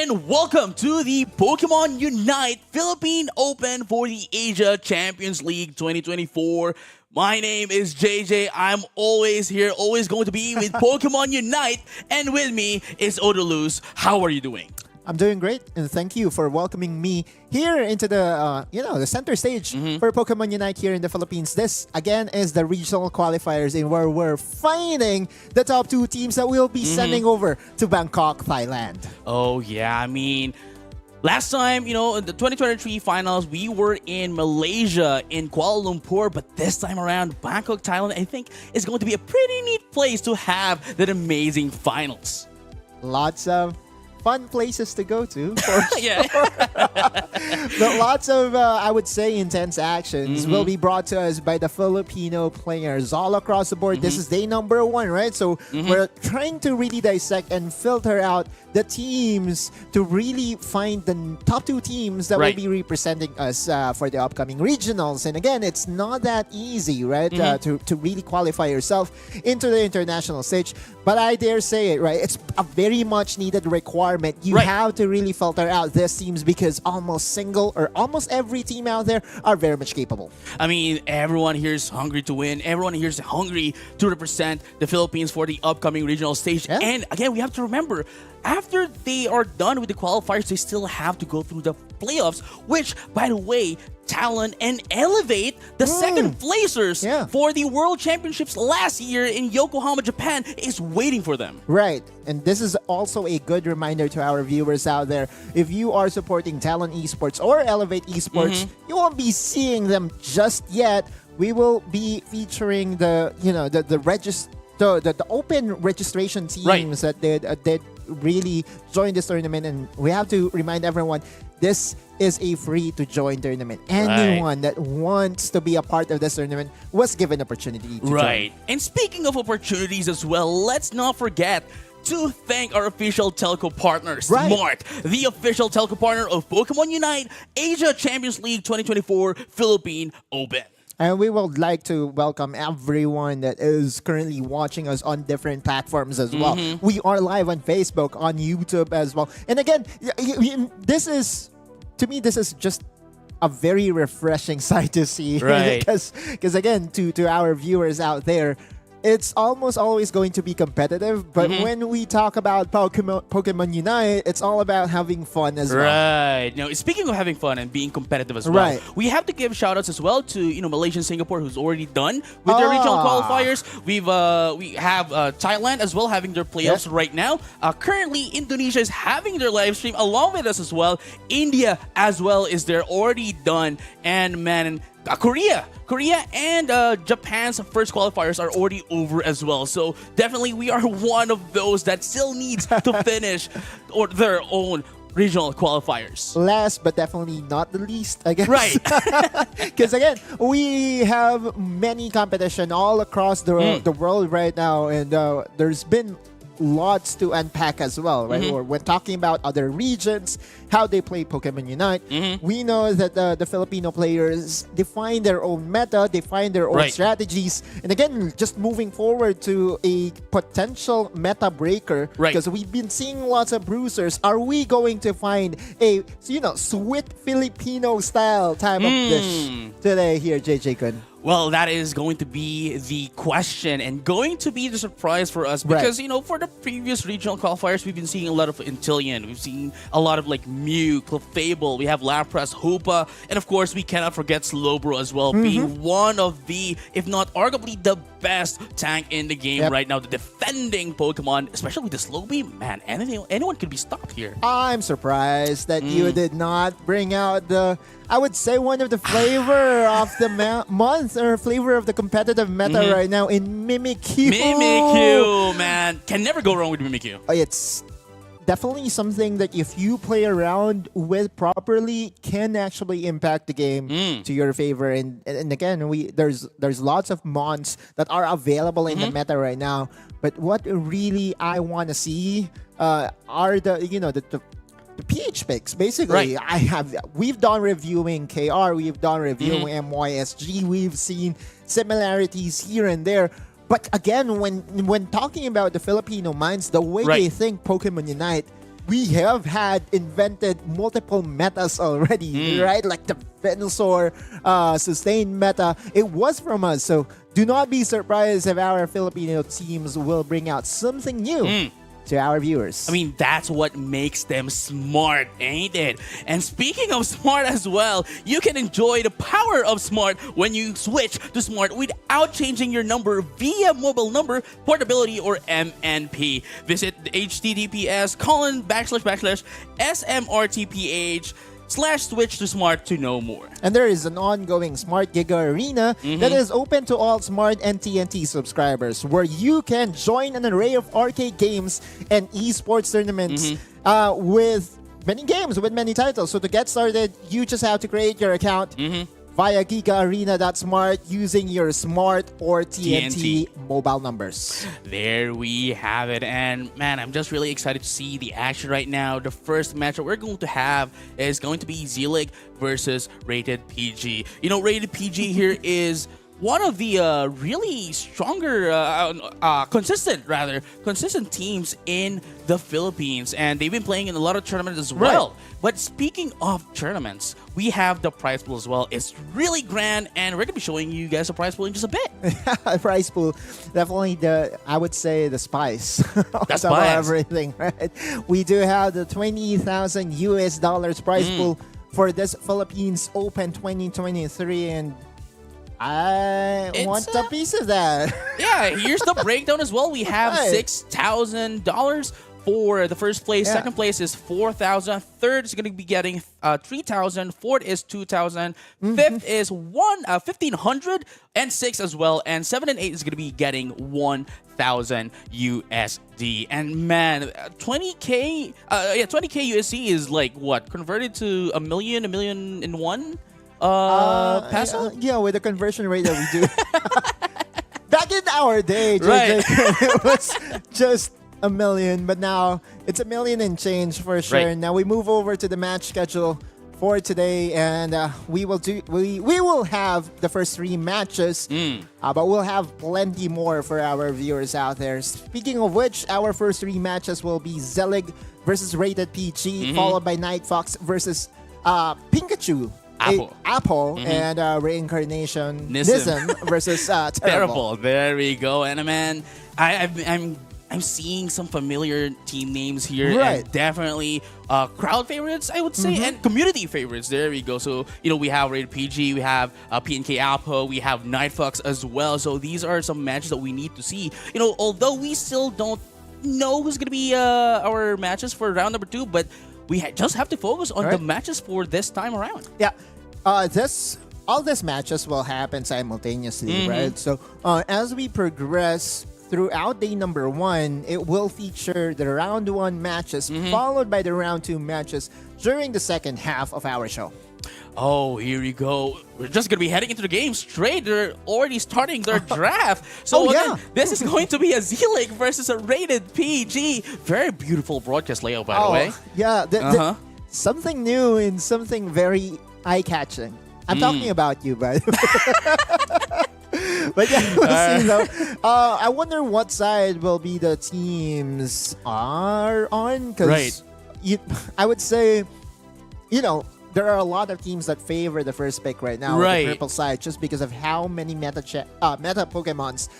and welcome to the Pokémon Unite Philippine Open for the Asia Champions League 2024. My name is JJ. I'm always here, always going to be with Pokémon Unite, and with me is Odaluz. How are you doing? I'm doing great, and thank you for welcoming me here into the the center stage for Pokémon Unite here in the Philippines. This again is the regional qualifiers, in where we're finding the top two teams that we'll be sending over to Bangkok, Thailand. Oh yeah, I mean, last time, in the 2023 finals, we were in Malaysia, in Kuala Lumpur, but this time around, Bangkok, Thailand, I think is going to be a pretty neat place to have that amazing finals. Lots of fun places to go to, for Yeah. sure. But lots of, I would say, intense actions will be brought to us by the Filipino players all across the board. This is day number 1, right? So we're trying to really dissect and filter out the teams to really find the top 2 teams that will be representing us for the upcoming regionals. And again, it's not that easy, right? To really qualify yourself into the international stage. But I dare say it, right? It's a very much needed requirement. You have to really filter out these teams because almost every team out there are very much capable. I mean, everyone here is hungry to win. Everyone here is hungry to represent the Philippines for the upcoming regional stage. Yeah. And again, we have to remember, after they are done with the qualifiers, they still have to go through the playoffs, which, by the way, talent and elevate the second placers for the World Championships last year in Yokohama, Japan is waiting for them. Right. And this is also a good reminder to our viewers out there. If you are supporting Talent Esports or Elevate Esports, you won't be seeing them just yet. We will be featuring the open registration teams that did really join this tournament. And we have to remind everyone, this is a free-to-join tournament. Anyone that wants to be a part of this tournament was given opportunity to join. And speaking of opportunities as well, let's not forget to thank our official telco partner, Smart, the official telco partner of Pokémon Unite Asia Champions League 2024 Philippine Open. And we would like to welcome everyone that is currently watching us on different platforms as well. We are live on Facebook, on YouTube as well. And again, this is just a very refreshing sight to see. Because again, to our viewers out there, it's almost always going to be competitive, but when we talk about Pokémon Unite, it's all about having fun as well. Now, speaking of having fun and being competitive as well, we have to give shout-outs as well to Malaysia and Singapore, who's already done with their regional qualifiers. We have Thailand as well having their playoffs right now. Currently, Indonesia is having their live stream along with us as well. India as well is there, already done. And man, Korea and Japan's first qualifiers are already over as well. So definitely we are one of those that still needs to finish their own regional qualifiers. Last but definitely not the least, I guess. Because again, we have many competition all across the world right now, and there's been lots to unpack as well, right? Or when talking about other regions, how they play Pokemon Unite, we know that the Filipino players define their own meta, define their own strategies, and again, just moving forward to a potential meta breaker, because we've been seeing lots of bruisers. Are we going to find a sweet Filipino style type of dish today here, JJ Kun? Well, that is going to be the question and going to be the surprise for us because, for the previous regional qualifiers, we've been seeing a lot of Intillion. We've seen a lot of Mew, Clefable. We have Lapras, Hoopa, and of course, we cannot forget Slowbro as well, being one of the, if not arguably the best tank in the game right now. The defending Pokemon, especially with the Slowbee, man, anyone could be stopped here. I'm surprised that you did not bring out I would say one of the flavor of the month or flavor of the competitive meta right now in Mimikyu. Mimikyu, man. Can never go wrong with Mimikyu. It's definitely something that if you play around with properly can actually impact the game to your favor. And again, there's lots of mons that are available in the meta right now. But what really I want to see are the PH picks, basically. We've done reviewing KR, we've done reviewing MYSG, we've seen similarities here and there. But again, when talking about the Filipino minds, the way they think Pokemon Unite, we have had invented multiple metas already, right? Like the Venusaur sustained meta. It was from us. So do not be surprised if our Filipino teams will bring out something new to our viewers. I mean, that's what makes them smart, ain't it? And speaking of smart as well, you can enjoy the power of smart when you switch to smart without changing your number via mobile number portability or MNP. Visit https://smrtph/switch to smart to know more. And there is an ongoing Smart Giga Arena that is open to all Smart and TNT subscribers, where you can join an array of arcade games and esports tournaments with many games, with many titles. So to get started, you just have to create your account via gigaarena.smart using your Smart or TNT mobile numbers. There we have it. And man, I'm just really excited to see the action right now. The first match that we're going to have is going to be Z-League versus Rated PG. You know, Rated PG here is one of the really stronger, consistent teams in the Philippines, and they've been playing in a lot of tournaments as well. Right. But speaking of tournaments, we have the prize pool as well. It's really grand, and we're gonna be showing you guys the prize pool in just a bit. Prize pool, definitely I would say the spice. That's of everything, right? We do have the $20,000 prize pool for this Philippines Open 2023, and I want a piece of that. Yeah, here's the breakdown as well. We have $6,000 for the first place. Second place is $4,000. Third is going to be getting $3,000. Fourth is $2,000. Fifth is $1,500, and sixth as well. And 7 and 8 is going to be getting $1,000 USD. And man, 20K USD is like what, converted to a million and one peso? Yeah, with the conversion rate that we do. Back in our day, Right. it was just a million, but now it's $1 million and change for sure. Right. Now we move over to the match schedule for today, and we will have the first 3 matches, but we'll have plenty more for our viewers out there. Speaking of which, our first 3 matches will be Z-League versus Rated PG, followed by Night Fox versus Pikachu. Apple and Reincarnation Nism versus Terrible. There we go. And man, I'm seeing some familiar team names here, Right. and definitely crowd favorites, I would say, and community favorites. There we go. So we have Rated PG, we have PNK Apple, we have Night Fox as well. So these are some matches that we need to see. Although we still don't know who's gonna be our matches for round number 2, but we just have to focus on the matches for this time around. Yeah, all these matches will happen simultaneously, right? So as we progress throughout day number 1, it will feature the round 1 matches followed by the round 2 matches during the second half of our show. Oh, here we go. We're just going to be heading into the game straight. They're already starting their draft. So again, this is going to be a Z-League versus a Rated PG. Very beautiful broadcast layout, by the way. Yeah, something new and something very eye-catching. I'm talking about you, by the way. But yeah, we'll see though. I wonder what side will be the teams are on. Because I would say, there are a lot of teams that favor the first pick right now on the purple side, just because of how many meta Pokemons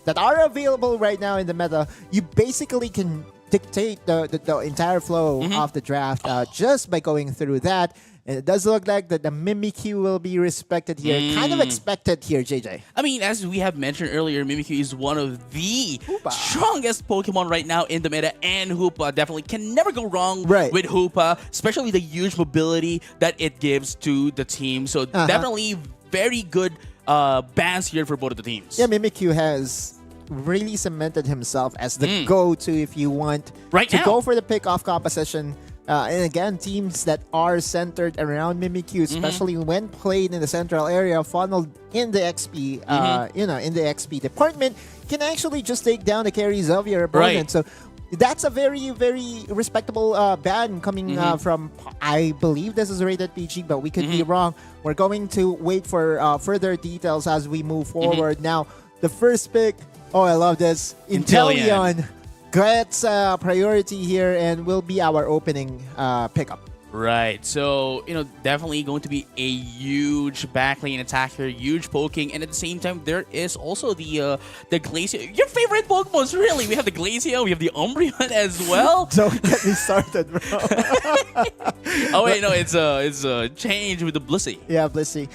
that are available right now in the meta. You basically can dictate the entire flow of the draft just by going through that. And it does look like that the Mimikyu will be respected here. Kind of expected here, JJ. I mean, as we have mentioned earlier, Mimikyu is one of the strongest Pokemon right now in the meta, and Hoopa definitely can never go wrong with Hoopa, especially the huge mobility that it gives to the team. So definitely very good bans here for both of the teams. Yeah, Mimikyu has really cemented himself as the go-to if you want to go for the pick-off composition. And again, teams that are centered around Mimikyu, especially when played in the central area, funneled in the XP, in the XP department, can actually just take down the carries of your opponent. So that's a very, very respectable ban coming from, I believe this is Rated PG, but we could be wrong. We're going to wait for further details as we move forward. Now, the first pick, I love this. Inteleon gets priority here and will be our opening pickup. Right, so definitely going to be a huge backlane attack here, huge poking, and at the same time there is also the Glaceon. Your favorite Pokemons, really? We have the Glaceon, we have the Umbreon as well. Don't get me started, bro. Oh wait, no, it's a change with the Blissey. Yeah, Blissey.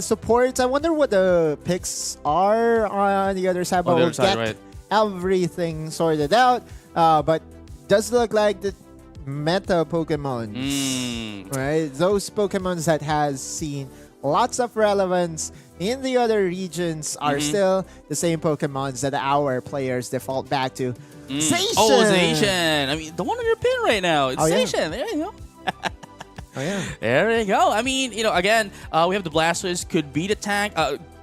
Supports. I wonder what the picks are on the other side. On the we'll other side, get right? Everything sorted out. But does look like the meta Pokemons, right? Those Pokemons that has seen lots of relevance in the other regions are still the same Pokemons that our players default back to. Zacian! Oh, Zacian! I mean, the one on your pin right now. It's Zacian. Yeah. There you go. Oh yeah. There you go. I mean, again, we have the Blastoise, could be the tank.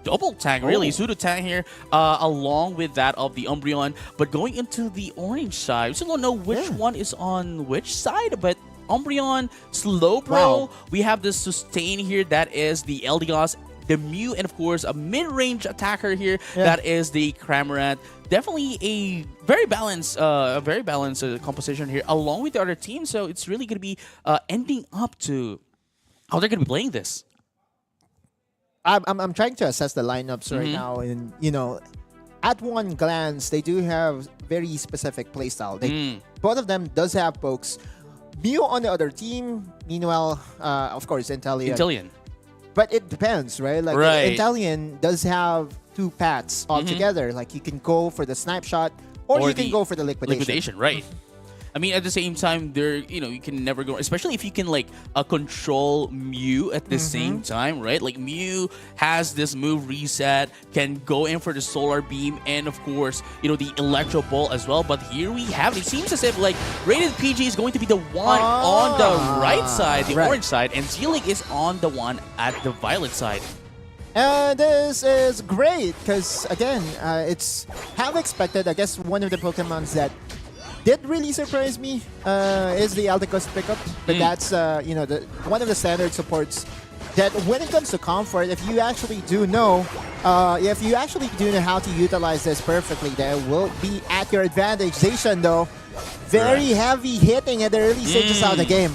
Double tank, really. Pseudo tank here, along with that of the Umbreon. But going into the orange side, we still don't know which one is on which side, but Umbreon, Slowbro. Wow. We have the Sustain here, that is the Eldegoss, the Mew, and of course, a mid-range attacker here, that is the Cramorant. Definitely a very balanced composition here, along with the other team. So it's really going to be ending up to how they're going to be playing this. I'm trying to assess the lineups right now, and at one glance, they do have very specific playstyle. Both of them does have pokes. Mew on the other team, meanwhile, of course, Inteleon. But it depends, right? Like Inteleon does have two paths altogether. Like you can go for the snipe shot, or you can go for the liquidation. Right. I mean, at the same time, you can never go, especially if you can control Mew at the same time, right? Like Mew has this move reset, can go in for the Solar Beam, and of course, the Electro Ball as well. But here we have, it seems as if Rated PG is going to be the one on the right side, the orange side, and Zealing is on the one at the violet side. And this is great because again, it's half expected. I guess one of the Pokemons that did really surprise me is the Eldegoss pickup, but that's one of the standard supports that when it comes to comfort, if you actually do know how to utilize this perfectly, that will be at your advantage. Zacian though, very heavy hitting at the early stages of the game.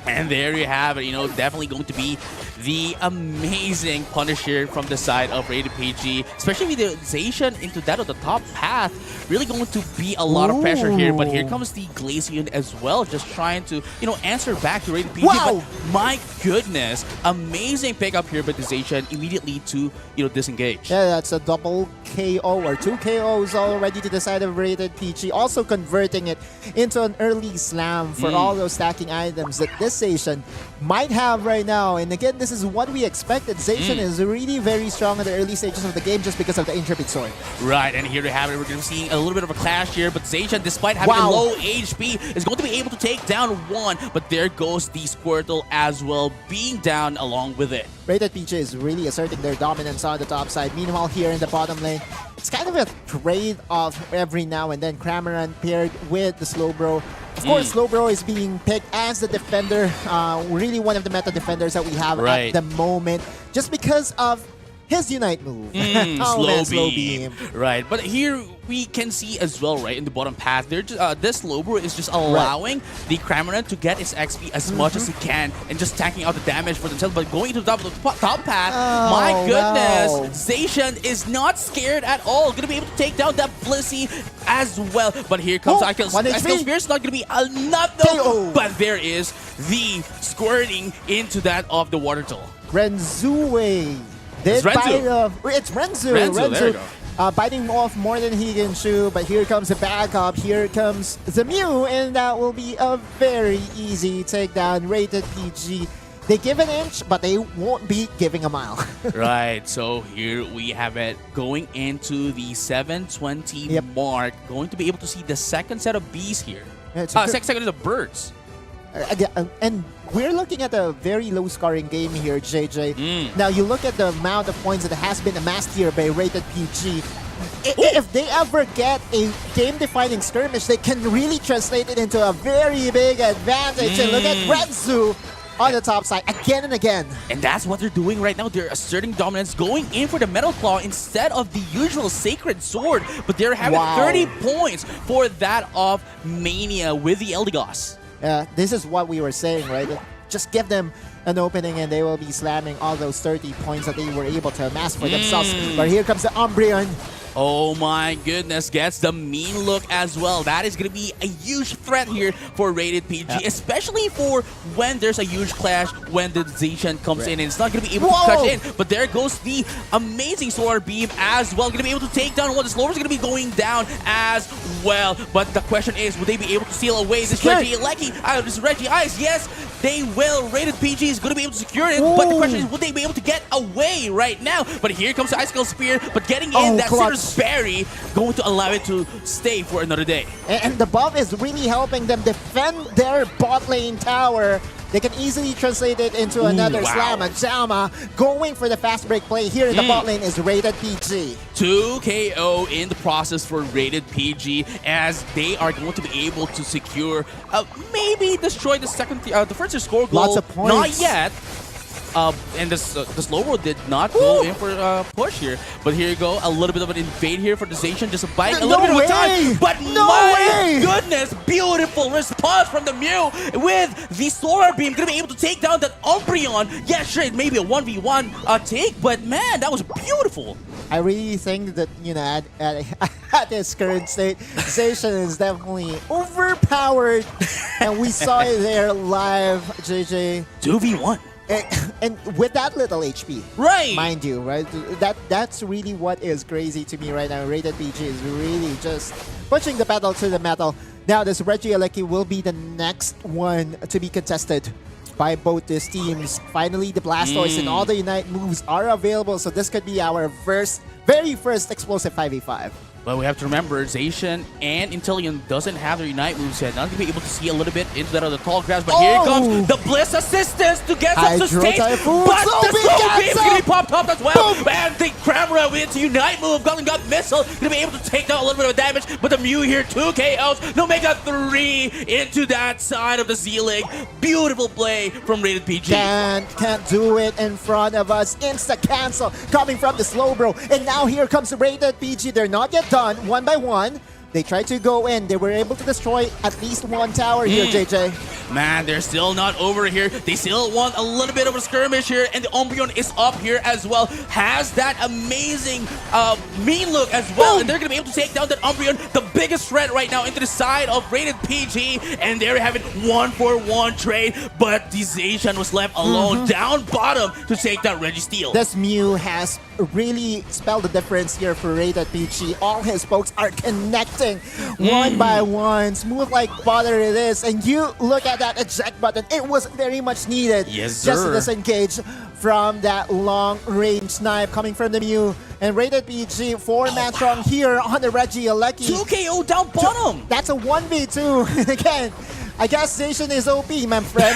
And there you have it, definitely going to be the amazing Punisher from the side of Rated PG, especially with the Zacian into that of the top path. Really going to be a lot of pressure here, but here comes the Glaceon as well, just trying to, answer back to Rated PG. Wow. But my goodness, amazing pickup here by the Zacian immediately to, disengage. Yeah, that's a double KO or 2 KOs already to the side of Rated PG, also converting it into an early slam for all those stacking items that this Zacian might have right now. And again, this is what we expected. Zacian is really very strong in the early stages of the game just because of the Intrepid Sword. Right, and here we have it. We're going to see a little bit of a clash here, but Zacian, despite having low HP, is going to be able to take down one. But there goes the Squirtle as well, being down along with it. Rated PG is really asserting their dominance on the top side. Meanwhile, here in the bottom lane, it's kind of a trade-off every now and then. Cramorant paired with the Slowbro. Of course, Slowbro is being picked as the defender, really one of the meta defenders that we have at the moment, just because of his Unite move. Slow beam. Right, but here we can see as well, right, in the bottom path, they're just, this Slowbro is just allowing the Cramorant to get its XP as much as he can and just tanking out the damage for themselves. But going to the top path, my goodness, Zacian is not scared at all. Going to be able to take down that Blissey as well. But here comes Icon Spear. It's not going to be enough though. But there is the squirting into that of the Water Tool. Renzue. It's Renzu. It's Renzu. There you go. Biting off more than he can chew, but here comes the backup. Here comes the Mew, and that will be a very easy takedown. Rated PG. They give an inch, but they won't be giving a mile. Right, so here we have it going into the 720 mark. Going to be able to see the second set of bees here. Second set of birds. And we're looking at a very low scoring game here, JJ. Now, you look at the amount of points that has been amassed here by Rated PG. If they ever get a game-defining skirmish, they can really translate it into a very big advantage. And look at Renzu. on the top side again and again. And that's what they're doing right now. They're asserting dominance, going in for the Metal Claw instead of the usual Sacred Sword. But they're having 30 points for that of Mania with the Eldegoss. This is what we were saying, right? Just give them an opening and they will be slamming all those 30 points that they were able to amass for themselves. But here comes the Umbreon. Oh my goodness, gets the mean look as well. That is going to be a huge threat here for Rated PG, especially for when there's a huge clash when the Zacian comes in and it's not going to be able to touch in. But there goes the amazing Solar Beam as well. Going to be able to take down one. The Slower is going to be going down as well. But the question is, will they be able to steal away this this Reggie Ice? Yes, they will. Rated PG is going to be able to secure it. But the question is, will they be able to get away right now? But here comes the Ice Skull Spear. But getting in that Citrus Berry going to allow it to stay for another day. And the buff is really helping them defend their bot lane tower. They can easily translate it into another slam. And Jama going for the fast break play here in the bot lane is Rated PG. 2 KO in the process for Rated PG as they are going to be able to secure, maybe destroy the first score goal. Lots of points. Not yet. And the Slowbro did not go in for a push here. But here you go, a little bit of an invade here for the Zacian, just buying a little bit of time. But my goodness, beautiful response from the Mew with the Solar Beam. Gonna be able to take down that Umbreon. Yeah, sure, it may be a 1v1 take, but man, that was beautiful. I really think that, you know, at its current state, Zacian is definitely overpowered. And we saw it there live, JJ. 2v1. And with that little HP, mind you, right? That's really what is crazy to me right now. Rated PG is really just pushing the pedal to the metal. Now this Regieleki will be the next one to be contested by both these teams. Finally, the Blastoise and all the Unite moves are available, so this could be our very first explosive 5v5. But we have to remember, Zacian and Inteleon doesn't have their Unite moves yet. Not going to be able to see a little bit into that other tall grass. But here comes the Bliss assistance to get some sustain. But the Slow Beam is going to be popped up as well. And the Cramorant with its Unite move. Golden Gun Missile going to be able to take down a little bit of damage. But the Mew here, 2 KOs. No Mega 3 into that side of the ceiling. Beautiful play from Rated PG. Can't do it in front of us. Insta cancel coming from the Slowbro. And now here comes Rated PG. They're not yet done one by one. They tried to go in. They were able to destroy at least one tower here, JJ. Man, they're still not over here. They still want a little bit of a skirmish here, and the Umbreon is up here as well. Has that amazing mean look as well, and they're going to be able to take down that Umbreon, the biggest threat right now, into the side of Rated PG, and they're having 1-for-1 trade, but the Zacian was left alone down bottom to take that Registeel. This Mew has really spelled the difference here for Rated PG. All his pokes are connecting one by one. Smooth like butter it is. And you look at that eject button. It was very much needed. Yes, sir. Just to disengage from that long-range snipe coming from the Mew. And Rated PG 4-man strong here on the Regieleki. 2 KO down bottom. That's a 1v2. Again, I guess Zacian is OP, my friend.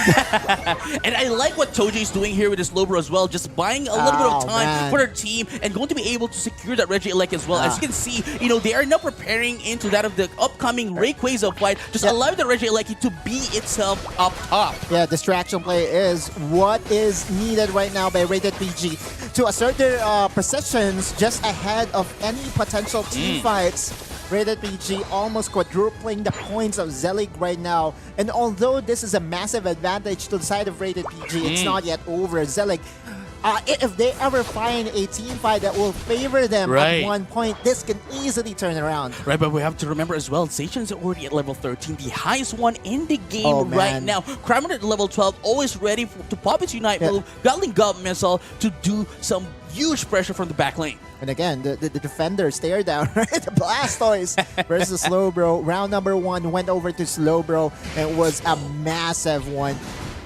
And I like what Toji is doing here with his Slowbro as well, just buying a little bit of time for their team and going to be able to secure that Regieleki as well. As you can see, you know, they are now preparing into that of the upcoming Rayquaza fight, just allowing the Regieleki to be itself up top. Yeah, distraction play is what is needed right now by Rated PG to assert their positions just ahead of any potential team fights. Rated PG almost quadrupling the points of Zelig right now. And although this is a massive advantage to the side of Rated PG, it's not yet over. Zelig, if they ever find a team fight that will favor them at one point, this can easily turn around. Right, but we have to remember as well, Zacian is already at level 13, the highest one in the game right now. Cramorant at level 12, always ready to pop its Unite move, Gatling Gun Missile to do some huge pressure from the back lane. And again, the defender stare down, right? The Blastoise versus Slowbro. Round number 1 went over to Slowbro, and it was a massive one.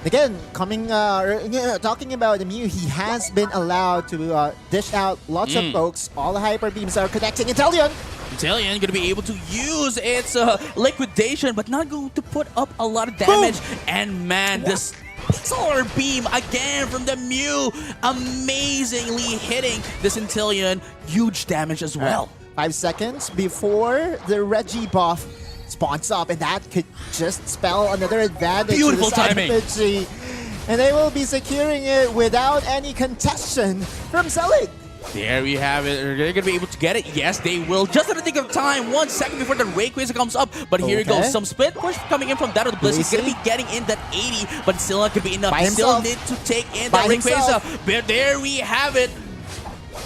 Again, talking about the Mew, he has been allowed to dish out lots of pokes. All the Hyper Beams are connecting. Inteleon going to be able to use its liquidation, but not going to put up a lot of damage. And man, this Solar Beam again from the Mew, amazingly hitting this Inteleon. Huge damage as well. 5 seconds before the Reggie buff spawns up, and that could just spell another advantage. Beautiful timing. and they will be securing it without any contestation from Zelig. There we have it. Are they going to be able to get it? Yes, they will. Just in the nick of time. 1 second before the Rayquaza comes up. But here it goes. Some split push coming in from that of the Blitz. He's going to be getting in that 80, but still not going to be enough. He still need to take in that Rayquaza. But there we have it.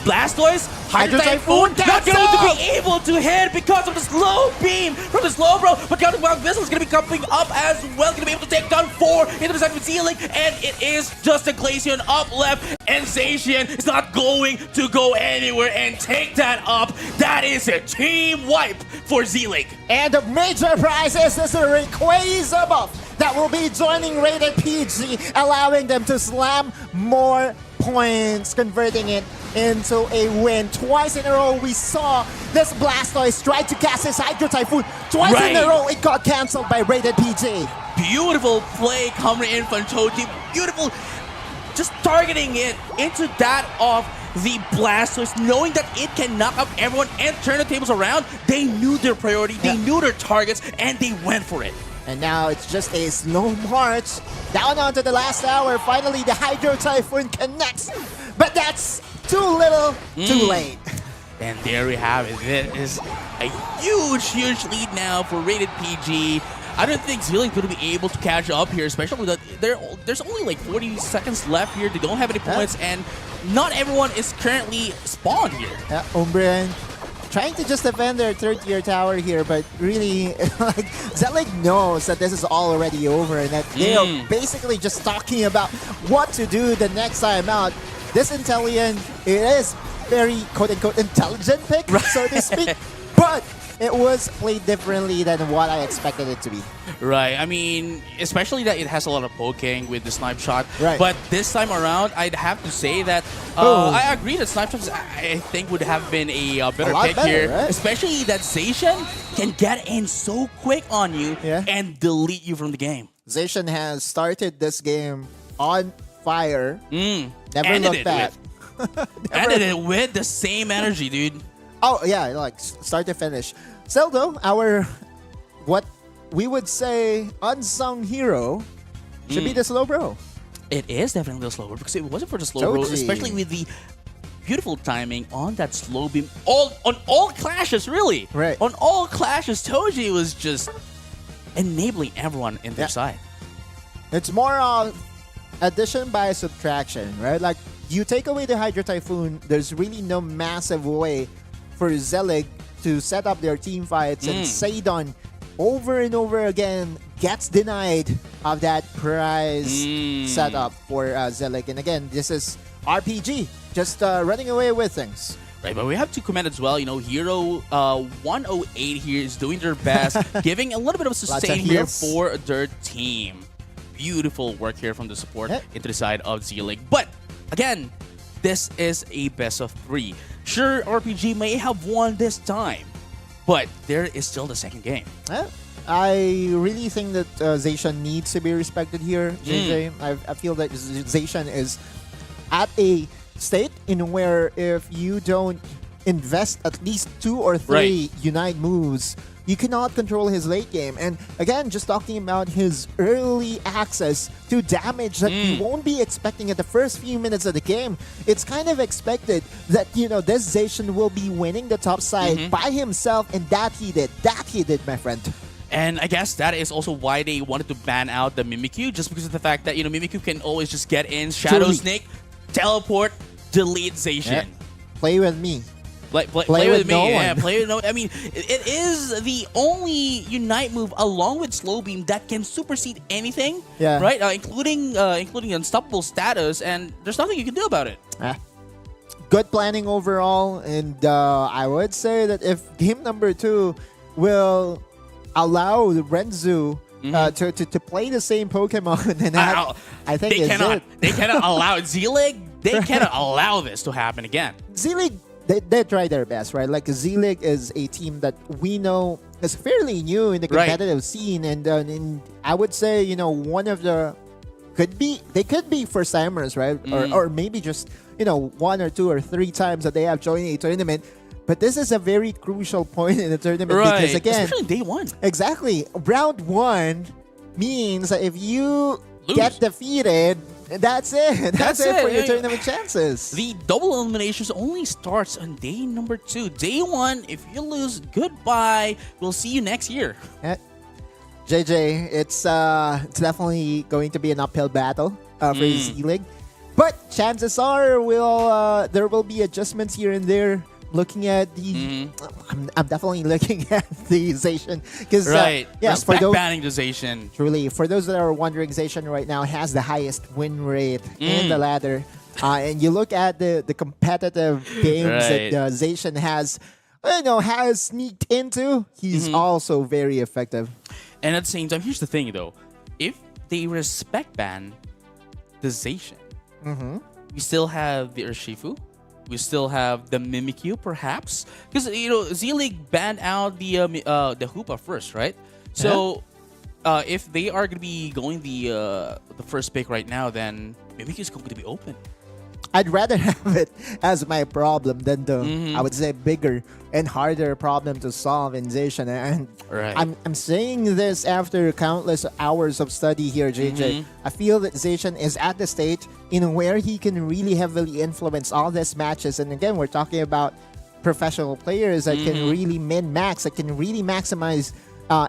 Blastoise, Hydro Typhoon, not going to be able to hit because of the slow beam from the Slowbro, but Counter Wild Whistle is going to be coming up as well, going to be able to take down 4 into the side with Zelig, and it is just a Glaceon up left, and Zacian is not going to go anywhere and take that up. That is a team wipe for Zelig. And the major prize is this Rayquaza buff that will be joining Rated PG, allowing them to slam more points, converting it into a win. Twice in a row, we saw this Blastoise try to cast his Hydro Typhoon. Twice in a row, it got cancelled by Rated PG. Beautiful play coming in from Choji. Beautiful, just targeting it into that of the Blastoise, knowing that it can knock up everyone and turn the tables around. They knew their priority, they knew their targets, and they went for it. And now it's just a slow march down onto the last hour. Finally, the Hydro Typhoon connects, but that's too little, too late. And there we have it. It is a huge, huge lead now for Rated PG. I don't think Zealand's going to be able to catch up here, especially that there's only like 40 seconds left here. They don't have any points, and not everyone is currently spawned here. Yeah, Umbreon trying to just defend their third-tier tower here, but really, like, Zelig knows that this is all already over and that they are basically just talking about what to do the next time out. This Intellion, it is very quote-unquote intelligent pick, so to speak, but it was played differently than what I expected it to be. Right. I mean, especially that it has a lot of poking with the snipe shot. Right. But this time around, I'd have to say that I agree that snipe shots, I think, would have been a better pick here. Right? Especially that Zacian can get in so quick on you and delete you from the game. Zacian has started this game on fire. Never looked back. Ended it with the same energy, dude. Oh, yeah, like start to finish. Still, though, our, what we would say, unsung hero should be the Slowbro. It is definitely the Slowbro, because if it wasn't for the Slowbro, especially with the beautiful timing on that slow beam, on all clashes, really. Right. On all clashes, Toji was just enabling everyone in their side. It's more of addition by subtraction, right? Like, you take away the Hydro Typhoon, there's really no massive way for Zelig to set up their team fights, and Seidon over and over again gets denied of that prize setup for Zelig. And again, this is RPG, just running away with things. Right, but we have to comment as well, you know, Hero 108 here is doing their best, giving a little bit of sustain here for their team. Beautiful work here from the support into the side of Zelig. But again, this is a best of 3. Sure, RPG may have won this time, but there is still the second game. I really think that Zacian needs to be respected here, JJ. I feel that Zacian is at a state in where if you don't invest at least 2 or 3 Unite moves, you cannot control his late game. And again, just talking about his early access to damage that you won't be expecting at the first few minutes of the game, it's kind of expected that, you know, this Zacian will be winning the top side by himself, and that he did. That he did, my friend. And I guess that is also why they wanted to ban out the Mimikyu, just because of the fact that, you know, Mimikyu can always just get in, Shadow Snake, teleport, delete Zacian. Play with me. Play with me. Play with no. I mean, it is the only Unite move along with Slow Beam that can supersede anything. Yeah. Right. Including unstoppable status, and there's nothing you can do about it. Good planning overall, and I would say that if game number 2 will allow Renzu to play the same Pokemon, and I think they cannot allow it. Zelig. They cannot allow this to happen again. Zelig. They try their best, right? Like, Zelig is a team that we know is fairly new in the competitive scene, and I would say, you know, one of the they could be first timers, right? Or maybe just, you know, 1 or 2 or 3 times that they have joined a tournament. But this is a very crucial point in the tournament because, again, especially day 1. Exactly, round 1 means that if you get defeated, that's it. That's it for your tournament chances. The double eliminations only starts on day number 2. Day 1, if you lose, goodbye. We'll see you next year. JJ, it's definitely going to be an uphill battle for Z-League. But chances are there will be adjustments here and there. Looking at the, I'm definitely looking at the Zacian because for those banning the Zacian. Truly, for those that are wondering, Zacian right now has the highest win rate in the ladder, and you look at the competitive games that Zacian has sneaked into. He's also very effective. And at the same time, here's the thing though: if they respect ban the Zacian, we still have the Urshifu. We still have the Mimikyu, perhaps, because Z-League banned out the Hoopa first, right? So, if they are going to be going the first pick right now, then Mimikyu is going to be open. I'd rather have it as my problem than the I would say bigger and harder problem to solve in Zacian. And I'm saying this after countless hours of study here, JJ. I feel that Zacian is at the stage in where he can really heavily influence all these matches. And again, we're talking about professional players that can really min-max, that can really maximize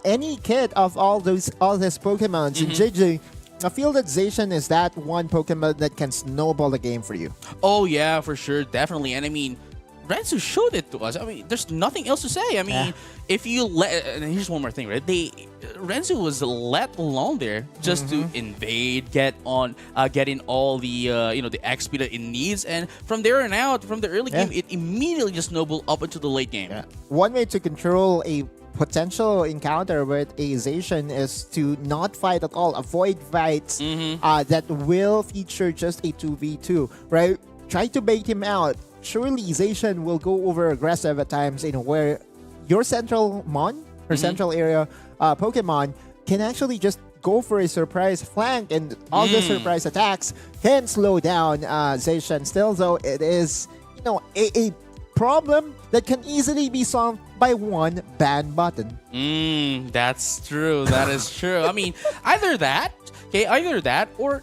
any kit of all these Pokemons. And JJ, I feel that Zacian is that one Pokemon that can snowball the game for you. Oh, yeah, for sure. Definitely. And I mean, Renzu showed it to us. I mean, there's nothing else to say. I mean, if you let... And here's one more thing, right? Renzu was let alone there just to invade, get in all the, the XP that it needs. And from there on out, from the early game, it immediately just snowballed up into the late game. One way to control a potential encounter with a Zacian is to not fight at all. Avoid fights that will feature just a 2v2, right? Try to bait him out. Surely Zacian will go over aggressive at times in where your central mon or central area Pokemon can actually just go for a surprise flank, and all the surprise attacks can slow down Zacian. Still, though, it is a problem that can easily be solved by one ban button. That's true. That is true. I mean, either that, or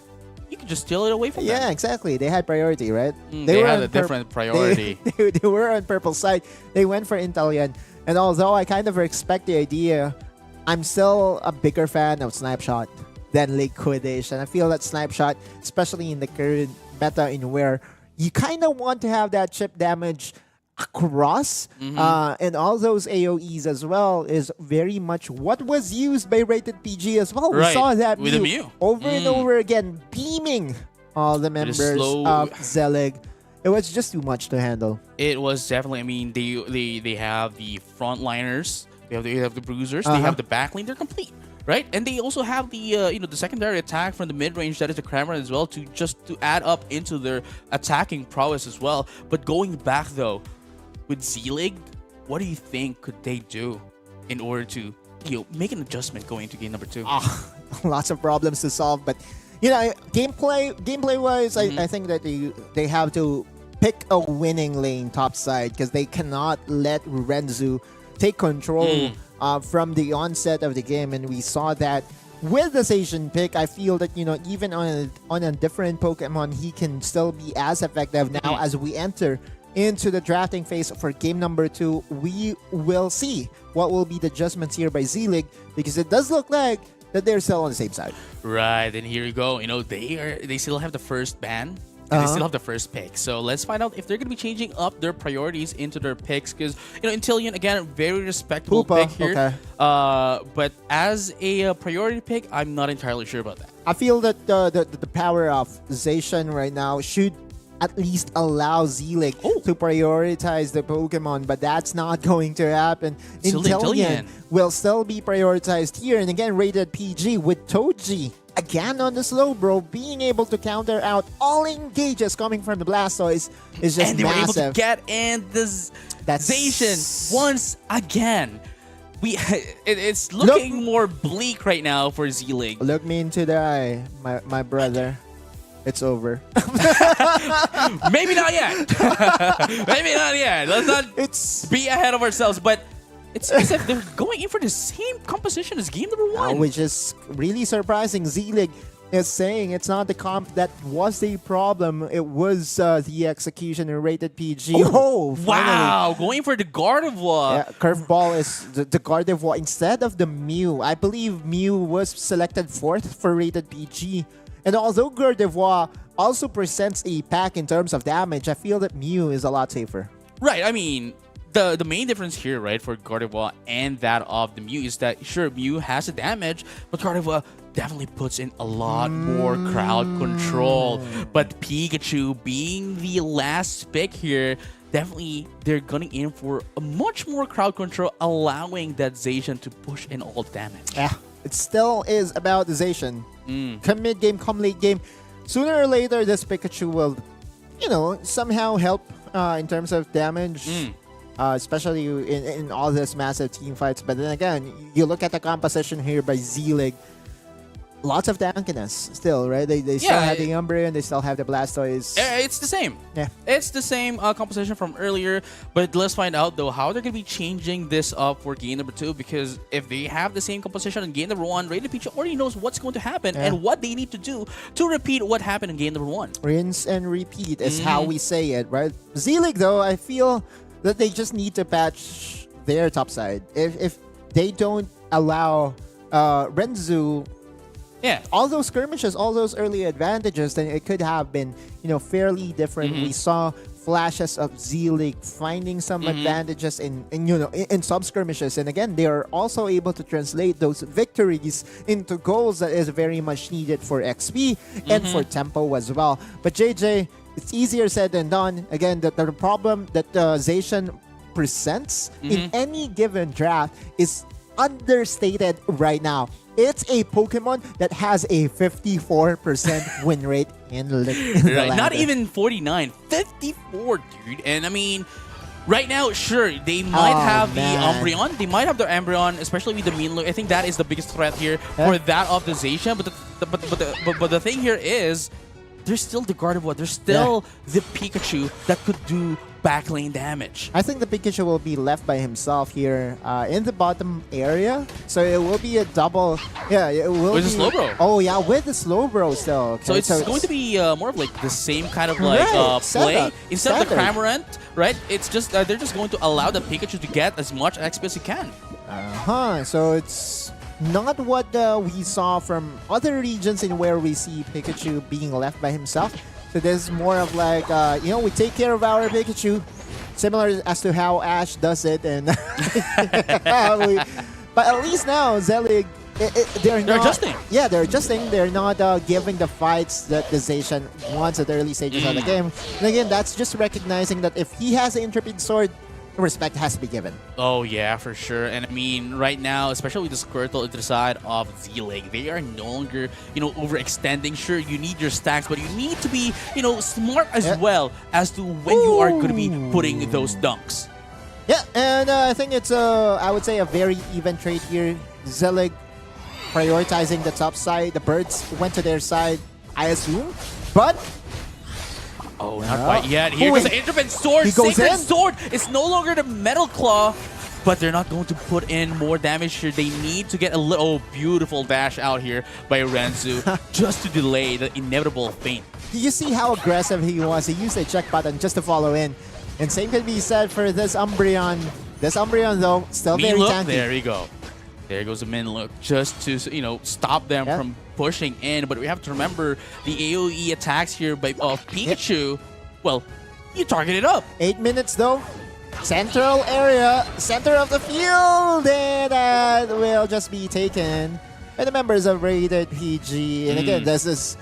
you could just steal it away from them. Yeah, exactly. They had priority, right? They had a different priority. They were on purple side. They went for Inteleon. And although I kind of respect the idea, I'm still a bigger fan of Snapshot than Liquidation. I feel that Snapshot, especially in the current meta in where you kind of want to have that chip damage across and all those AoEs as well, is very much what was used by Rated PG as well. We saw that with Mew over and over again, beaming all the members of Z-League. It was just too much to handle. It was definitely. I mean, they have the frontliners, they have the bruisers, they have the backlane. They're complete, right? And they also have the the secondary attack from the mid range, that is the Cramorant as well, to add up into their attacking prowess as well. But going back though, with Z-League, what do you think could they do in order to make an adjustment going into game number 2? Lots of problems to solve, but gameplay wise, I think that they have to pick a winning lane top side, because they cannot let Renzu take control from the onset of the game. And we saw that with the Zacian pick. I feel that even on a different Pokemon, he can still be as effective. Now as we enter into the drafting phase for game number 2, we will see what will be the adjustments here by Z-League, because it does look like that they're still on the same side. Right, and here you go. They still have the first ban. And they still have the first pick. So let's find out if they're going to be changing up their priorities into their picks. Because, Inteleon, again, very respectable pick here. Okay. But as a priority pick, I'm not entirely sure about that. I feel that the power of Zacian right now should at least allow Z-League to prioritize the Pokemon, but that's not going to happen. Inteleon will still be prioritized here. And again, Rated PG with Toji again on the slow, bro. Being able to counter out all engages coming from the Blastoise is just and they massive. were able to get in the Zacian once again. It's looking more bleak right now for Z-League. Look me into the eye, my brother. It's over. Maybe not yet. Maybe not yet. Let's not be ahead of ourselves. But it's as if they're going in for the same composition as game number 1. Which is really surprising. Z-League is saying it's not the comp that was the problem. It was the execution and rated PG. Oh, wow. Going for the Gardevoir. Yeah, curveball is the Gardevoir instead of the Mew. I believe Mew was selected 4th for rated PG. And although Gardevoir also presents a pack in terms of damage, I feel that Mew is a lot safer. Right. I mean, the main difference here, right, for Gardevoir and that of the Mew is that, sure, Mew has the damage, but Gardevoir definitely puts in a lot more crowd control. But Pikachu being the last pick here, definitely they're gunning in for a much more crowd control, allowing that Zacian to push in all damage. Yeah, it still is about the Zacian. Come mid-game, come late game. Sooner or later, this Pikachu will, somehow help in terms of damage. Especially in all this massive team fights. But then again, you look at the composition here by Z-League. Lots of tankiness still, right? They still have the Umbreon, they still have the Blastoise. It's the same. Yeah. It's the same composition from earlier. But let's find out, though, how they're going to be changing this up for game number 2. Because if they have the same composition in game number 1, Rated Pikachu already knows what's going to happen and what they need to do to repeat what happened in game number 1. Rinse and repeat is how we say it, right? Z-League, though, I feel that they just need to patch their top side. If they don't allow Renzu all those skirmishes, all those early advantages, then it could have been, fairly different. We saw flashes of Z-League finding some advantages in sub skirmishes, and again, they are also able to translate those victories into goals that is very much needed for XP and for tempo as well. But JJ, it's easier said than done. Again, the problem that Zacian presents in any given draft is understated right now. It's a Pokemon that has a 54% win rate in the Not even 49, 54, dude. And I mean, right now, sure, they might have the Umbreon. They might have the Umbreon, especially with the Mean. I think that is the biggest threat here for that of the Zacian. But the thing here is, there's still the Gardevoir. There's still the Pikachu that could do backlane damage. I think the Pikachu will be left by himself here in the bottom area. So it will be a double. Yeah, it will with be. the Slowbro. Oh, yeah, with the Slowbro still. Okay, so it's going to be more of like the same kind of like play. Instead of the Cramorant, right? It's just they're just going to allow the Pikachu to get as much XP as he can. So it's not what we saw from other regions in where we see Pikachu being left by himself. So this is more of like, we take care of our Pikachu, similar as to how Ash does it. And but at least now, Z-League, they're adjusting. Yeah, they're adjusting. They're not giving the fights that the Zacian wants at the early stages of the game. And again, that's just recognizing that if he has an Intrepid Sword, respect has to be given. Oh, yeah, for sure. And I mean, right now, especially with the Squirtle into the side of Z-League, they are no longer, overextending. Sure, you need your stacks, but you need to be, smart as well as to when you are going to be putting those dunks. Yeah, and I think it's, I would say, a very even trade here. Z-League prioritizing the top side. The Birds went to their side, I assume. But oh, not quite yet. Here goes the Intrepid Sword. Sacred Sword. It's no longer the Metal Claw, but they're not going to put in more damage here. They need to get a little beautiful dash out here by Renzu just to delay the inevitable feint. Do you see how aggressive he was? He used a check button just to follow in. And same can be said for this Umbreon. This Umbreon, though, still very tanky. There you go. There goes the Min Look just to, stop them from pushing in. But we have to remember the AoE attacks here by Pikachu. Well, you target it up. 8 minutes, though. Central area, center of the field. And that will just be taken by the members of Rated PG. And again, this is,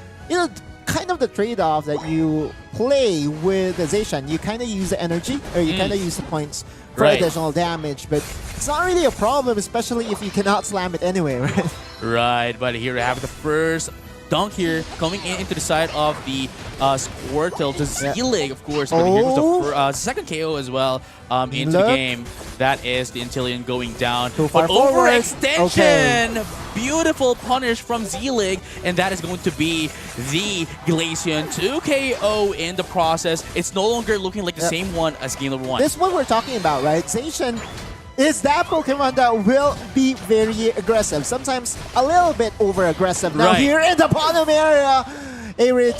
kind of the trade-off that you play with the Zacian. You kind of use the energy, or you kind of use the points for additional damage, but it's not really a problem, especially if you cannot slam it anyway, right? Right, but here we have the first dunk here coming into the side of the Squirtle. The Z-League, of course, but here was the second KO as well into the game. That is the Intillion going down. Too far but overextension! Beautiful punish from Z-League, and that is going to be the Glaceon 2 KO in the process. It's no longer looking like the same one as game number 1. This is what we're talking about, right? Zacian is that Pokemon that will be very aggressive. Sometimes a little bit over-aggressive. Now here in the bottom area, a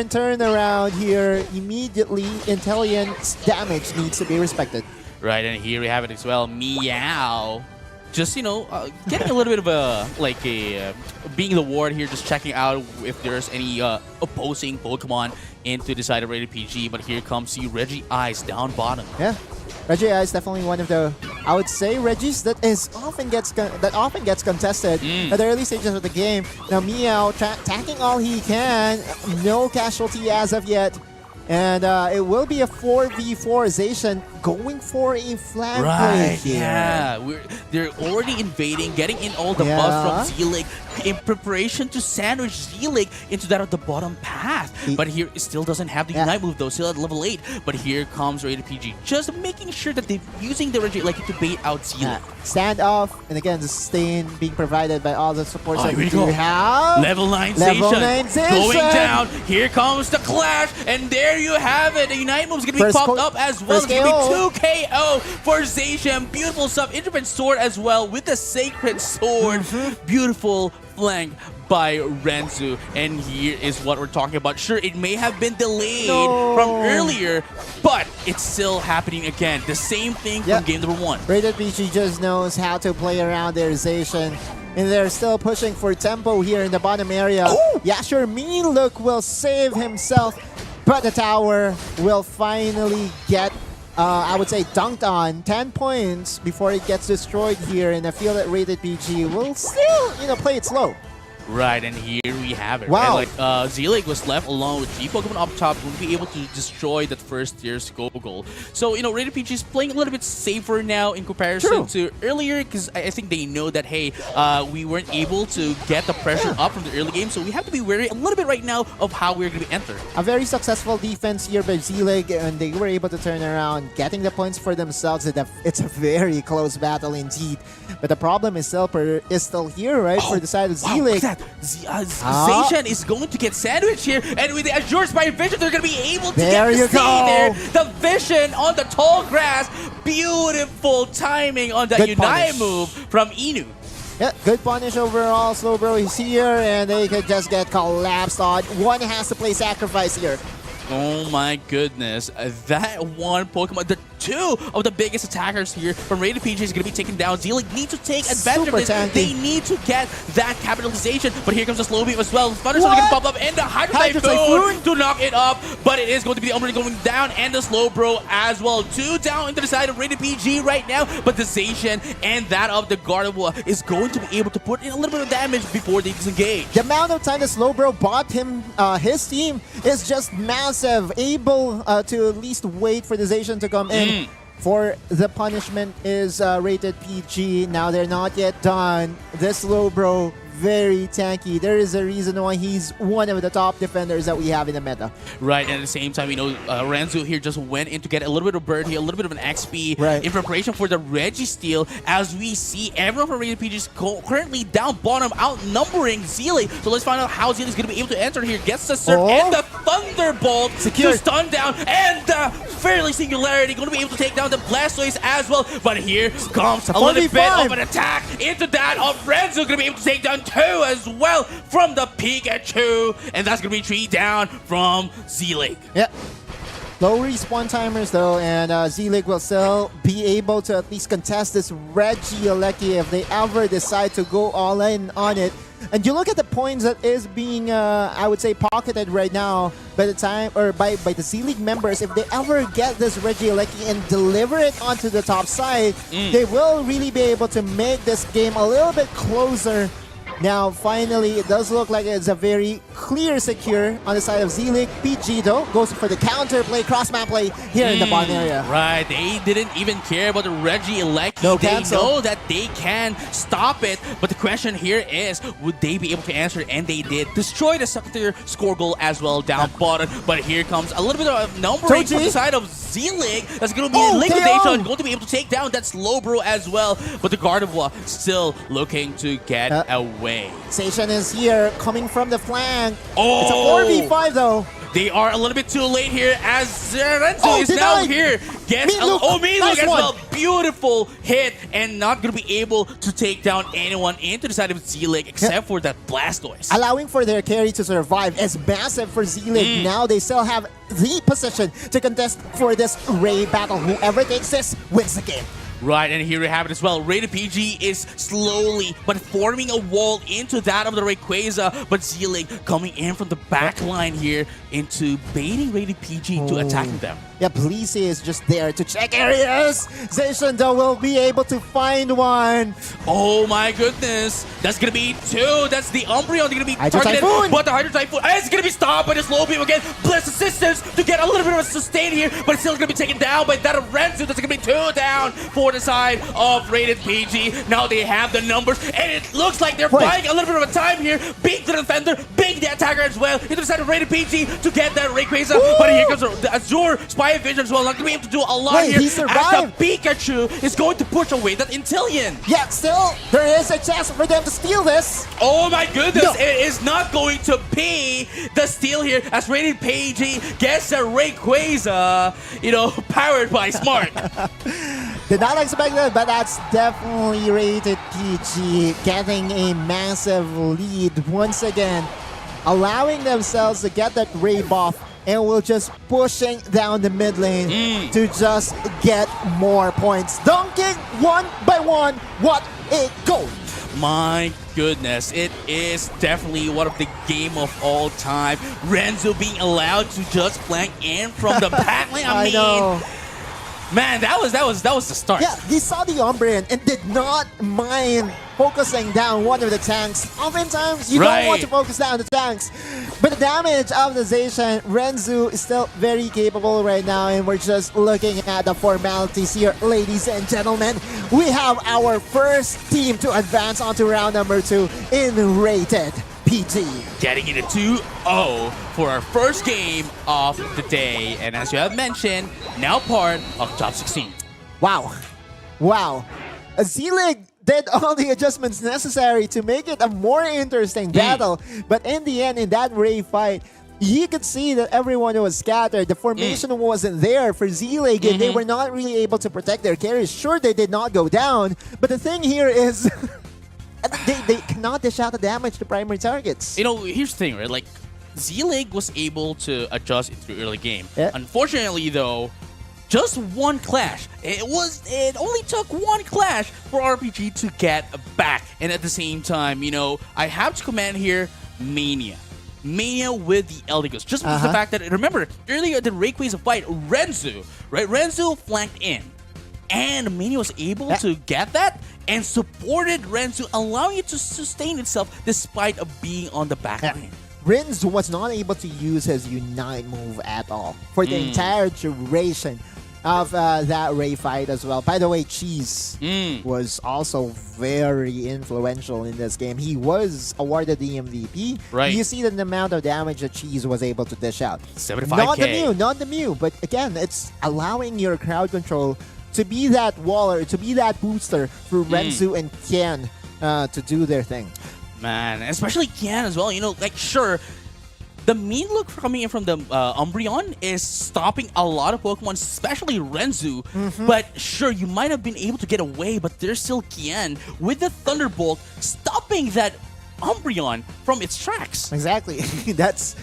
turn around here. Immediately, intelligence damage needs to be respected. Right, and here we have it as well. Meow. Just, getting a little bit of being the ward here, just checking out if there's any opposing Pokemon into the side of Rated PG. But here comes the Reggie Eyes down bottom. Yeah, Reggie is definitely one of the, I would say, Reggies that often gets contested at the early stages of the game. Now Meow attacking all he can, no casualty as of yet. And it will be a 4v4 Zacian going for a flag play here. Yeah, they're already invading, getting in all the buffs from Z-League in preparation to sandwich Z-League into that of the bottom path. But here it still doesn't have the Unite move though, still at level 8. But here comes Rated PG, just making sure that they're using the Reggie to bait out Z-League. Stand off, and again, the sustain being provided by all the supports that we have. Level 9 Zacian going down. Here comes the clash, and there you have it. The Unite move is going to be popped up as well. It's going to be 2 KO for Zacian. Beautiful stuff. Intermittent sword as well with the sacred sword. Beautiful flank by Renzu. And here is what we're talking about. Sure, it may have been delayed from earlier, but it's still happening again. The same thing from game number 1. Rated PG just knows how to play around their Zacian. And they're still pushing for tempo here in the bottom area. Yeah, sure, Mean Look will save himself, but the tower will finally get, I would say, dunked on. 10 points before it gets destroyed here. And I feel that Rated PG will still, play it slow. Right, and here we have it. Wow. Right? Z-League was left alone with G Pokemon up top, will be able to destroy that first tier scope goal. So, Rated PG is playing a little bit safer now in comparison to earlier, because I think they know that, hey, we weren't able to get the pressure up from the early game, so we have to be wary a little bit right now of how we're going to enter. A very successful defense here by Z-League, and they were able to turn around, getting the points for themselves. It's a very close battle indeed. But the problem is still here, right, for the side of Z-League. Zacian is going to get sandwiched here, and with the Azure Spire Vision, they're going to be able to there get you to stay go. there. The Vision on the tall grass. Beautiful timing on that Unite move from Inu. Yeah, good punish overall. Slowbro is here, and they could just get collapsed on. One has to play sacrifice here. Oh my goodness. That one Pokemon, the two of the biggest attackers here from Rated PG is going to be taken down. Z-League need to take advantage of this. Tanky. They need to get that capitalization. But here comes the slow beam as well. Thunderstorm is going to pop up and the Hydro Typhoon to knock it up. But it is going to be the Umbreon going down and the Slow Bro as well. 2 down into the side of Rated PG right now. But the Zacian and that of the Gardevoir is going to be able to put in a little bit of damage before they disengage. The amount of time the Slowbro bought him, his team, is just massive. Able to at least wait for the Zacian to come in. For the punishment is Rated PG. Now they're not yet done. This Slowbro, very tanky. There is a reason why he's one of the top defenders that we have in the meta. Right, and at the same time, Renzu here just went in to get a little bit of bird here, a little bit of an XP in preparation for the Reggie steal. As we see, everyone from Rated PG is currently down bottom, outnumbering Z-League. So let's find out how Z-League is going to be able to enter here. Gets the Surf and the Thunderbolt to stun down, and the Fairly Singularity going to be able to take down the Blastoise as well. But here comes a little bit of an attack into that of Renzu, going to be able to take down 2 as well from the Pikachu, and that's gonna be 3 down from Z-League. Yeah. Low respawn timers though, and Z-League will still be able to at least contest this Regieleki if they ever decide to go all in on it. And you look at the points that is being, I would say, pocketed right now by the time, or by the Z-League members. If they ever get this Regieleki and deliver it onto the top side, they will really be able to make this game a little bit closer. Now, finally, it does look like it's a very clear secure on the side of Z-League. PG, though, goes for the counter play, cross-map play here in the bottom area. Right, they didn't even care about the Regieleki. No they cancel. know that they can stop it, but the question here is, would they be able to answer? And they did. Destroy the second score goal as well down bottom. But here comes a little bit of numbering from the side of Z-League. That's going to be liquidation. Going to be able to take down that Slowbro as well. But the Gardevoir still looking to get away. Zacian is here, coming from the flank. It's a 4v5 though. They are a little bit too late here as Renzu is now here. Gets Mean Look as well. beautiful hit and not going to be able to take down anyone into the side of Z-League except for that Blastoise. Allowing for their carry to survive is massive for Z-League. Now they still have the position to contest for this Ray battle. Whoever takes this wins the game. Right, and here we have it as well. Rated PG is slowly but forming a wall into that of the Rayquaza, but Z-League coming in from the back line here into baiting Rated PG into attacking them. Yeah, Blissey is just there to check areas. Zacian, though, will be able to find one. Oh my goodness. That's going to be two. That's the Umbreon. They're going to be Hydro targeted. Typhoon. But the Hydro Typhoon is going to be stopped by the slow beam again. Bliss assistance to get a little bit of a sustain here, but it's still going to be taken down by that of Renzu. That's going to be two down for the side of Rated PG. Now they have the numbers, and it looks like they're buying a little bit of a time here. Being the defender, being the attacker as well. Into the side of Rated PG to get that Rayquaza. But here comes the Azure Spy Vision as well. Not going to be able to do a lot here. He as survived. the Pikachu is going to push away that Intillion. Yeah, still, there is a chance for them to steal this. Oh my goodness, it is not going to be the steal here as Rated PG gets a Rayquaza, powered by Smart. Did not expect that, but that's definitely Rated PG getting a massive lead once again, allowing themselves to get that Ray buff, and we're just pushing down the mid lane to just get more points. Dunking one by one, what a goal! My goodness, it is definitely one of the game of all time. Renzo being allowed to just flank in from the back lane. I mean, know. Man, that was the start. Yeah, he saw the Umbreon and did not mind focusing down one of the tanks. Oftentimes, you don't want to focus down the tanks. But the damage of the Zacian, Renzu is still very capable right now, and we're just looking at the formalities here, ladies and gentlemen. We have our first team to advance onto round number 2 in Rated PG. Getting it a 2-0 for our first game of the day. And as you have mentioned, now part of top 16. Wow. Z-League did all the adjustments necessary to make it a more interesting battle. But in the end, in that Ray fight, you could see that everyone was scattered. The formation wasn't there for Z-League, and they were not really able to protect their carries. Sure, they did not go down, but the thing here is they cannot dish out the damage to primary targets. Here's the thing, right? Like, Z-League was able to adjust it through early game. Yeah. Unfortunately, though, just one clash. It only took one clash for RPG to get back. And at the same time, I have to commend here Mania with the Eldegoss. Just because the fact that, remember, earlier the Rayquaza fight, Renzu flanked in. And Mania was able to get that and supported Renzu, allowing it to sustain itself despite of being on the back line. Renzu was not able to use his Unite move at all for the entire duration of that Ray fight as well. By the way, Cheese was also very influential in this game. He was awarded the MVP. Right. You see the amount of damage that Cheese was able to dish out. 75K. Not the Mew, but again, it's allowing your crowd control to be that waller, to be that booster for Renzu and Kian to do their thing. Man, especially Kian as well. Sure, the mean look coming in from the Umbreon is stopping a lot of Pokemon, especially Renzu. But sure, you might have been able to get away, but there's still Kian with the Thunderbolt stopping that Umbreon from its tracks. Exactly. It's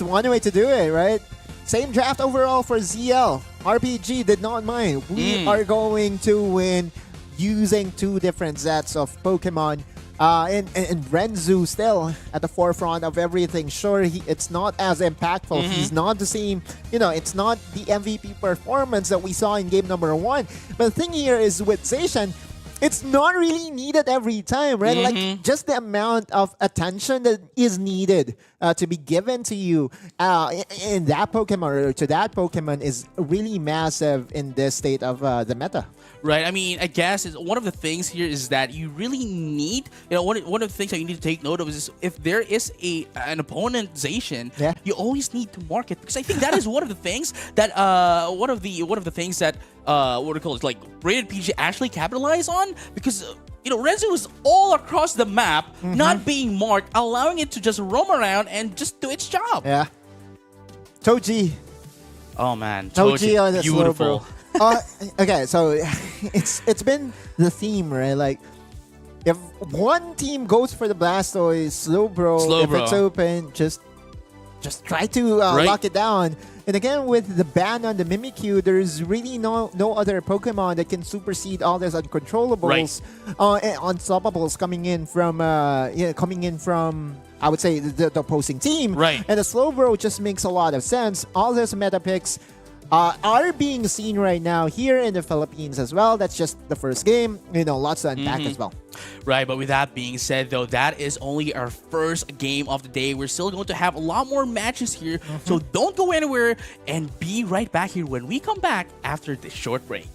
one way to do it, right? Same draft overall for ZL. RPG did not mind. We are going to win using 2 different sets of Pokemon. And Renzu still at the forefront of everything. Sure, it's not as impactful. He's not the same, it's not the MVP performance that we saw in game number 1. But the thing here is with Zacian, it's not really needed every time, right? Like, just the amount of attention that is needed to be given to you in that Pokemon or to that Pokemon is really massive in this state of the meta. Right. I mean, I guess one of the things here is that you really need, one of the things that you need to take note of is if there is an opponent Zacian, you always need to mark it, because I think that is one of the things that what do you call it? Like Rated PG actually capitalize on, because Renzu is all across the map, not being marked, allowing it to just roam around and just do its job. Yeah. Toji. Oh man, Toji on the beautiful. Okay, so it's been the theme, right? Like, if one team goes for the Blastoise, Slowbro, if it's open, just try to lock it down. And again, with the ban on the Mimikyu, there's really no other Pokemon that can supersede all these uncontrollables, and unstoppables coming in from I would say the opposing team. Right. And the Slowbro just makes a lot of sense. All these meta picks are being seen right now here in the Philippines as well. That's just the first game. Lots to unpack as well. Right, but with that being said, though, that is only our first game of the day. We're still going to have a lot more matches here, so don't go anywhere and be right back here when we come back after this short break.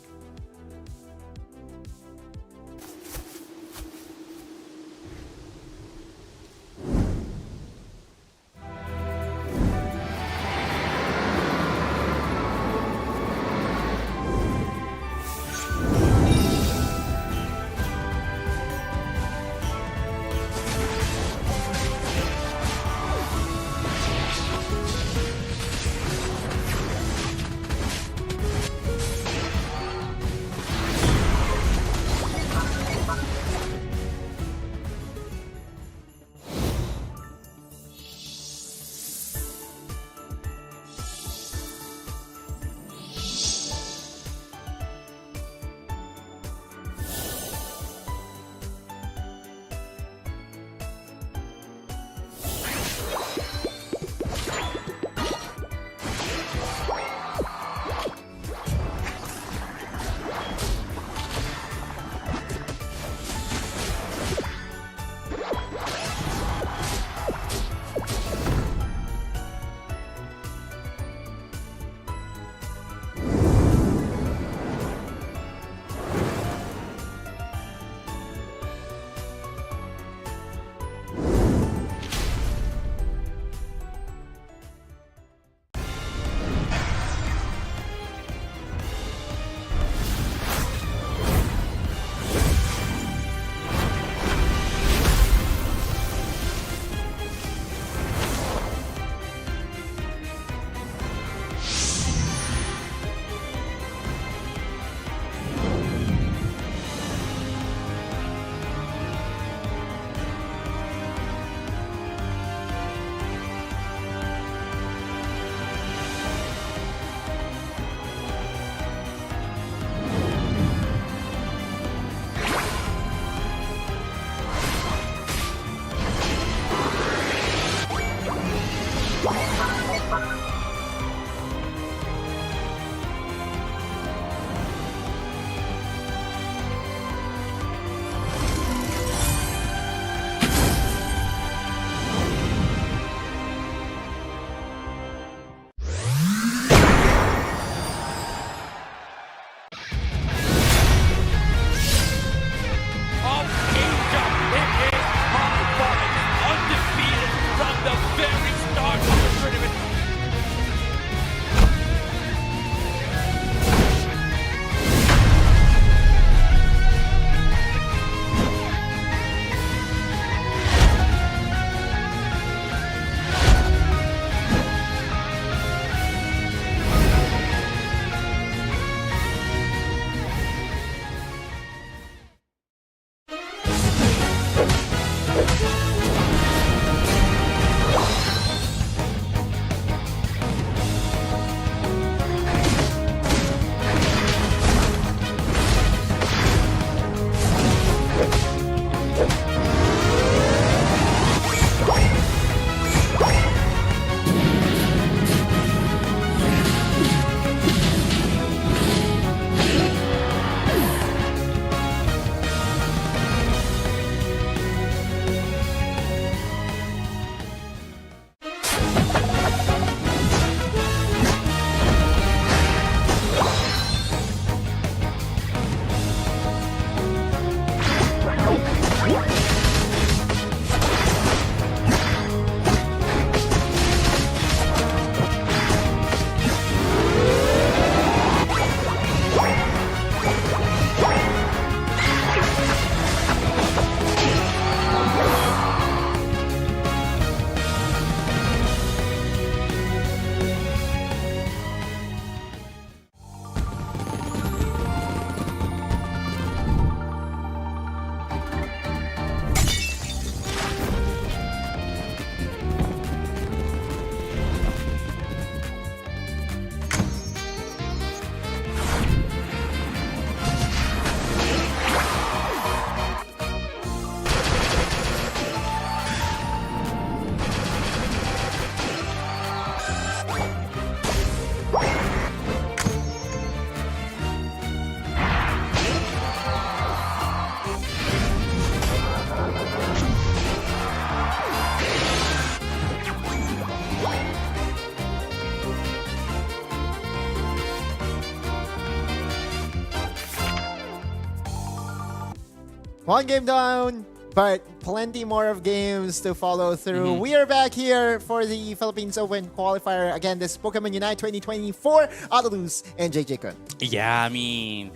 One game down, but plenty more of games to follow through. We are back here for the Philippines Open qualifier. Again, this Pokemon Unite 2024. Adeluz and JJ Kun. Yeah, I mean,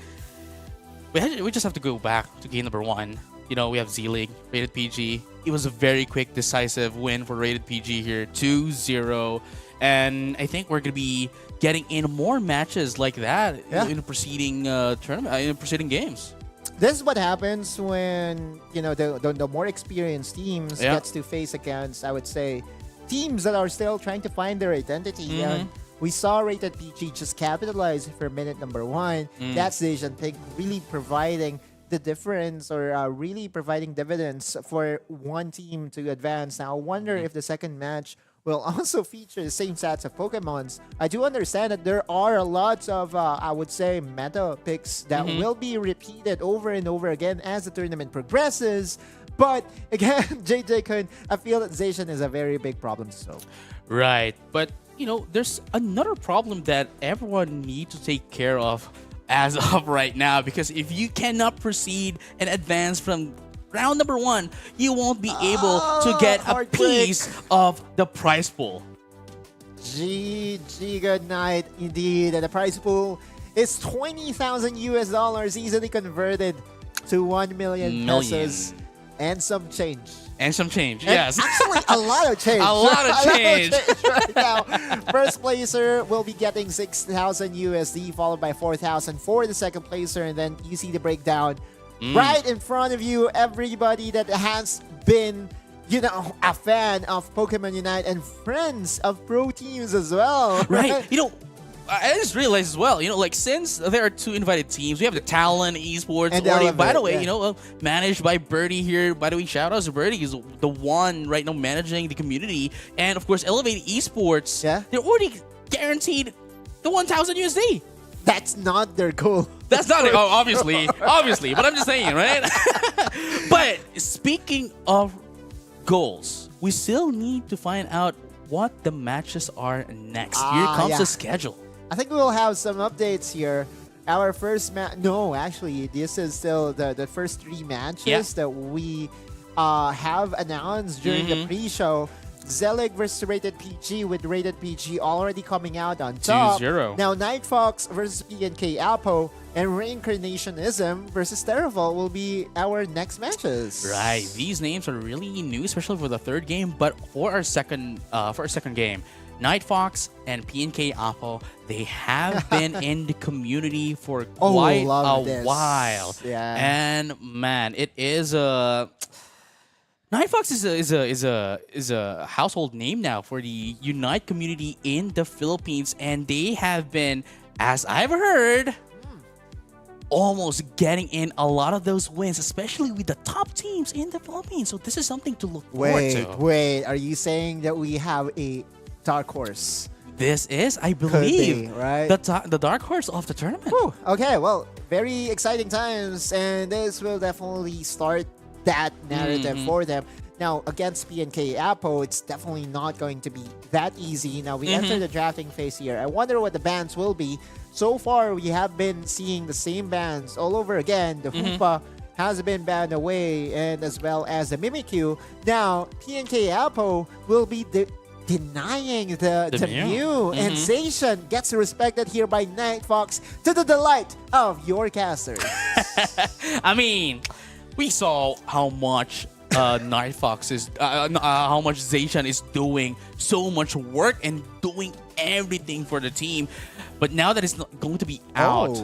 we just have to go back to game number 1. You know, we have Z-League, Rated PG. It was a very quick, decisive win for Rated PG here, 2-0. And I think we're going to be getting in more matches like that in the preceding tournament, in the preceding games. This is what happens when, you know, the more experienced teams gets to face against, I would say, teams that are still trying to find their identity. And we saw Rated PG just capitalize for minute number 1. That's the Asian thing, really providing the difference or really providing dividends for one team to advance. Now, I wonder if the second match will also feature the same sets of Pokemons. I do understand that there are a lot of, I would say, meta picks that will be repeated over and over again as the tournament progresses. But again, JJ Kun, I feel that Zacian is a very big problem to solve. Right. But, you know, there's another problem that everyone needs to take care of as of right now, because if you cannot proceed and advance from round number 1, you won't be able to get a piece of the prize pool. GG, good night indeed. And the prize pool is 20,000 US dollars, easily converted to 1 million pesos and some change. And some change, yes. Actually, a lot of change. A lot of change right now. First placer will be getting 6,000 USD, followed by 4,000 for the second placer. And then you see the breakdown right in front of you. Everybody that has been, you know, a fan of Pokemon Unite and friends of pro teams as well. Right. You know, I just realized as well, you know, like, since there are 2 invited teams, we have the Talon Esports And already, Elevate, by the way, you know, managed by Birdie here. By the way, shout out to Birdie. He's the one right now managing the community. And of course, Elevate Esports, they're already guaranteed the 1,000 USD. That's not their goal. That's not it. Oh, obviously, but I'm just saying, right? But speaking of goals, we still need to find out what the matches are next. Here comes the schedule. I think we'll have some updates here. Our first match, no, actually, this is still the first 3 matches that we have announced during the pre-show. Zelig versus Rated PG, with Rated PG already coming out on top. 2-0. Now, Night Fox versus PNK Apo and Reincarnationism versus Terraval will be our next matches. Right. These names are really new, especially for the third game. But for our second game, Night Fox and PNK Apo, they have been in the community for quite a while. Yeah. And man, it is a Night Fox is a household name now for the Unite community in the Philippines, and they have been, as I've heard, almost getting in a lot of those wins, especially with the top teams in the Philippines. So this is something to look forward to. Wait, are you saying that we have a dark horse? This is, I believe, be, right? the dark horse of the tournament. Whew. Okay, well, very exciting times, and this will definitely start that narrative for them. Now, against PNK Apo, it's definitely not going to be that easy. Now, we enter the drafting phase here. I wonder what the bans will be. So far, we have been seeing the same bans all over again. The Hoopa has been banned away, and as well as the Mimikyu. Now, PNK Apo will be denying the Mew. And Zacian gets respected here by Night Fox, to the delight of your casters. I mean, we saw how much Night Fox is, how much Zacian is doing so much work and doing everything for the team. But now that it's not going to be out,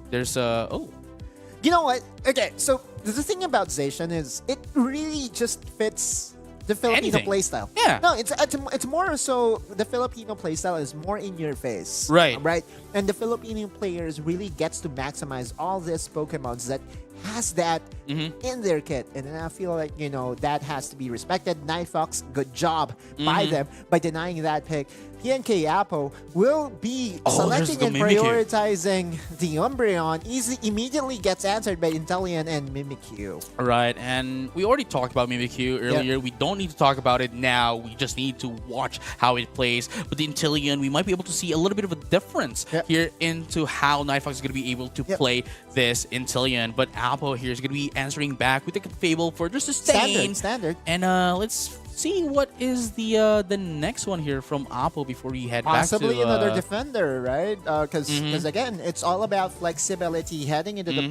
there's You know what? Okay, so the thing about Zacian is it really just fits the Filipino playstyle. Yeah. No, it's more so the Filipino playstyle is more in your face. Right. Right? And the Filipino players really gets to maximize all these Pokemons that has that in their kit. And then I feel like, you know, that has to be respected. Night Fox, good job by them by denying that pick. PNK Apo will be selecting and prioritizing the Umbreon. Immediately gets answered by Inteleon and Mimikyu. Right, and we already talked about Mimikyu earlier. We don't need to talk about it now. We just need to watch how it plays. But the Inteleon, we might be able to see a little bit of a difference here into how Night Fox is going to be able to play this in Tillion. But Apple here is going to be answering back with the Fable for just a sustain. Standard. And let's see what is the next one here from Apple before we head Possibly back to another defender, right? Because again, it's all about flexibility heading into the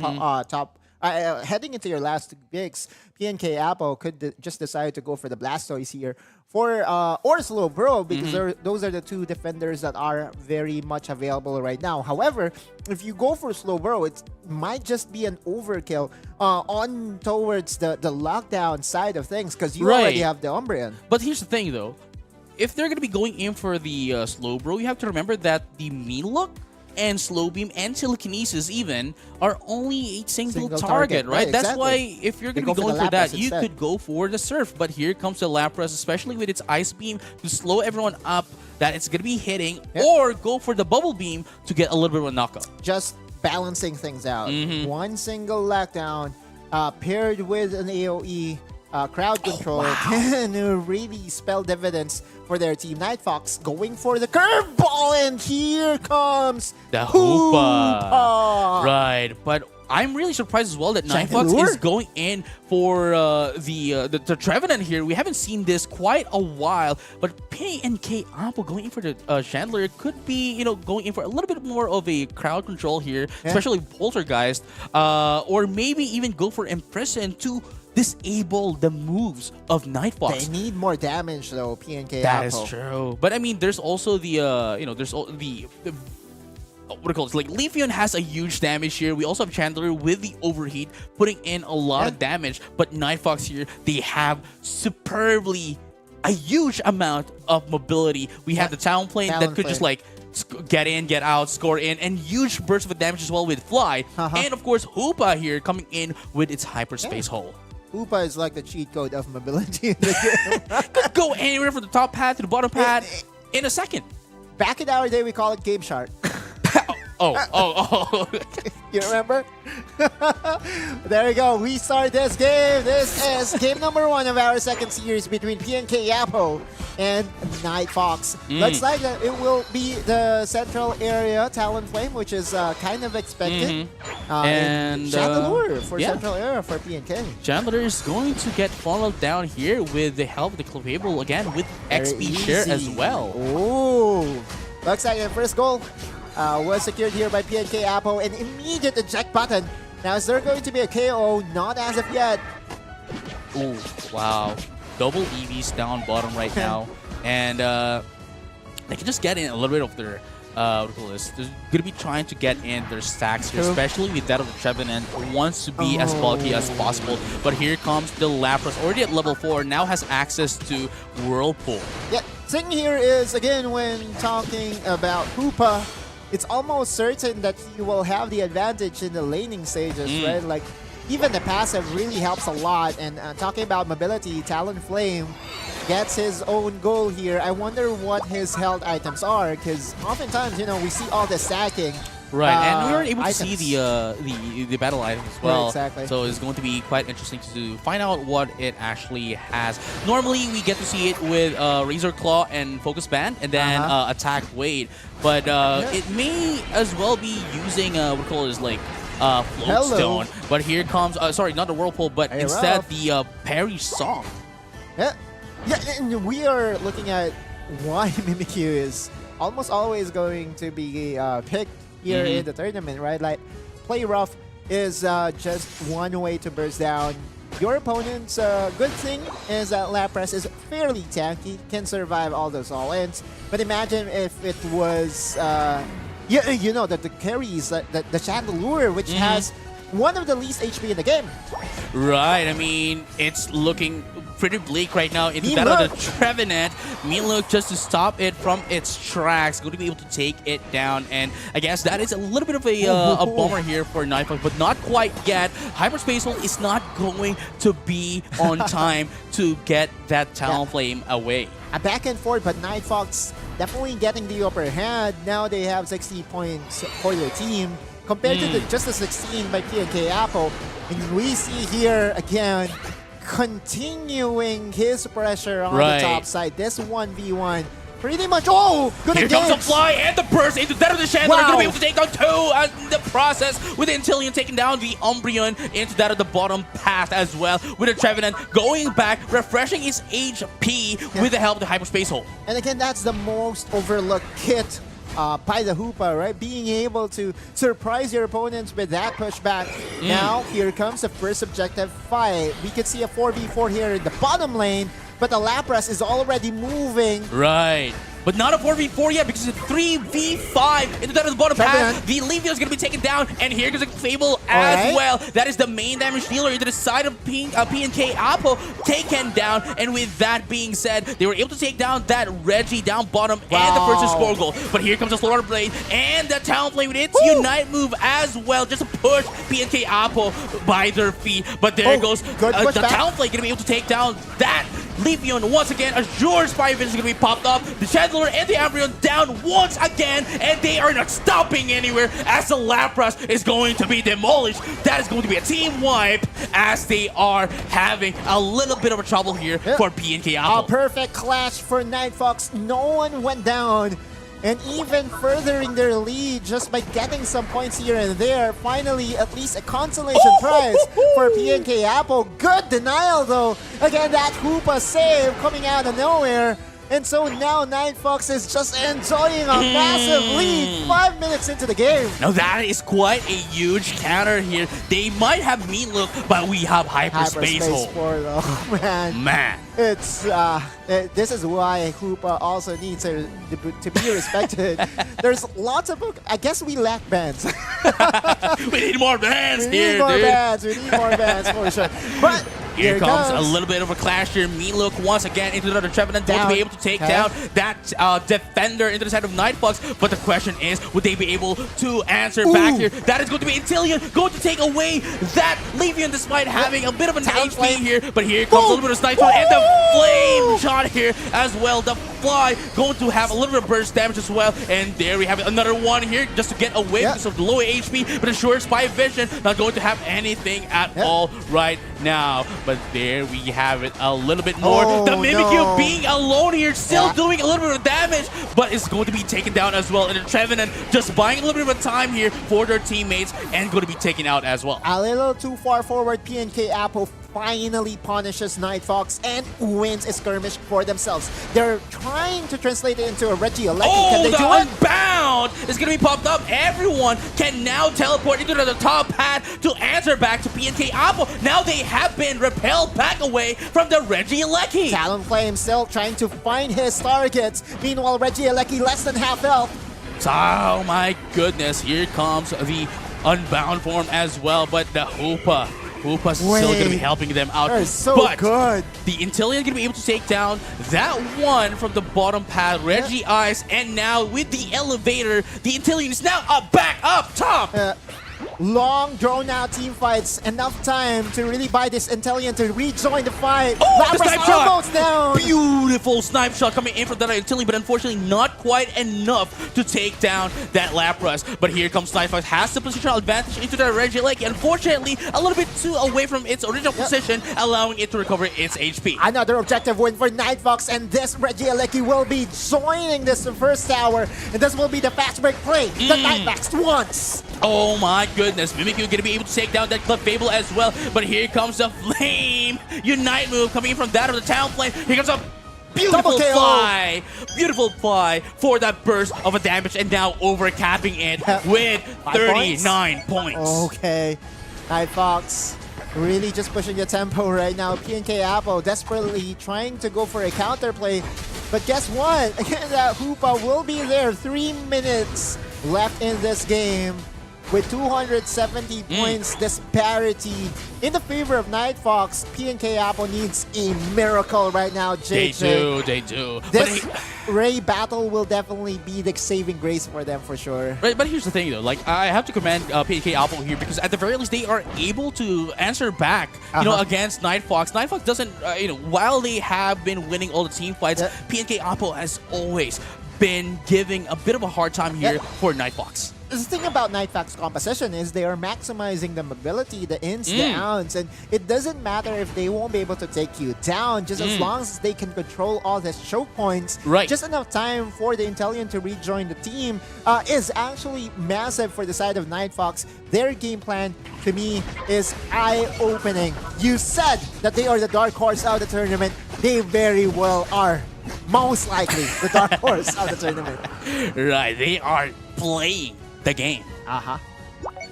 top. Heading into your last two gigs, PNK Apple could just decide to go for the Blastoise here or Slowbro, because those are the two defenders that are very much available right now. However, if you go for Slowbro, it might just be an overkill on towards the lockdown side of things, because you already have the Umbreon. But here's the thing, though. If they're going to be going in for the Slowbro, you have to remember that the Mean-Look and Slow Beam and Telekinesis even are only a single target, right? Yeah, That's exactly. why if you're going to be going for that, you instead. could go for the Surf. But here comes the Lapras, especially with its Ice Beam to slow everyone up that it's going to be hitting, or go for the Bubble Beam to get a little bit of a knockup. Just balancing things out. One single lockdown paired with an AoE crowd control can really spell dividends for their team. Night Fox going for the curveball, and here comes the Hoopa. Right, but I'm really surprised as well that Night Fox is going in for the Trevenant here. We haven't seen this quite a while, but PNK Apple going in for the Chandler could be, you know, going in for a little bit more of a crowd control here, especially Poltergeist, or maybe even go for Imprison to disable the moves of Night Fox. They need more damage though, PNK That Apple. is true. But I mean, there's also the there's the what do you call it? Like Leafeon has a huge damage here. We also have Chandler with the overheat, putting in a lot of damage. But Night Fox here, they have superbly a huge amount of mobility. We have the Talonflame that could just like get in, get out, score in, and huge bursts of damage as well with Fly. And of course, Hoopa here coming in with its Hyperspace Hole. Hoopa is like the cheat code of mobility in the game. Could go anywhere from the top pad to the bottom pad in a second. Back in our day, we call it Game Shark. Oh. You remember? There we go. We start this game. This is game number 1 of our second series between PNK Apple and Night Fox. Looks like that it will be the central area Talonflame, which is kind of expected. And Chandelure for central area for PNK. Chandler is going to get funneled down here with the help of the Clefable again with XP share as well. Ooh. Looks like the first goal was secured here by PNK Apple. An immediate eject button. Now, is there going to be a KO? Not as of yet. Ooh, wow. Double EVs down bottom right now. And they can just get in a little bit of their, what do you call this? They're going to be trying to get in their stacks here, especially with that of the Trevenant, who wants to be as bulky as possible. But here comes the Lapras, already at level 4, now has access to Whirlpool. Yeah, thing here is, again, when talking about Hoopa, it's almost certain that he will have the advantage in the laning stages, right? Like, even the passive really helps a lot. And talking about mobility, Talonflame gets his own goal here. I wonder what his health items are, because oftentimes, you know, we see all the stacking. Right, and we were able to see the battle items as well. Right, exactly. So it's going to be quite interesting to find out what it actually has. Normally, we get to see it with Razor Claw and Focus Band, and then Attack Wade. But it may as well be using what we call it, like Float Stone. But here comes, sorry, not the Whirlpool, but instead the Parry Song. Yeah, and we are looking at why Mimikyu is almost always going to be picked here in the tournament, right? Like, play rough is just one way to burst down your opponent's. Good thing is that Lapras is fairly tanky, can survive all those all-ins. But imagine if it was, you know, that the carries, the Chandelure, which has one of the least HP in the game. Right, I mean, it's looking pretty bleak right now in the battle of the Trevenant. Mean-Look just to stop it from its tracks, going to be able to take it down. And I guess that is a little bit of a bummer here for Night Fox, but not quite yet. Hyperspace Hole is not going to be on time to get that Talonflame away. A back and forth, but Night Fox definitely getting the upper hand. Now they have 60 points for their team, compared to just the 16 by PNK Apple. And we see here again, continuing his pressure on the top side. This 1v1 Pretty much. Oh, good Here engage. comes the fly and the burst into that of the Chandler. Wow. Going to be able to take down 2 in the process, with the Intillion taking down the Umbreon into that of the bottom path as well, with the Trevenant going back, refreshing his HP with the help of the Hyperspace Hole. And again, that's the most overlooked kit by the Hoopa, right? Being able to surprise your opponents with that pushback. Now, here comes the first objective fight. We could see a 4v4 here in the bottom lane, but the Lapras is already moving. Right. But not a 4v4 yet, because it's a 3v5 into that of the bottom path. The Leafeon is going to be taken down, and here goes a Fable as well. That is the main damage dealer into the side of PNK Apple, taken down. And with that being said, they were able to take down that Reggie down bottom and the first score goal. But here comes the Slaughter Blade and the Talonflame with its Unite move as well, just to push PNK Apple by their feet. But there goes the Talonflame going to be able to take down that Leafeon once again. Azure Spy Vision is going to be popped up. The Chandler and the Umbreon down once again, and they are not stopping anywhere as the Lapras is going to be demolished. That is going to be a team wipe, as they are having a little bit of a trouble here for PNK Apple. A perfect clash for Night Fox. No one went down. And even furthering their lead just by getting some points here and there. Finally, at least a consolation prize for PNK Apple. Good denial though. Again, that Hoopa save coming out of nowhere. And so now Night Fox is just enjoying a massive lead 5 minutes into the game. Now that is quite a huge counter here. They might have mean look, but we have Hyperspace Hole. Though, man. It's this is why Hoopa also needs to be respected. There's lots of I guess we lack bands. We need more bands We need more bands for sure. But here comes a little bit of a clash here. Mean look once again into the Trevenant, going to be able to take down that defender into the side of Night Fox. But the question is, would they be able to answer back here? That is going to be Intillion going to take away that Leafeon despite having a bit of an HP here. But here comes a little bit of Sniper and the flame shot here as well. The Fly going to have a little bit of burst damage as well. And there we have another one here just to get away because of the low HP. But a short Spy Vision not going to have anything at all right now. But there we have it a little bit more. The Mimikyu being alone here, still doing a little bit of damage, but it's going to be taken down as well. And the Trevenant just buying a little bit of time here for their teammates and going to be taken out as well. A little too far forward, PNK Apple finally punishes Night Fox and wins a skirmish for themselves. They're trying to translate it into a Regieleki. Can they do it? Unbound is going to be popped up. Everyone can now teleport into the top path to answer back to PNK Apple. Now they have been repelled back away from the Regieleki. Talonflame still trying to find his targets. Meanwhile, Regieleki less than half health. Oh my goodness, here comes the Unbound form as well, but the Hoopa's still going to be helping them out. That is so good. The Intillion going to be able to take down that one from the bottom path, Reggie Ice, and now with the elevator, the Intillion is now back up top. Long drawn-out team fights. Enough time to really buy this Intellion to rejoin the fight. The snipe shot! Almost down. Beautiful snipe shot coming in from that Intillion, but unfortunately not quite enough to take down that Lapras. But here comes Night Fox, has the positional advantage into the Regieleki. Unfortunately, a little bit too away from its original position, allowing it to recover its HP. Another objective win for Night Fox, and this Regieleki will be joining this first tower. And this will be the fast break play that Night Fox wants. Oh my goodness, Mimikyu going to be able to take down that Cliff Fable as well. But here comes the Flame Unite move coming in from that of the Talonflame. Here comes a beautiful fly for that burst of a damage, and now overcapping it with 39 points. Okay, Night Fox really just pushing the tempo right now. PNK Apple desperately trying to go for a counterplay. But guess what? Again, that Hoopa will be there. 3 minutes left in this game. With 270 points disparity in the favor of Night Fox, PNK Apple needs a miracle right now, JJ. They do. This Ray battle will definitely be the saving grace for them for sure. Right, but here's the thing though, like I have to commend PNK Apple here, because at the very least they are able to answer back, you know, against Night Fox. Night Fox doesn't, you know, while they have been winning all the team fights, PNK Apple has always been giving a bit of a hard time here for Night Fox. the thing about Nightfox composition is they are maximizing the mobility, the ins, the outs, and it doesn't matter if they won't be able to take you down, just as long as they can control all the choke points. Right. Just enough time for the Intellion to rejoin the team is actually massive for the side of Nightfox. Their game plan, to me, is eye-opening. You said that they are the dark horse of the tournament. They very well are. Most likely the dark horse of the tournament. Right, they are playing the game.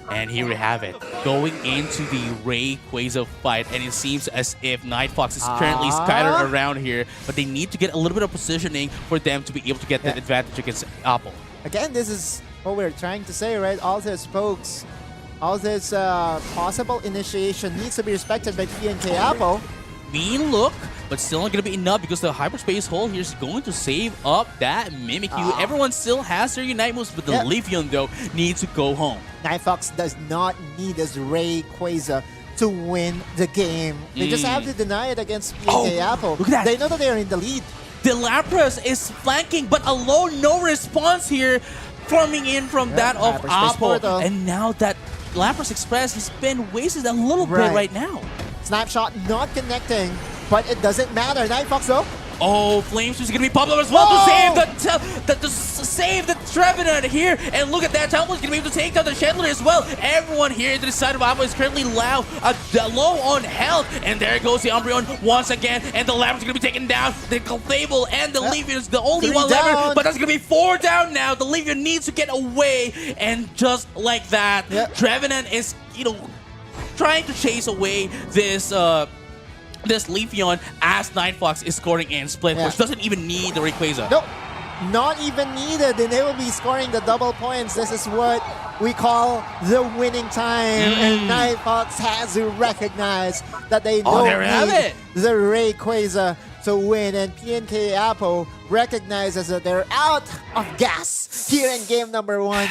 And here we have it, going into the Rayquaza fight, and it seems as if Nightfox is currently scattered around here, but they need to get a little bit of positioning for them to be able to get that advantage against Apple. Again, this is what we're trying to say, right? All this spokes, all this possible initiation needs to be respected by PNK Apple. Mean look, but still not going to be enough because the hyperspace hole here is going to save up that Mimikyu. Everyone still has their Unite moves, but the Leafeon, though, needs to go home. Nightfox does not need his Rayquaza to win the game. They just have to deny it against PNK Apple. Look at that. They know that they are in the lead. The Lapras is flanking, but alone, no response here forming in from that of Apple. And now that Lapras Express has been wasted a little bit right now. Snapshot not connecting, but it doesn't matter. Nightfox though. Oh, Flames is going to be popular as well to save the Trevenant here. And look at that, Telmo is going to be able to take down the Chandler as well. Everyone here to the side of Apple is currently low on health. And there goes the Umbreon once again. And the Lapras is going to be taken down. The Clefable and the Leafeon is the only one left. But that's going to be 4 down now. The Leafeon needs to get away. And just like that, Trevenant is, trying to chase away this Leafeon as Nightfox is scoring in Split Push. Doesn't even need the Rayquaza. Nope, not even needed. And they will be scoring the double points. This is what we call the winning time. And Nightfox has to recognize that they don't need the Rayquaza to win. And PNK Apple recognizes that they're out of gas here in game number 1.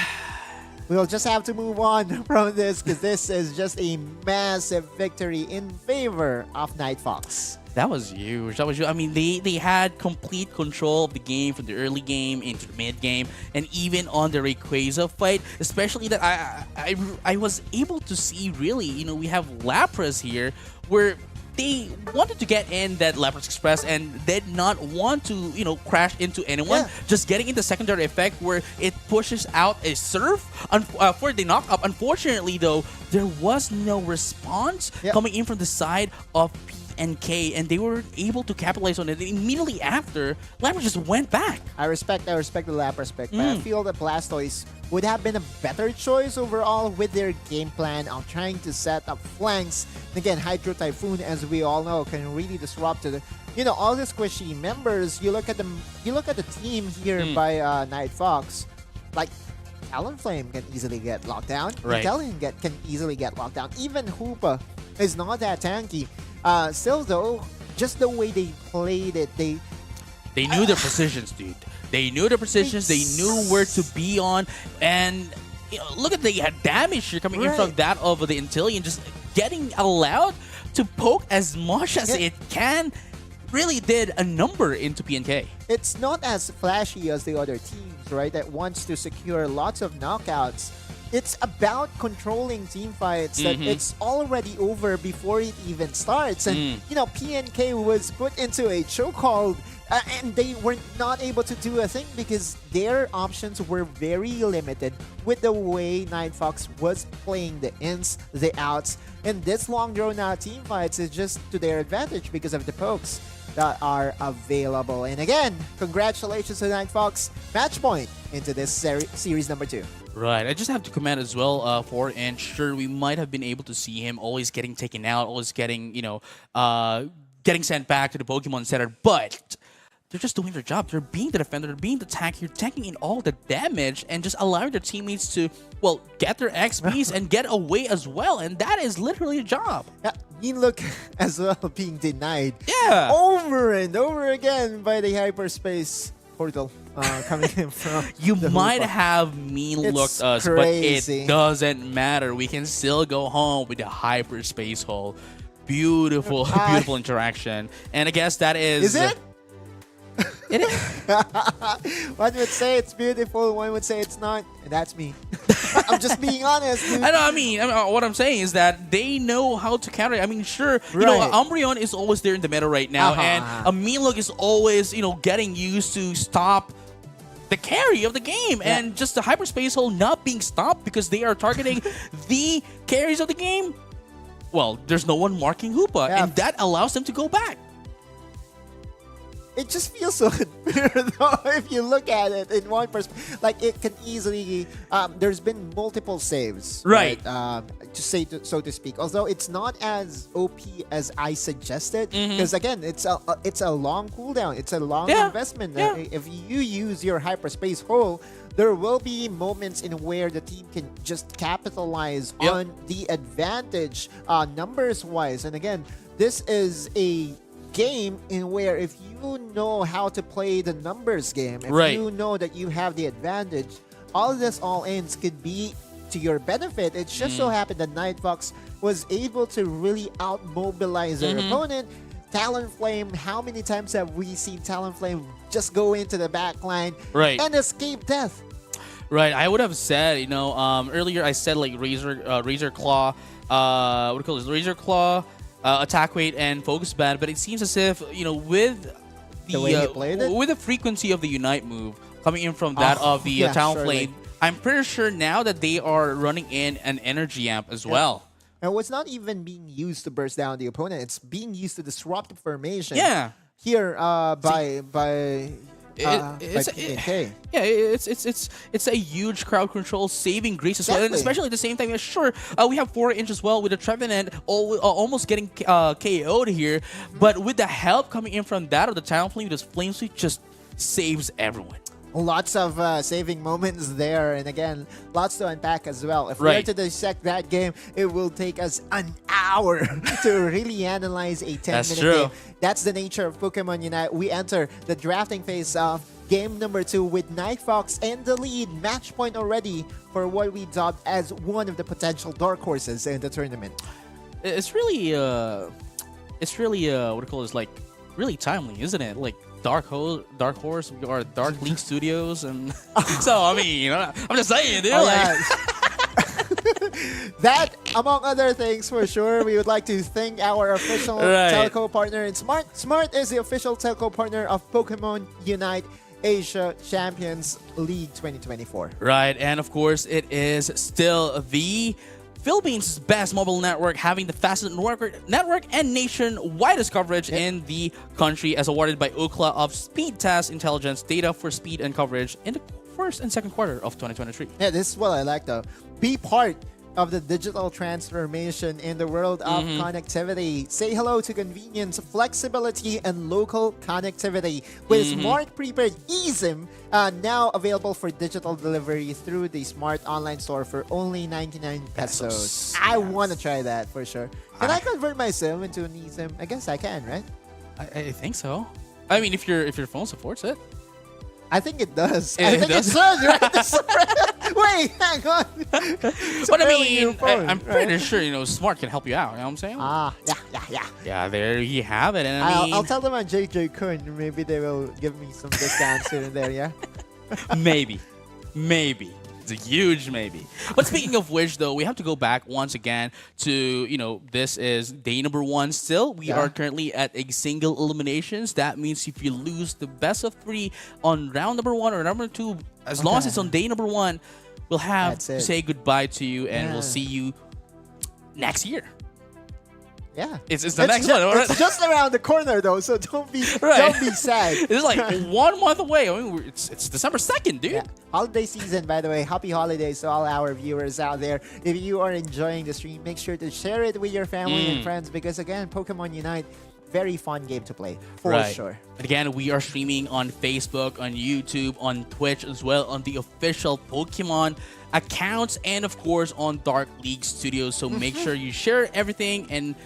We'll just have to move on from this because this is just a massive victory in favor of Nightfox. That was huge. That was huge. I mean, they had complete control of the game from the early game into the mid game, and even on the Rayquaza fight, especially that I was able to see really, we have Lapras here where they wanted to get in that Lapras Express and did not want to, crash into anyone. Just getting into secondary effect where it pushes out a Surf for the knock-up. Unfortunately, though, there was no response coming in from the side of PNK, and they were able to capitalize on it. And immediately after, Lapras just went back. I respect the Lapras pick, but I feel that Blastoise would have been a better choice overall with their game plan of trying to set up flanks. And again, Hydro Typhoon, as we all know, can really disrupt all the squishy members. You look at the team here by Nightfox, like Talonflame can easily get locked down. Intellion can easily get locked down. Even Hoopa is not that tanky. Still though, just the way they played it, they knew their positions, dude. They knew their positions. They knew where to be on. And look at the damage here coming in from that of the Intellion. Just getting allowed to poke as much as it can really did a number into PNK. It's not as flashy as the other teams, right? That wants to secure lots of knockouts. It's about controlling team fights that it's already over before it even starts. And, PNK was put into a chokehold and they were not able to do a thing because their options were very limited with the way Nightfox was playing the ins, the outs. And this long drawn out team fights is just to their advantage because of the pokes that are available. And again, congratulations to Nightfox. Match point into this series number 2. Right, I just have to comment as well for and sure we might have been able to see him always getting taken out, always getting getting sent back to the Pokemon Center, but they're just doing their job. They're being the defender, they're being the tank. You're tanking in all the damage and just allowing their teammates to, get their XPs and get away as well. And that is literally a job. Yeah, Mean Look as well being denied over and over again by the hyperspace portal coming in from you might have looked us, but it doesn't matter. We can still go home with the hyperspace hole. Beautiful, beautiful interaction. And I guess that is... Is it? It is. One would say it's beautiful, one would say it's not, and that's me. I'm just being honest, dude. I know. I mean, what I'm saying is that they know how to counter it. I mean, sure, you know, Right. Umbreon is always there in the meta right now, and a Mealog is always, you know, getting used to stop the carry of the game, and just the hyperspace hole not being stopped because they are targeting the carries of the game. Well, there's no one marking Hoopa, and that allows them to go back. It just feels so unfair, though, if you look at it in one perspective. Like, it can easily... there's been multiple saves. Right. So to speak. Although it's not as OP as I suggested. Because, again, it's a long cooldown. It's a long investment. If you use your hyperspace hole, there will be moments in where the team can just capitalize on the advantage numbers-wise. And, again, this is a game in where if you know how to play the numbers game, if you know that you have the advantage, all this all-ins could be to your benefit. It just so happened that Nightfox was able to really out-mobilize their opponent. Talonflame, how many times have we seen Talonflame just go into the backline and escape death? Right, I would have said, you know, earlier I said like Razor Claw, what do you call this? Razor Claw, attack rate and focus band, but it seems as if, you know, with the way you played it, with the frequency of the Unite move coming in from that of the Talonflame, I'm pretty sure now that they are running in an energy amp as well. And it's not even being used to burst down the opponent; it's being used to disrupt the formation. Yeah. Here, by PK. It's a huge crowd control, saving Grace as well, and especially at the same time. Sure, we have 4-inch as well with the Trevenant almost getting KO'd here, but with the help coming in from that of the Talonflame, this Flame Sweep just saves everyone. Lots of saving moments there, and again, lots to unpack as well. If we are to dissect that game, it will take us an hour to really analyze a 10-minute game. That's the nature of Pokemon Unite. We enter the drafting phase of game number 2 with Nightfox in the lead, match point already for what we dubbed as one of the potential dark horses in the tournament. It's really, what do you call this? Like, really timely, isn't it? Like, Dark Horse or Dark League Studios, and so I mean, you know, I'm just saying, dude. That, among other things, for sure, we would like to thank our official telco partner in Smart. Smart is the official telco partner of Pokemon Unite Asia Champions League 2024. Right, and of course, it is still the Philippines' best mobile network, having the fastest network and nationwide coverage in the country, as awarded by Ookla of Speed Task Intelligence data for speed and coverage in the first and second quarter of 2023. Yeah, this is what I like, though. Be part of the digital transformation in the world of connectivity. Say hello to convenience, flexibility, and local connectivity with Smart Prepaid eSIM, now available for digital delivery through the Smart online store for only 99 pesos. I want to try that for sure. Can I convert my SIM into an eSIM? I guess I can, right? I think so. I mean, if your phone supports it. I think it does. I think it does, right? Wait, hang on. But I mean, I'm pretty sure, you know, Smart can help you out. You know what I'm saying? Yeah. Yeah, there you have it. And I'll tell them on JJ Kun. Maybe they will give me some discounts here and there, yeah? Maybe. It's a huge maybe. But speaking of which, though, we have to go back once again to, you know, this is day number 1 still. We are currently at a single eliminations. That means if you lose the best of 3 on round number 1 or number 2, as long as it's on day number 1, we'll have to say goodbye to you, and we'll see you next year. Yeah, it's the next one. It's just around the corner, though, so don't be sad. It's like 1 month away. I mean, it's December 2nd, dude. Yeah. Holiday season, by the way. Happy holidays to all our viewers out there. If you are enjoying the stream, make sure to share it with your family and friends, because again, Pokemon Unite, very fun game to play for sure. And again, we are streaming on Facebook, on YouTube, on Twitch as well, on the official Pokemon accounts, and of course on Dark League Studios. So make sure you share everything, and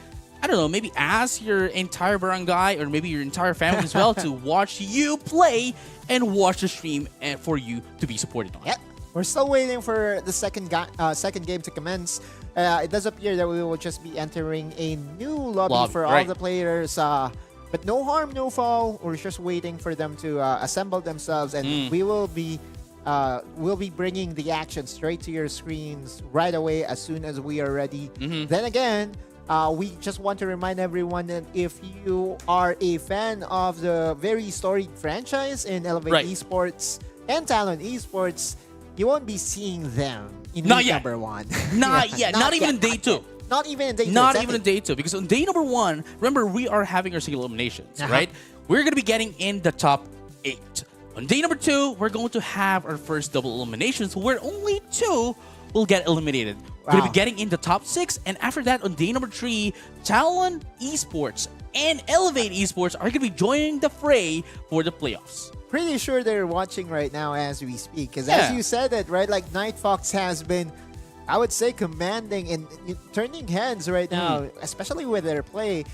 I don't know, maybe ask your entire barangay or maybe your entire family as well to watch you play and watch the stream and for you to be supported on. Yep. We're still waiting for the second game to commence. It does appear that we will just be entering a new lobby for all the players But no harm, no foul. We're just waiting for them to assemble themselves, and we'll be bringing the action straight to your screens right away as soon as we are ready. Then again, we just want to remind everyone that if you are a fan of the very storied franchise in Elevate Esports and Talon Esports, you won't be seeing them in Not week yet. number 1. Not yet. Not even in day 2. Not even in day 2. Not exactly. even in day 2. Because on day number 1, remember, we are having our single eliminations, right? We're going to be getting in the top 8. On day number 2, we're going to have our first double eliminations where only 2 will get eliminated. We're going to be getting in the top 6. And after that, on day number 3, Talon Esports and Elevate Esports are going to be joining the fray for the playoffs. Pretty sure they're watching right now as we speak. Because as you said it, right? Like Night Fox has been, I would say, commanding and turning heads right now, especially with their play.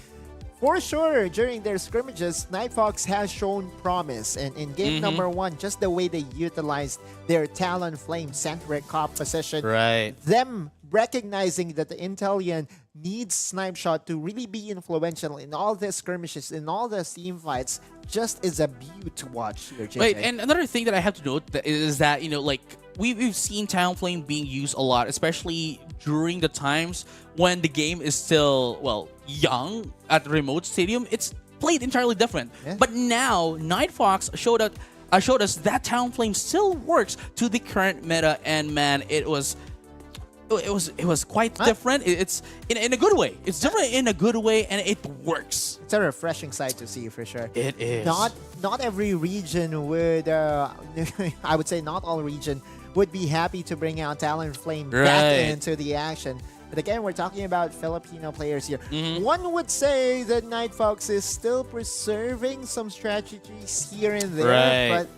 For sure, during their scrimmages, Night Fox has shown promise. And in game number 1, just the way they utilized their Talonflame centric composition, them recognizing that the Intellion needs Snipe Shot to really be influential in all the skirmishes, in all the team fights, just is a beaut to watch here, JJ. Right, and another thing that I have to note is that, you know, like, we've seen Talonflame being used a lot, especially during the times when the game is still, well, young at the remote stadium. It's played entirely different. But now, Night Fox showed us that Talonflame still works to the current meta, and man, it was quite different. It's in a good way. It's different in a good way, and it works. It's a refreshing sight to see for sure. It is. Not every region would, I would say not all region would be happy to bring out Talonflame back into the action. But again, we're talking about Filipino players here. One would say that Night Fox is still preserving some strategies here and there, but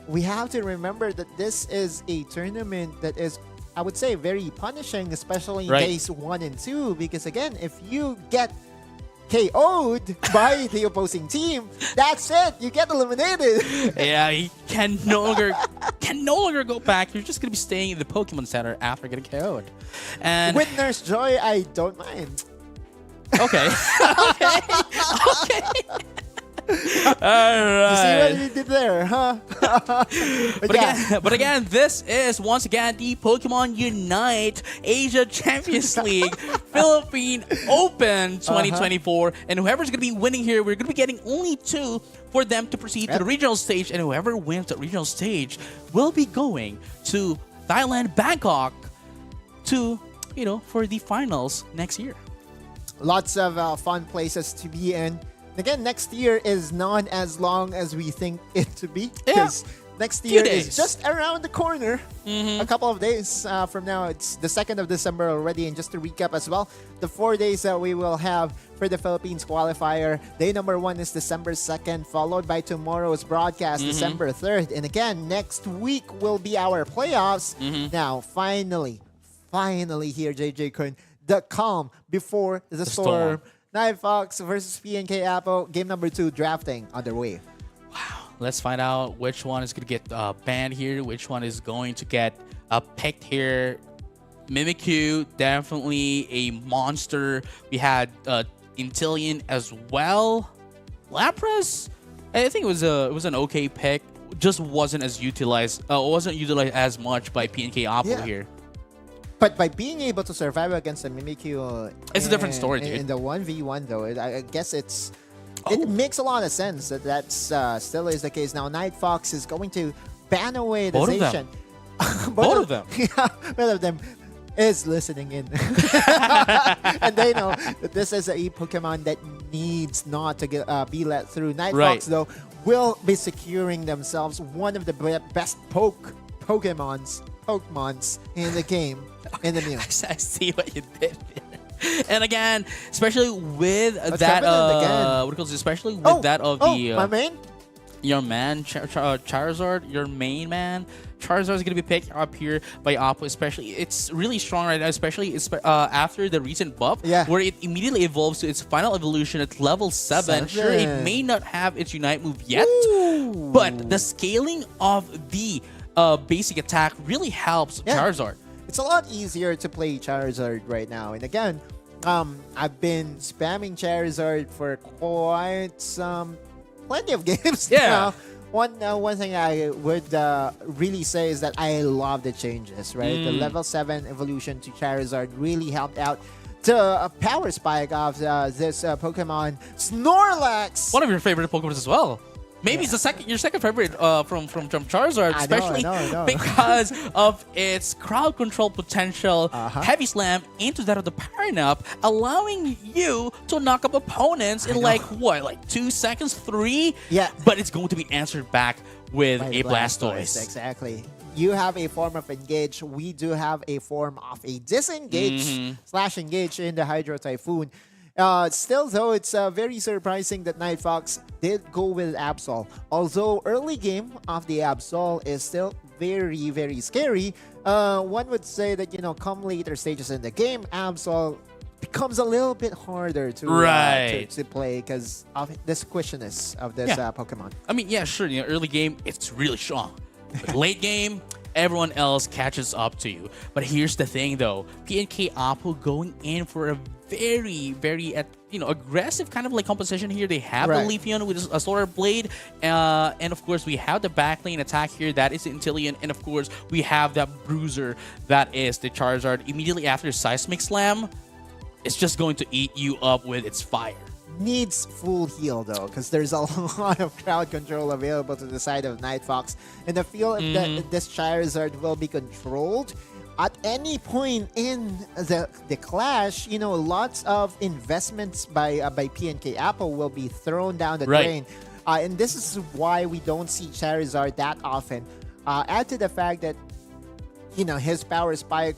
we have to remember that this is a tournament that is, I would say, very punishing, especially in days 1 and 2, because again, if you get KO'd by the opposing team, that's it. You get eliminated. You can no longer go back. You're just gonna be staying in the Pokemon Center after getting KO'd. And with Nurse Joy, I don't mind. Okay. Okay. All right. You see what we did there, huh? But again, this is once again the Pokemon Unite Asia Champions League Philippine Open 2024. And whoever's going to be winning here, we're going to be getting only 2 for them to proceed to the regional stage. And whoever wins the regional stage will be going to Thailand, Bangkok to, you know, for the finals next year. Lots of fun places to be in. Again, next year is not as long as we think it to be, because next year is just around the corner. A couple of days from now, it's the 2nd of December already. And just to recap as well, the 4 days that we will have for the Philippines qualifier, day number 1 is December 2nd, followed by tomorrow's broadcast, December 3rd. And again, next week will be our playoffs. Now, finally here, JJ Kun, the calm before the storm. Night Fox versus PNK Apple, game number 2, drafting underway. Wow. Let's find out which one is going to get banned here, which one is going to get picked here. Mimikyu, definitely a monster. We had Intellion as well. Lapras, I think it was an okay pick. Just wasn't utilized as much by PNK Apple here. But by being able to survive against the Mimikyu, it's a different story, dude. In the 1v1, though, I guess it makes a lot of sense that that's still is the case. Now, Night Fox is going to ban away the Zacian. Both of them. Yeah, both of them is listening in. And they know that this is a Pokemon that needs not to be let through. Night Fox, though, will be securing themselves one of the best Pokemons in the game. In the news. I see what you did there. And again, especially with that especially with that of the my main? Your man Charizard, your main man Charizard is going to be picked up here by Oppo. Especially, it's really strong right now, especially after the recent buff, where it immediately evolves to its final evolution at level 7. Sure, it may not have its Unite move yet, but the scaling of the basic attack really helps Charizard. It's a lot easier to play Charizard right now. And again, I've been spamming Charizard for quite plenty of games Yeah. now. One thing I would really say is that I love the changes, right? The level 7 evolution to Charizard really helped out the power spike of this Pokemon Snorlax. One of your favorite Pokemon as well. Maybe it's your second favorite from Charizard, especially I know. because of its crowd control potential, heavy slam into that of the powering up, allowing you to knock up opponents in like 2 seconds, 3? Yeah. But it's going to be answered back with a Blastoise. Exactly. You have a form of engage. We do have a form of a disengage / engage in the Hydro Typhoon. Still, though, it's very surprising that Night Fox did go with Absol. Although early game of the Absol is still very, very scary, one would say that, come later stages in the game, Absol becomes a little bit harder to play because of the squishiness of this Pokemon. I mean, yeah, sure. Early game, it's really strong. But late game, everyone else catches up to you. But here's the thing, though. PNK Apple going in for a very, very aggressive kind of like composition here. They have the Leafeon with a Solar Blade, and of course we have the backlane attack here. That is the Inteleon, and of course we have that Bruiser that is the Charizard. Immediately after Seismic Slam, it's just going to eat you up with its fire. Needs full heal though, because there's a lot of crowd control available to the side of Night Fox, and I feel that this Charizard will be controlled at any point in the clash. Lots of investments by PNK Apple will be thrown down the drain, and this is why we don't see Charizard that often. Add to the fact that his power spike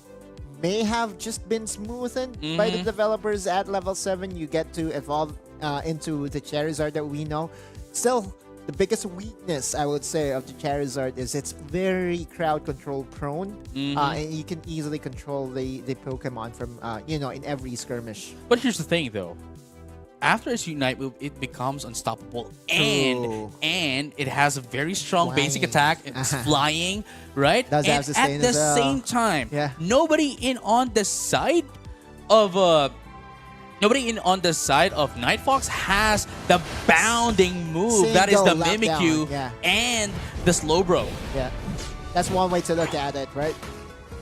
may have just been smoothened by the developers at level 7. You get to evolve into the Charizard that we know. Still, the biggest weakness, I would say, of the Charizard is it's very crowd control prone, and you can easily control the Pokemon from, in every skirmish. But here's the thing, though. After its Unite move, it becomes unstoppable. And it has a very strong basic attack. It's flying, right? Does and have sustain at the as well. same time, Yeah. nobody in on the side of Night Fox has the bounding move. That is the Single Mimikyu lapdown, and the Slowbro. Yeah, that's one way to look at it, right?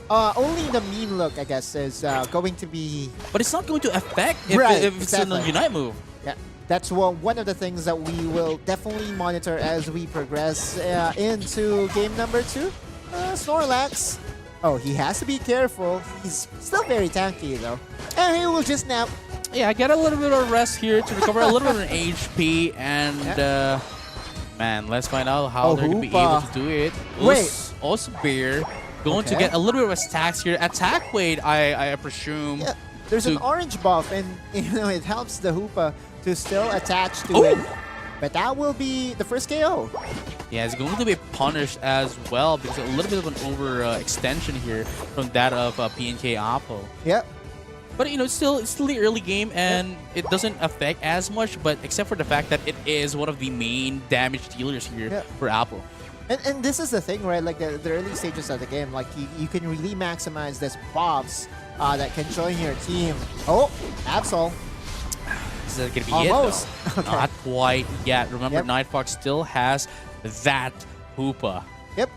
Only the mean look, I guess, is going to be... But it's not going to affect if it's exactly. a Unite move. Yeah, that's one of the things that we will definitely monitor as we progress into game number 2. Snorlax. Oh, he has to be careful. He's still very tanky, though. And he will just nap. Yeah, get a little bit of rest here to recover a little bit of HP. And, man, let's find out how they're going to be able to do it. Also, Bear going to get a little bit of attacks here. Attack weight, I presume. Yeah, there's an orange buff, and it helps the Hoopa to still attach to it. But that will be the first KO. Yeah, it's going to be punished as well because a little bit of an overextension here from that of PNK Apple. Yep. But it's still the early game and it doesn't affect as much, but except for the fact that it is one of the main damage dealers here for Apple. And this is the thing, right? Like the early stages of the game, like you can really maximize this buffs that can join your team. Oh, Absol. Is that going to be almost it, though? Not quite yet. Remember, Night Fox still has that Hoopa. Yep.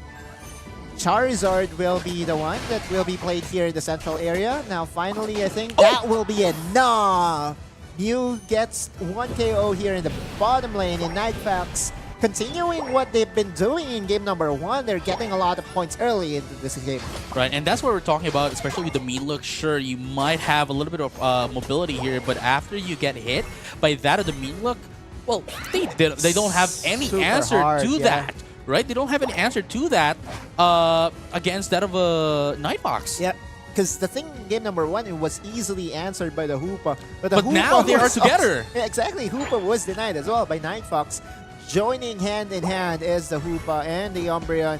Charizard will be the one that will be played here in the central area. Now, finally, I think that will be enough. Mew gets 1 KO here in the bottom lane, and Night Fox continuing what they've been doing in game number 1. They're getting a lot of points early into this game. Right, and that's what we're talking about, especially with the mean look. Sure, you might have a little bit of mobility here, but after you get hit by that of the mean look, well, they don't have any answer to that. Right? They don't have any answer to that against that of a Night Fox. Yep. Because the thing in game number 1, it was easily answered by the Hoopa. But Hoopa now they are together. Yeah, exactly. Hoopa was denied as well by Night Fox. Joining hand in hand is the Hoopa and the Umbreon.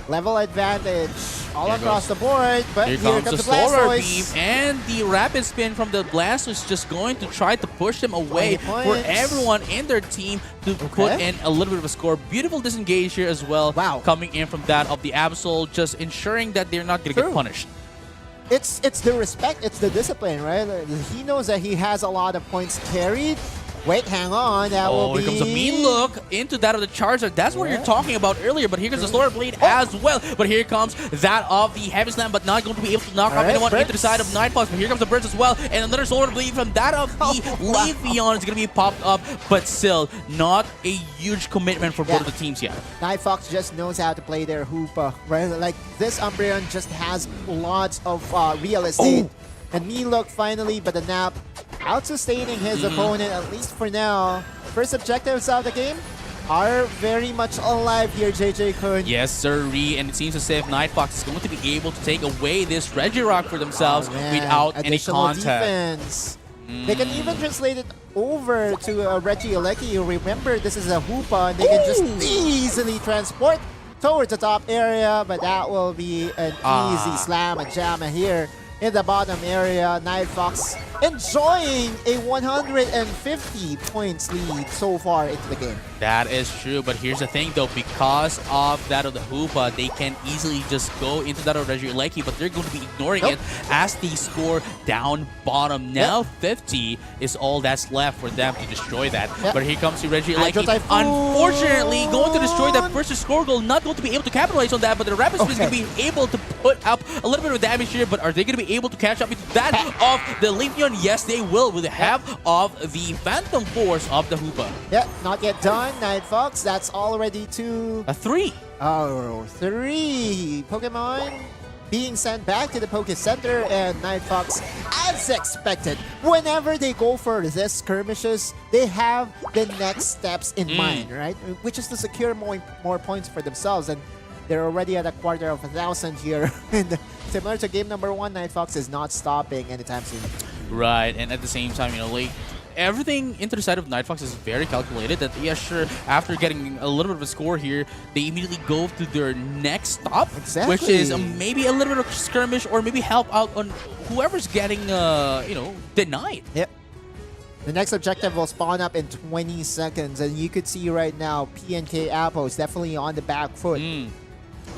Level advantage all across the board, but here comes the Solar Beam, Blastoise. and the Rapid Spin from the Blastoise just going to try to push them away for everyone in their team to put in a little bit of a score. Beautiful disengage here as well, coming in from that of the Absol, just ensuring that they're not going to get punished. it's the respect, it's the discipline, right? He knows that he has a lot of points carried. Wait, hang on. That will be... Here comes a mean look into that of the Charizard. That's what you're talking about earlier. But here comes the Solar Blade as well. But here comes that of the Heavy Slam, but not going to be able to knock off anyone into the side of Nightfox. But here comes the Burst as well. And another Solar Blade from that of the Leafeon is going to be popped up. But still, not a huge commitment for both of the teams yet. Nightfox just knows how to play their Hoopa, right? Like, this Umbreon just has lots of real estate. And me look finally, but the Nap out-sustaining his opponent, at least for now. First objectives of the game are very much alive here, JJ Kun. Yes, sirree. And it seems as if Nightfox is going to be able to take away this Regirock for themselves without any contact. Defense. They can even translate it over to Regieleki. Remember, this is a Hoopa, and they can just easily transport towards the top area, but that will be an easy slam and jammer here. In the bottom area, Nightfox enjoying a 150 points lead so far into the game. That is true, but here's the thing though, because of that of the Hoopa, they can easily just go into that of Regieleki, but they're going to be ignoring it as they score down bottom. Now 50 is all that's left for them to destroy that. But here comes the Regieleki. Unfortunately, going to destroy that first score goal, not going to be able to capitalize on that, but the Rapid Spin is going to be able to put up a little bit of damage here, but are they going to be able to catch up with that of the Leafeon? Yes, they will with the help of the Phantom Force of the Hoopa. Yeah, not yet done. Nightfox, that's already to... A 3. Oh, 3 Pokemon being sent back to the Poke Center, and Nightfox, as expected, whenever they go for this skirmishes, they have the next steps in mind, right? Which is to secure more points for themselves, and they're already at a 250,000 here. And similar to game number 1, Nightfox is not stopping anytime soon. Right, and at the same time, you know, like, everything into the side of Nightfox is very calculated. That, yeah, sure, after getting a little bit of a score here, they immediately go to their next stop, which is maybe a little bit of skirmish or maybe help out on whoever's getting, you know, denied. Yep. The next objective will spawn up in 20 seconds, and you could see right now PNK Apple is definitely on the back foot.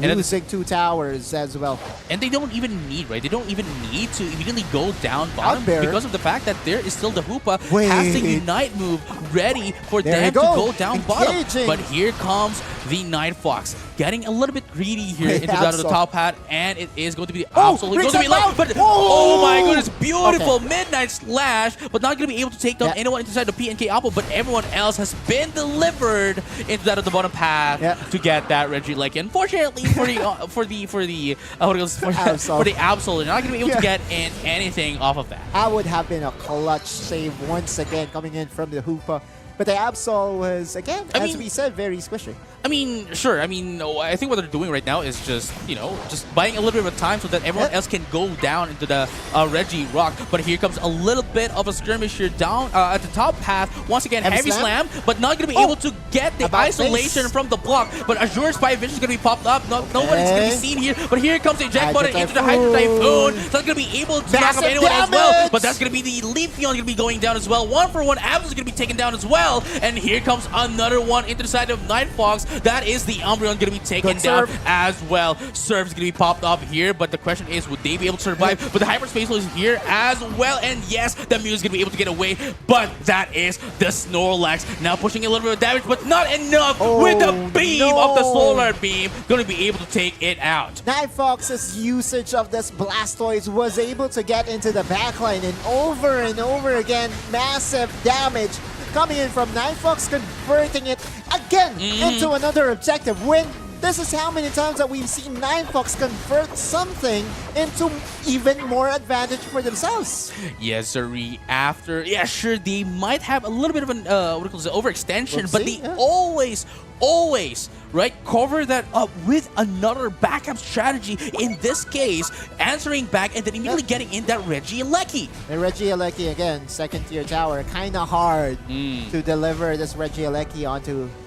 Losing 2 towers as well. And they don't even need, right? They don't even need to immediately go down bottom because of the fact that there is still the Hoopa has the Unite move ready for them to go down bottom. But here comes the Nightfox, getting a little bit greedy here into the top hat, and it is going to be absolutely going to be loud. But oh my goodness, beautiful Midnight Slash, but not going to be able to take down anyone inside the PNK Apple, but everyone else has been delivered into that of the bottom path to get that Regieleki. Unfortunately, for the Absol, they're not going to be able to get in anything off of that. That would have been a clutch save once again coming in from the Hoopa. But the Absol was, again, as we said, very squishy. I mean, sure. I mean, I think what they're doing right now is just, you know, just buying a little bit of time so that everyone else can go down into the Regirock. But here comes a little bit of a skirmish here down at the top path. Once again, Heavy Slam, but not going to be able to get the isolation from the block. But Azure Spy Vision is going to be popped up. No one is going to be seen here. But here comes the eject button into the Hydro Typhoon. So that's going to be able to knock up anyone as well. But that's going to be the Leafeon going to be going down as well. 1-for-1 Absol is going to be taken down as well. And here comes another one into the side of Nightfox. That is the Umbreon going to be taken down as well. Surf is going to be popped up here, but the question is, would they be able to survive? But the Hyperspace is here as well, and yes, the Mew is going to be able to get away, but that is the Snorlax. Now pushing a little bit of damage, but not enough with the beam of the Solar Beam. Going to be able to take it out. Nightfox's usage of this Blastoise was able to get into the backline, and over again, massive damage coming in from Nightfox, converting it again into another objective win. This is how many times that we've seen Nightfox convert something into even more advantage for themselves. Yes, sirree. After, yeah, sure, they might have a little bit of an overextension, but they always, right, cover that up with another backup strategy. In this case, answering back and then immediately getting in that Regieleki. The Regieleki, again, second tier tower, kind of hard to deliver this Regieleki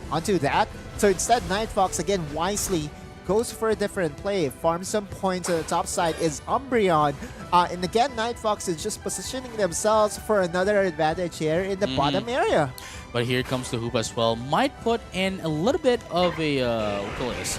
onto that. So instead, Nightfox, again, wisely goes for a different play. Farms some points on the top side is Umbreon. And again, Nightfox is just positioning themselves for another advantage here in the bottom area. But here comes the hoop as well. Might put in a little bit of a what do you call this?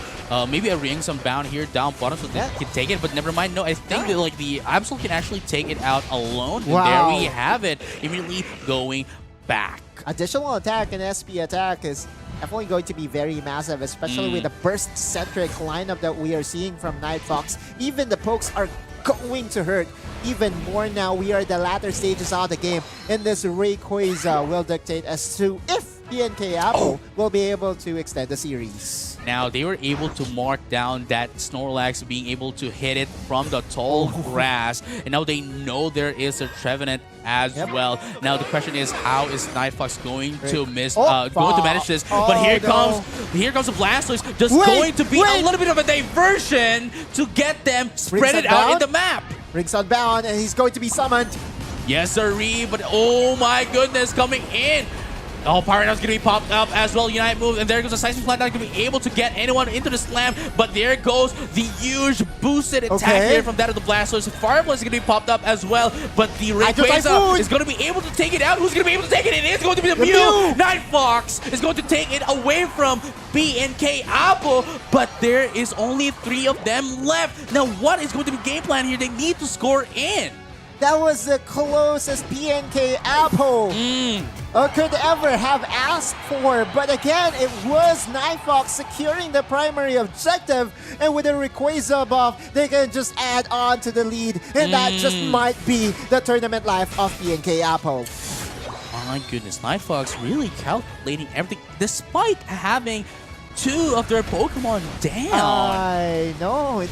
Maybe a ring some bound here down bottom so they can take it. But never mind. No, I think that like the Absol can actually take it out alone. Wow. And there we have it. Immediately going back. Additional attack and SP attack is definitely going to be very massive, especially with the burst-centric lineup that we are seeing from Night Fox. Even the pokes are going to hurt even more now. We are the latter stages of the game, and this Rayquaza will dictate as to if PNK Apple will be able to extend the series. Now, they were able to mark down that Snorlax being able to hit it from the tall grass. And now they know there is a Trevenant as well. Now, the question is, how is Night Fox going to manage this? But here comes the Blastoise, just going to be a little bit of a diversion to get them spread it out in the map. Rings Unbound, and he's going to be summoned. Yes, sirree, but oh my goodness, coming in. Oh, Power Now's going to be popped up as well. Unite move, and there goes a Seismic Slam. Not going to be able to get anyone into the slam, but there goes the huge boosted attack here from that of the Blastoise. Fireball is going to be popped up as well, but the Rayquaza is going to be able to take it out. Who's going to be able to take it? It is going to be the Mew. Night Fox is going to take it away from BNK Apple, but there is only 3 of them left. Now, what is going to be game plan here? They need to score in. That was the closest PNK Apple could ever have asked for. But again, it was Night Fox securing the primary objective. And with the Rayquaza buff, they can just add on to the lead. And that just might be the tournament life of PNK Apple. My goodness, Night Fox really calculating everything despite having 2 of their Pokemon down. I know.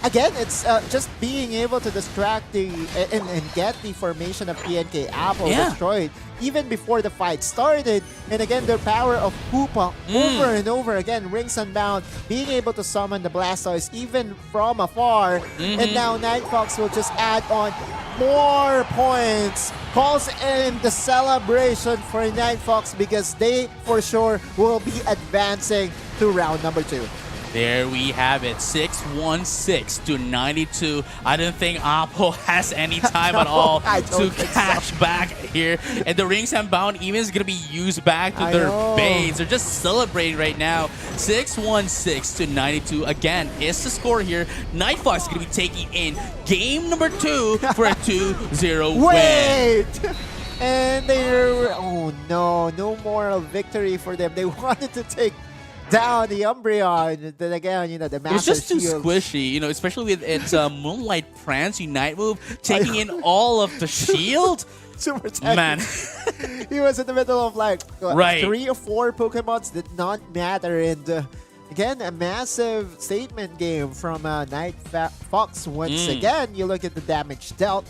Again, it's just being able to distract and get the formation of PNK Apple destroyed even before the fight started. And again, their power of Hoopa over and over again, Rings Unbound, being able to summon the Blastoise even from afar. And now Night Fox will just add on more points. Calls in the celebration for Night Fox because they for sure will be advancing to round number 2. There we have it, 616 to 92. I don't think Apple has any time at all to cash back here. And the Rings Unbound even is going to be used back to their base. They're just celebrating right now. 616 to 92. Again, is the score here. Night Fox is going to be taking in game number 2 for a 2-0 win. And they're... Oh no, no moral victory for them. They wanted to take down the Umbreon. Then again, the Master It's just too Shield. squishy, especially with its Moonlight Prance Unite move, taking in all of the shield. Super tanky. Man. He was in the middle of like 3 or 4 Pokemons, did not matter. And again, a massive statement game from Night Fox once again. You look at the damage dealt.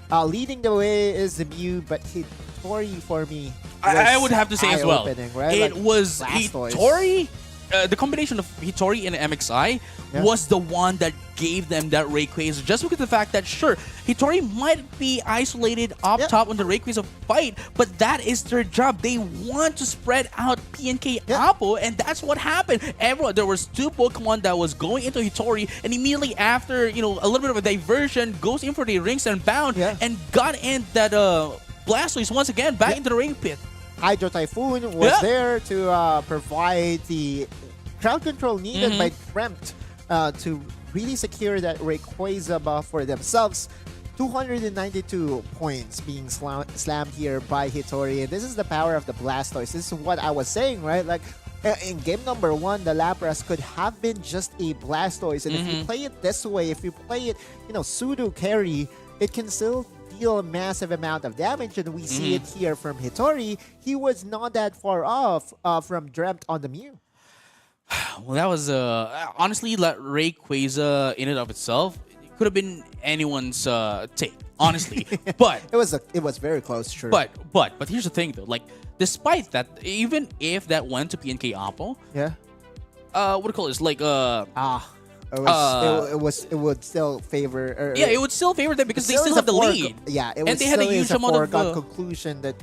Leading the way is the Mew, but Hitori for me, I would have to say as well. Right? It was Hitori. The combination of Hitori and MXI was the one that gave them that Rayquaza. Just because of the fact that, sure, Hitori might be isolated up top on the Rayquaza fight, but that is their job. They want to spread out PNK Apple, and that's what happened. There was 2 Pokemon that was going into Hitori, and immediately after, a little bit of a diversion, goes in for the Rings Unbound and got in that Blastoise once again back into the ring pit. Hydro Typhoon was there to provide the crowd control needed by Dremt to really secure that Rayquaza buff for themselves. 292 points being slammed here by Hitori. And this is the power of the Blastoise. This is what I was saying, right? Like, in game number 1, the Lapras could have been just a Blastoise. And if you play it this way, if you play it, pseudo carry, it can still deal a massive amount of damage, and we see it here from Hitori. He was not that far off from Dremt on the Mew. Well, that was honestly, that Rayquaza in and of itself, it could have been anyone's take, honestly. But it was very close, sure. But here's the thing though, like despite that, even if that went to PNK Apple, what do you call this? Like it would still favor. It would still favor them because they still have the lead. And they had a huge amount of conclusion that.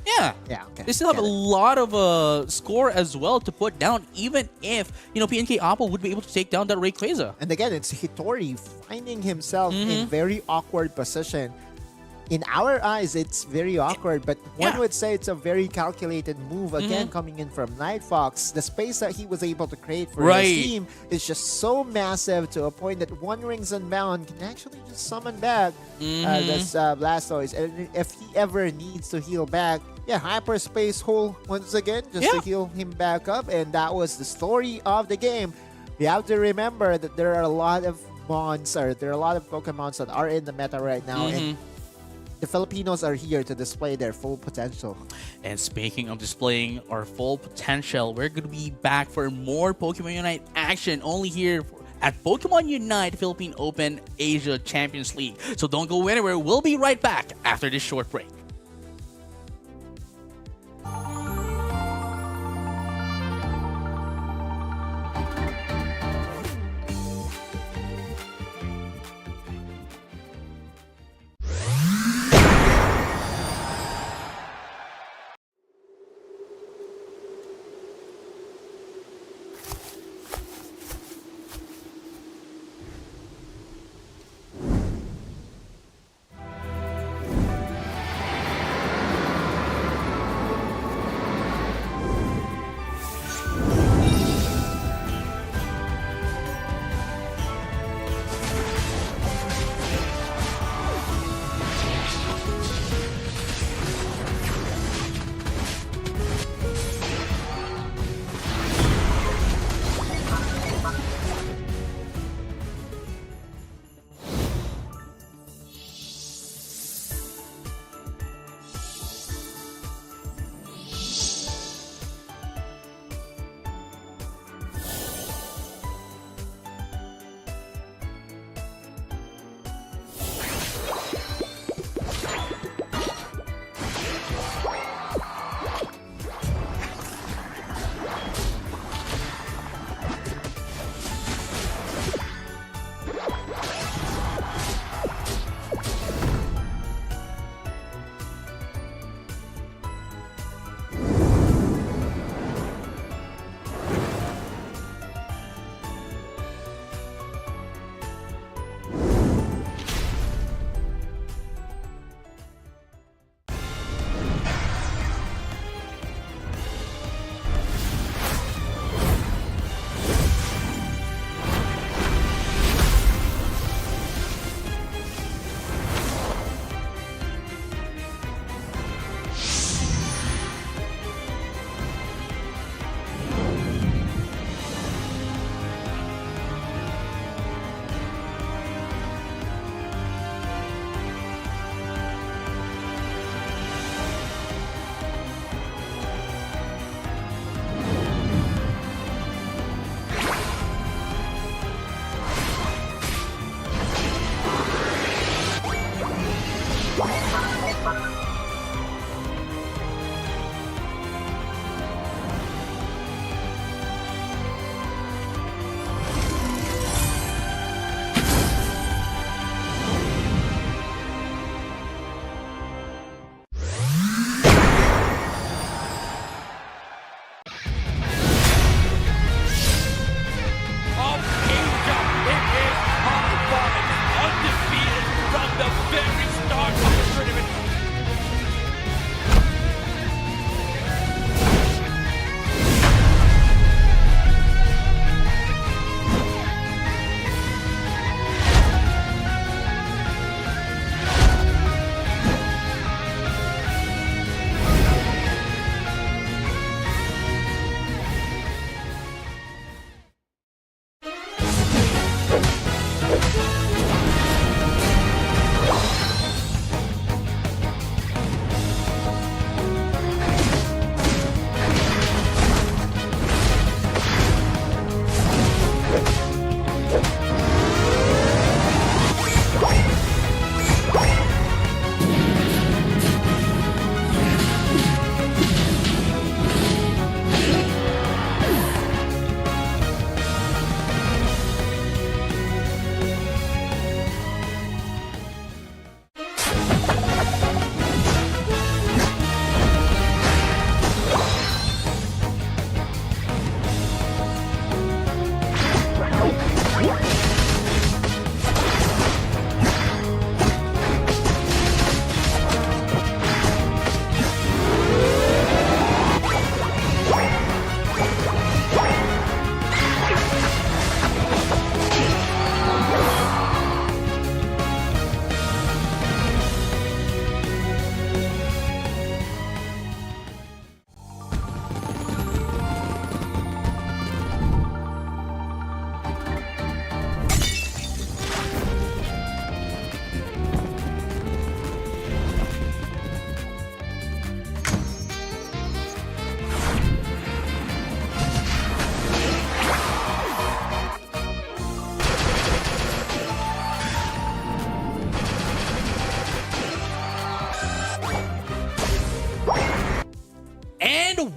They still have a lot of score as well to put down, even if PNK Apple would be able to take down that Rayquaza. And again, it's Hitori finding himself in very awkward position. in our eyes, it's very awkward, but one Yeah. would say it's a very calculated move. Again, coming in from Night Fox, the space that he was able to create for Right. his team is just so massive to a point that one Rings Unbound can actually just summon back this Blastoise. And if he ever needs to heal back, hyperspace hole once again just to heal him back up. And that was the story of the game. We have to remember that there are a lot of there are a lot of Pokemons that are in the meta right now, and the Filipinos are here to display their full potential. And speaking of displaying our full potential, we're going to be back for more Pokemon Unite action only here at Pokemon Unite Philippine Open Asia Champions League. So don't go anywhere. We'll be right back after this short break.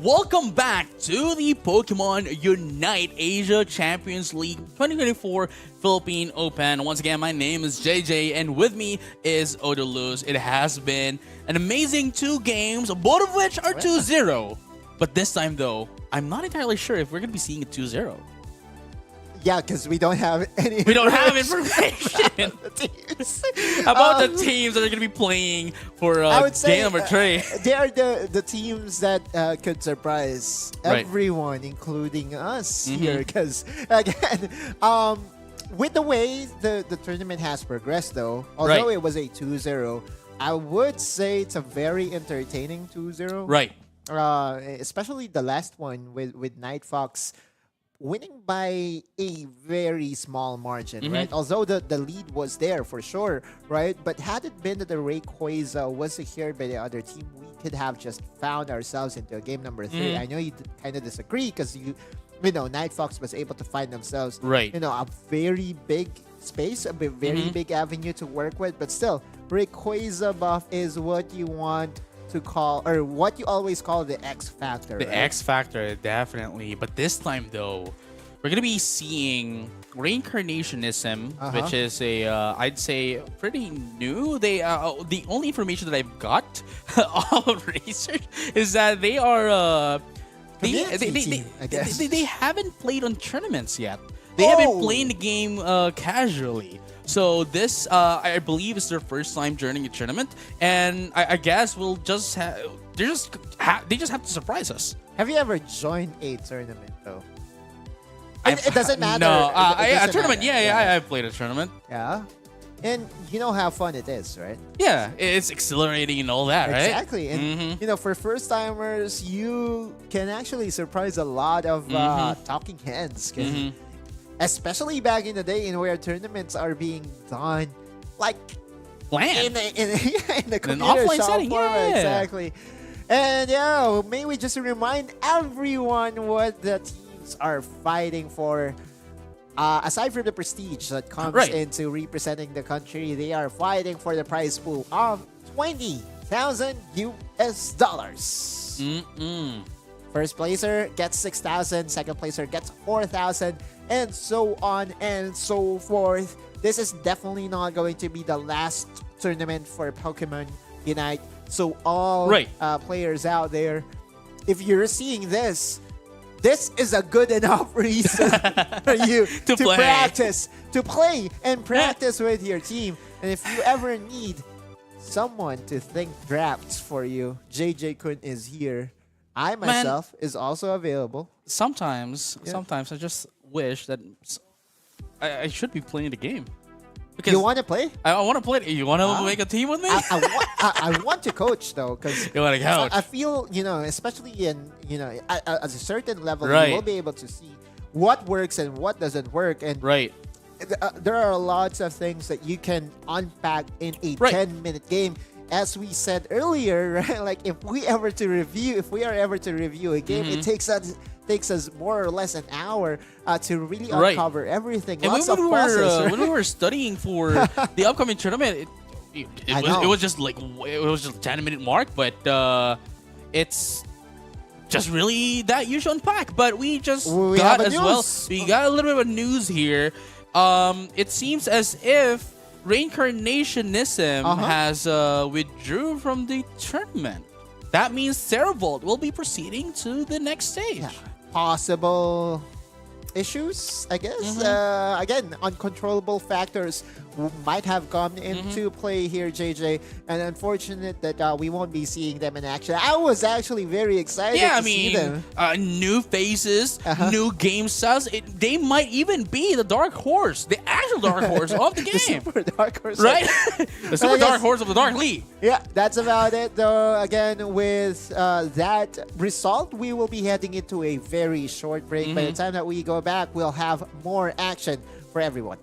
welcome back to the Pokemon Unite Asia Champions League 2024 Philippine Open. Once again, my name is JJ, and with me is Odaluz. It has been an amazing 2 games, both of which are 2-0. But this time, though, I'm not entirely sure if we're going to be seeing a 2-0. Yeah, because we don't have any. We don't have information about the teams that are going to be playing for I would say, game number 3. They are the teams that could surprise everyone, including us here. Because again, with the way the tournament has progressed, though, although it was a 2-0, I would say it's a very entertaining 2-0. Right. Especially the last one with Night Fox winning by a very small margin, right? Although the lead was there for sure, right? But had it been that the Rayquaza was secured by the other team, we could have just found ourselves into a game number 3. I know you kind of disagree because you know, Night Fox was able to find themselves, you know, a very big space, a very big avenue to work with. But still, Rayquaza buff is what you want to call, or what you always call, the X factor. The X factor, definitely. But this time, though, we're gonna be seeing Reincarnationism, which is a I'd say pretty new. They the only information that I've got of research is that they are they haven't played on tournaments yet. They have been playing the game casually. So this, I believe, is their first time joining a tournament, and I guess we'll just they just have to surprise us. Have you ever joined a tournament though? It doesn't matter. No, a tournament. Yeah, I've played a tournament. Yeah, and you know how fun it is, right? Yeah, it's exhilarating and all that, right? Exactly, and you know, for first timers, you can actually surprise a lot of talking heads. Especially back in the day, in where tournaments are being done like planned in the computer offline shop setting, format, exactly. And yeah, may we just remind everyone what the teams are fighting for. Aside from the prestige that comes into representing the country, they are fighting for the prize pool of $20,000 US. First placer gets 6,000, second placer gets 4,000, and so on and so forth. This is definitely not going to be the last tournament for Pokemon Unite. So all players out there, if you're seeing this is a good enough reason for you to practice, to play and practice with your team. And if you ever need someone to think drafts for you, JJ Kun is here. I myself is also available. Sometimes I just wish that I should be playing the game. Because you want to play? I want to play. You want to make a team with me? I want to coach though, because you want to coach. I feel, you know, especially in, you know, at a certain level, you will be able to see what works and what doesn't work. And there are lots of things that you can unpack in a 10-minute game. As we said earlier, right? Like if we are ever to review a game, it takes us more or less an hour to really uncover everything. And when we were studying for the upcoming tournament, it was just like it was just 10-minute mark, but it's just really that you should unpack. But we got as well. We got a little bit of news here. It seems as if Reincarnationism has withdrew from the tournament. That means Therabolt will be proceeding to the next stage. Yeah. Possible issues, I guess. Again, uncontrollable factors might have come into play here, JJ. And unfortunate that we won't be seeing them in action. I was actually very excited to see them. New faces, new game styles. They might even be the dark horse, the actual dark horse of the game. The super dark horse. Right? The super dark horse of the Dark League. Yeah, that's about it, though. Again, with that result, we will be heading into a very short break. By the time that we go back, we'll have more action for everyone.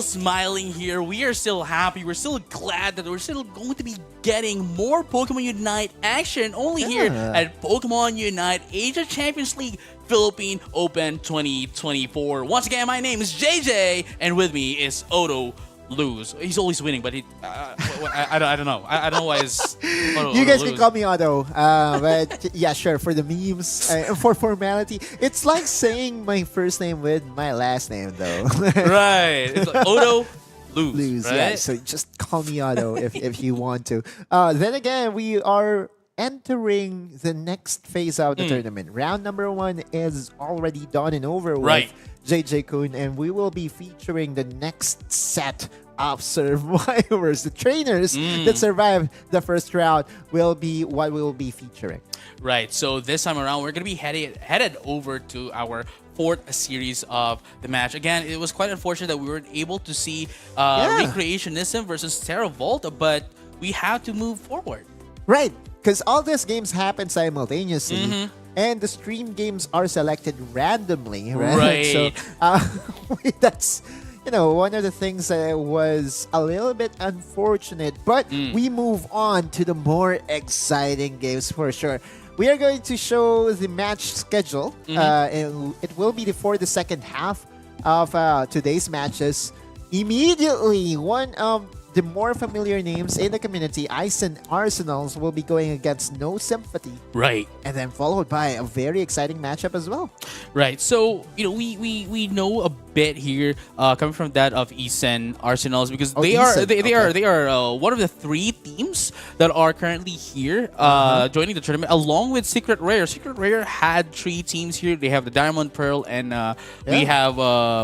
still smiling here. We are still happy. We're still glad that we're still going to be getting more Pokemon Unite action only here at Pokemon Unite Asia Champions League Philippine Open 2024. Once again, my name is JJ, and with me is Odo Lose. He's always winning, but I don't know. I don't know why it's Odo, you guys Odo can call me Otto, but yeah, sure, for the memes, for formality. It's like saying my first name with my last name, though. Right. It's like Odo Lose, right? Yeah, so just call me Otto if you want to. Then again, we are entering the next phase of the tournament. Round number 1 is already done and over with, JJ Kun, and we will be featuring the next set of survivors. The trainers that survived the first round will be what we'll be featuring. Right. So this time around, we're going to be headed over to our 4th series of the match. Again, it was quite unfortunate that we weren't able to see Recreationism versus Terra Volta, but we have to move forward. Right. Because all these games happen simultaneously. And the stream games are selected randomly, right? So that's, one of the things that was a little bit unfortunate. But we move on to the more exciting games for sure. We are going to show the match schedule. And it will be for the second half of today's matches. Immediately, one of the more familiar names in the community, Ison Arsenals, will be going against No Sympathy. Right. And then followed by a very exciting matchup as well. Right. So, we know a bit here coming from that of Ison Arsenals, because they are one of the 3 teams that are currently here joining the tournament, along with Secret Rare. Secret Rare had 3 teams here. They have the Diamond, Pearl, and we have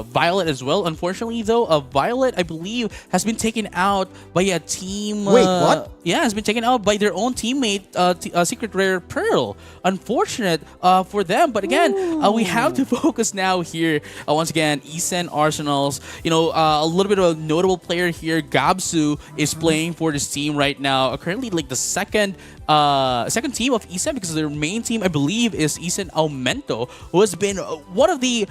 Violet as well. Unfortunately, though, Violet, I believe, has been taken out by a team. Wait, what? Yeah, has been taken out by their own teammate, Secret Rare Pearl. Unfortunate for them, but again, we have to focus now here. Once again, Ison Arsenals. A little bit of a notable player here, Gabsu, is playing for this team right now. Currently, like the second team of Ison, because their main team, I believe, is Ison Aumento, who has been one of the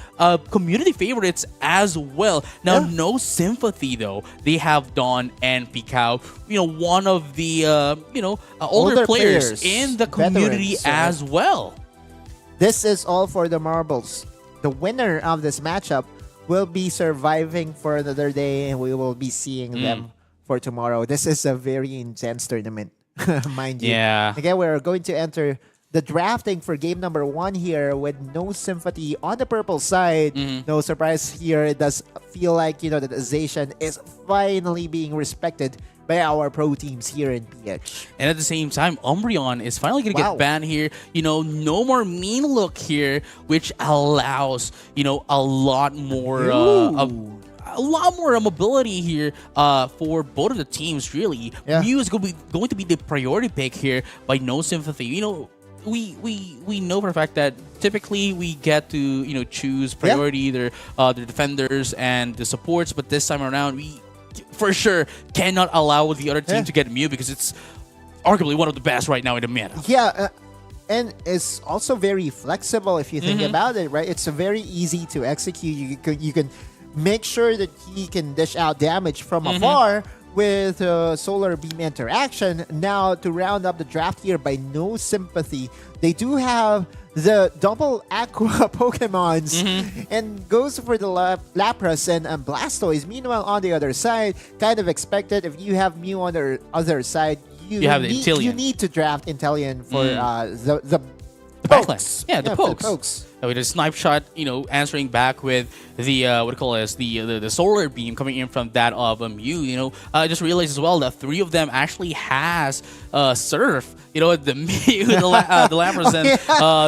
community favorites as well. Now, No Sympathy, though, they have Dawn and Picao, one of the older players in the community as well. This is all for the marbles. The winner of this matchup will be surviving for another day, and we will be seeing them for tomorrow. This is a very intense tournament. Mind you. Yeah. Again, we're going to enter the drafting for game number 1 here with No Sympathy on the purple side. No surprise here. It does feel like, that Azation is finally being respected by our pro teams here in PH. And at the same time, Umbreon is finally going to get banned here. No more mean look here, which allows, a lot more... a lot more mobility here for both of the teams, really. Mew is going to be the priority pick here by No Sympathy. We know for a fact that typically we get to choose priority either the defenders and the supports, but this time around we for sure cannot allow the other team to get Mew, because it's arguably one of the best right now in the meta. And it's also very flexible if you think about it, right? It's very easy to execute. You can make sure that he can dish out damage from afar with Solar Beam interaction. Now, to round up the draft here by No Sympathy, they do have the double Aqua Pokemons and goes for the Lapras and Blastoise. Meanwhile, on the other side, kind of expected, if you have Mew on the other side, you have the Inteleon. You need to draft Inteleon for the Pokes. Yeah, the Pokes. Pokes. With a snipe shot, answering back with the the solar beam coming in from that of Mew. I just realized as well that 3 of them actually has Surf. The Mew, the Lapras, and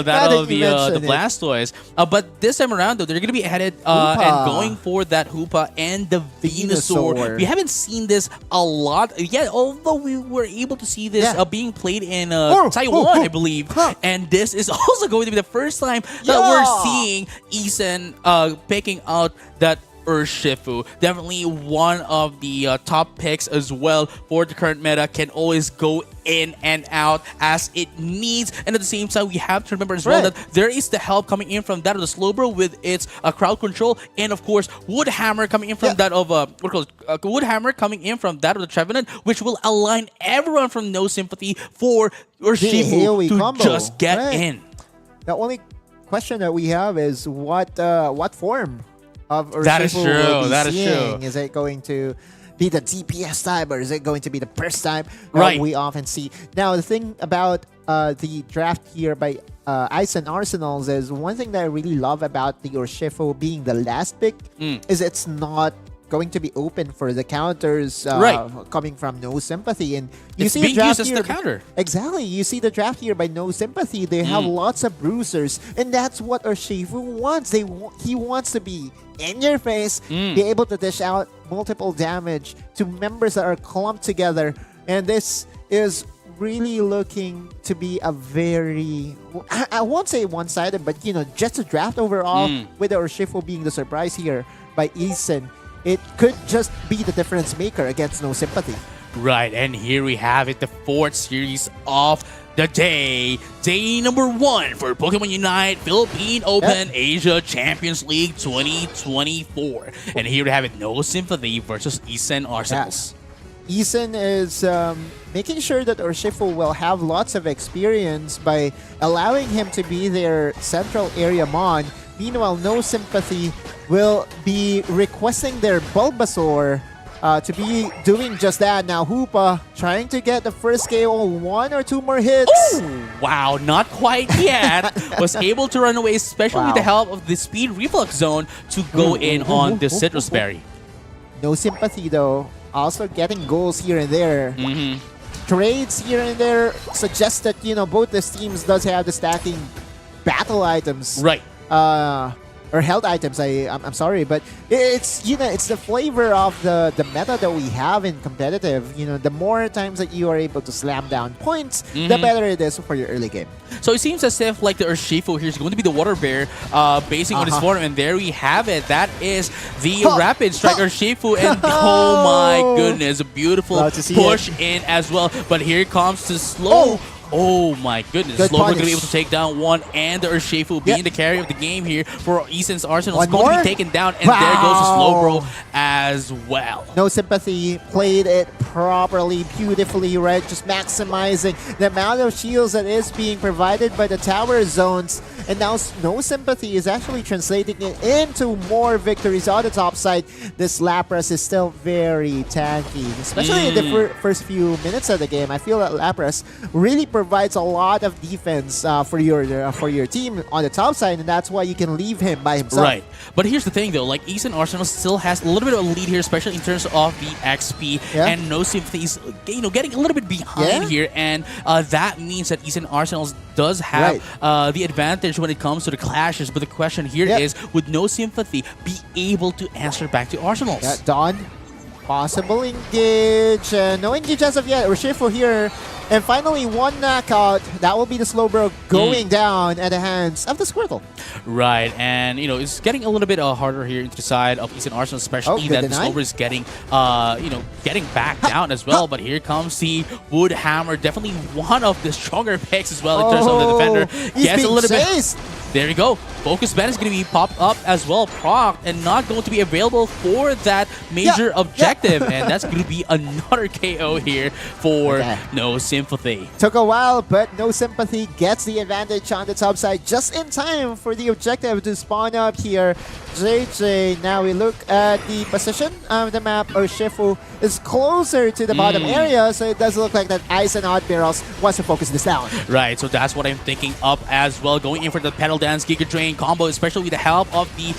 that of the Blastoise. But this time around, though, they're gonna be headed and going for that Hoopa and the Venusaur. We haven't seen this a lot yet, although we were able to see this being played in Taiwan, I believe. And this is also going to be the first time that we're seeing Ison picking out that Urshifu. Definitely one of the top picks as well for the current meta. Can always go in and out as it needs, and at the same time we have to remember as well that there is the help coming in from that of the Slowbro with its crowd control, and of course Woodhammer coming in from that of Woodhammer coming in from that of the Trevenant, which will align everyone from No Sympathy for Urshifu to just get in. The only question that we have is what form of Urshifu that is true. Will be that is seeing. true. Is it going to be the DPS type, or is it going to be the burst type right. we often see? Now, the thing about the draft here by Ice and Arsenals is one thing that I really love about the Urshifu being the last pick is it's not going to be open for the counters coming from No Sympathy. And you it's see being the draft used here, as the counter. Exactly. You see the draft here by No Sympathy. They have lots of bruisers, and that's what Urshifu wants. He wants to be in your face, be able to dish out multiple damage to members that are clumped together. And this is really looking to be a very, I won't say one-sided, but just a draft overall with the Urshifu being the surprise here by Eason. It could just be the difference maker against No Sympathy. Right, and here we have it, the fourth series of the day. Day number 1 for Pokemon Unite Philippine Open Asia Champions League 2024. And here we have it, No Sympathy versus Eason Arsenals. Eason is making sure that Urshifu will have lots of experience by allowing him to be their central area mon. Meanwhile, No Sympathy will be requesting their Bulbasaur to be doing just that. Now, Hoopa trying to get the first KO, 1 or 2 more hits. Ooh, wow, not quite yet. Was able to run away, especially with the help of the Speed Reflux Zone to go in on the Citrus Berry. No Sympathy, though, also getting goals here and there. Trades here and there suggest that, both these teams does have the stacking battle items. Right. Or held items, I'm sorry, but it's it's the flavor of the meta that we have in competitive. The more times that you are able to slam down points, the better it is for your early game. So it seems as if like the Urshifu here is going to be the Water Bear, basing on his form, and there we have it. That is the Rapid Strike Urshifu, and oh my goodness, a beautiful push in as well. But here comes the slow. Oh my goodness, Slowbro going to be able to take down one, and the Urshifu being the carry of the game here for Eason's Arsenal is going to be taken down, and there goes the Slowbro as well. No Sympathy played it properly, beautifully, right? Just maximizing the amount of shields that is being provided by the tower zones, and now No Sympathy is actually translating it into more victories on the top side. This Lapras is still very tanky, especially in the first few minutes of the game. I feel that Lapras really provides a lot of defense for your team on the top side, and that's why you can leave him by himself. Right. But here's the thing, though. Like, Eason Arsenal still has a little bit of a lead here, especially in terms of the XP. And No Sympathy is, getting a little bit behind here, and that means that Eason Arsenal does have the advantage when it comes to the clashes. But the question here is, would No Sympathy be able to answer back to Arsenals? Yeah, Dawn, possible engage. No engage as of yet. Urshifu here. And finally, one knockout. That will be the Slowbro going down at the hands of the Squirtle. Right, and it's getting a little bit harder here into the side of Eason Arsenal, especially that the Slowbro is getting, getting back down as well. But here comes the Woodhammer, definitely one of the stronger picks as well in terms of the defender. Gets a little bit. There you go. Focus Ban is going to be popped up as well, proc, and not going to be available for that major objective. And that's going to be another KO here for No Sympathy. Took a while, but No Sympathy gets the advantage on the top side just in time for the objective to spawn up here. JJ, now we look at the position of the map. Urshifu is closer to the bottom area, so it does look like that Ice and Odd Barrels wants to focus this down. Right, so that's what I'm thinking up as well. Going in for the Pedal Dance Giga Drain combo, especially with the help of the,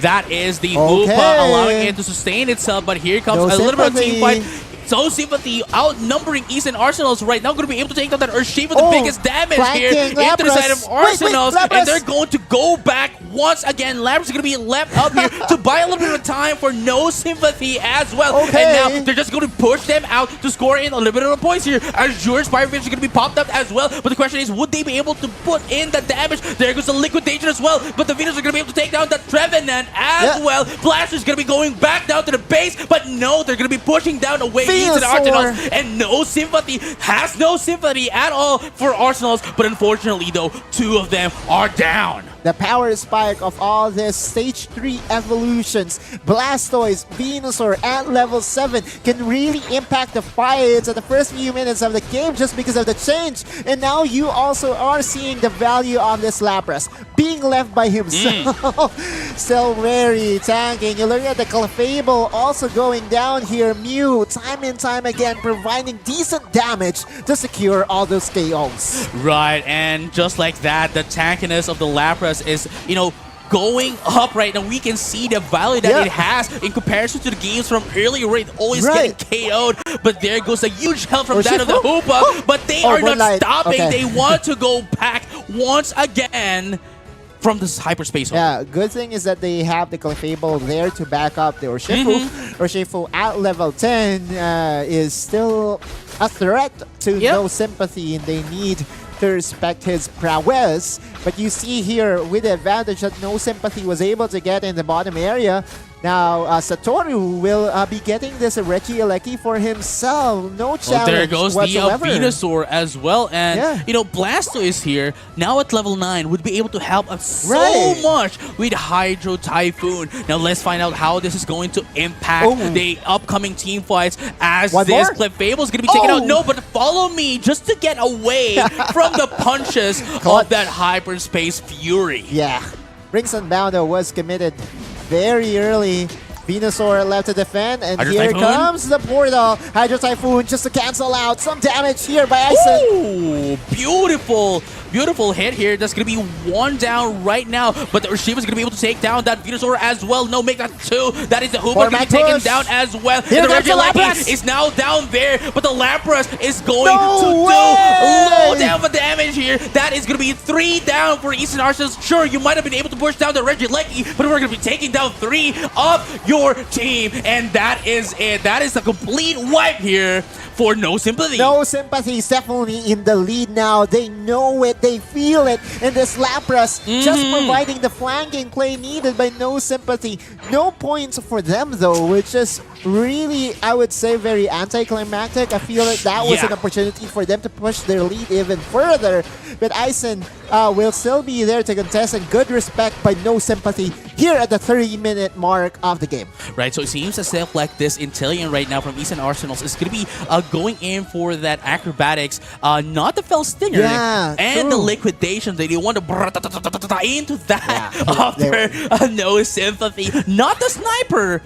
that is the Hoopa, allowing it to sustain itself. But here comes a little bit of team fight. So Sympathy outnumbering Eastern Arsenals right now, going to be able to take down that Urshiva, the biggest damage here into the side of Arsenals. And they're going to go back once again. Lapras is going to be left up here to buy a little bit of time for No Sympathy as well. Okay. And now they're just going to push them out to score in a little bit of points here. Azure Spire Fish is going to be popped up as well. But the question is, would they be able to put in the damage? There goes the Liquidation as well. But the Venus are going to be able to take down the Trevenant as well. Blaster is going to be going back down to the base. But no, they're going to be pushing down away into the Arsenals. And No Sympathy has no sympathy at all for Arsenals. But unfortunately, though, two of them are down. The power spike of all this Stage 3 evolutions, Blastoise, Venusaur at level 7 can really impact the fights at the first few minutes of the game just because of the change. And now you also are seeing the value of this Lapras being left by himself. Still very tanking. You look at the Clefable also going down here. Mew, time and time again, providing decent damage to secure all those KOs. Right, and just like that, the tankiness of the Lapras is, going up right now. We can see the value that it has in comparison to the games from earlier where it always getting KO'd. But there goes a huge help from that of the Hoopa. But they are not stopping. They want to go back once again from this hyperspace. Yeah, good thing is that they have the Clefable there to back up the Urshifu. Urshifu at level 10 is still a threat to No Sympathy, and they need to respect his prowess. But you see here with the advantage that No Sympathy was able to get in the bottom area. Now, Satoru will be getting this Regieleki for himself. No challenge there goes whatsoever. The Venusaur as well. And, Blastoise here, now at level 9, would be able to help us so much with Hydro Typhoon. Now, let's find out how this is going to impact the upcoming team fights as this Clefable is going to be taken out. No, but follow me just to get away from the punches of that Hyperspace Fury. Yeah. Rings Unbound was committed very early. Venusaur left to defend, and Hydro here Typhoon. comes the portal. Hydro Typhoon just to cancel out some damage here by Ison. Ooh, beautiful hit here. That's going to be one down right now. But the Urshiva is going to be able to take down that Venusaur as well. No, make that two. That is the Hoopa going to be taken down as well. Here and the Regieleki is now down there. But the Lapras is going to do low down the damage here. That is going to be 3 down for Eastern Arsenals. Sure, you might have been able to push down the Regieleki, but we're going to be taking down 3 of your team. And that is it. That is a complete wipe here for No Sympathy. No Sympathy is definitely in the lead now. They know it. They feel it. And this Lapras just providing the flanking play needed by No Sympathy. No points for them though, which is really, I would say, very anticlimactic. I feel that that was an opportunity for them to push their lead even further. But Ison will still be there to contest, and good respect by No Sympathy here at the 30-minute mark of the game. Right, so it seems as if like this Intellion right now from Eastern Arsenals is going to be going in for that acrobatics, not the Fell Stinger, and the liquidation. They want to into that after No Sympathy, not the sniper.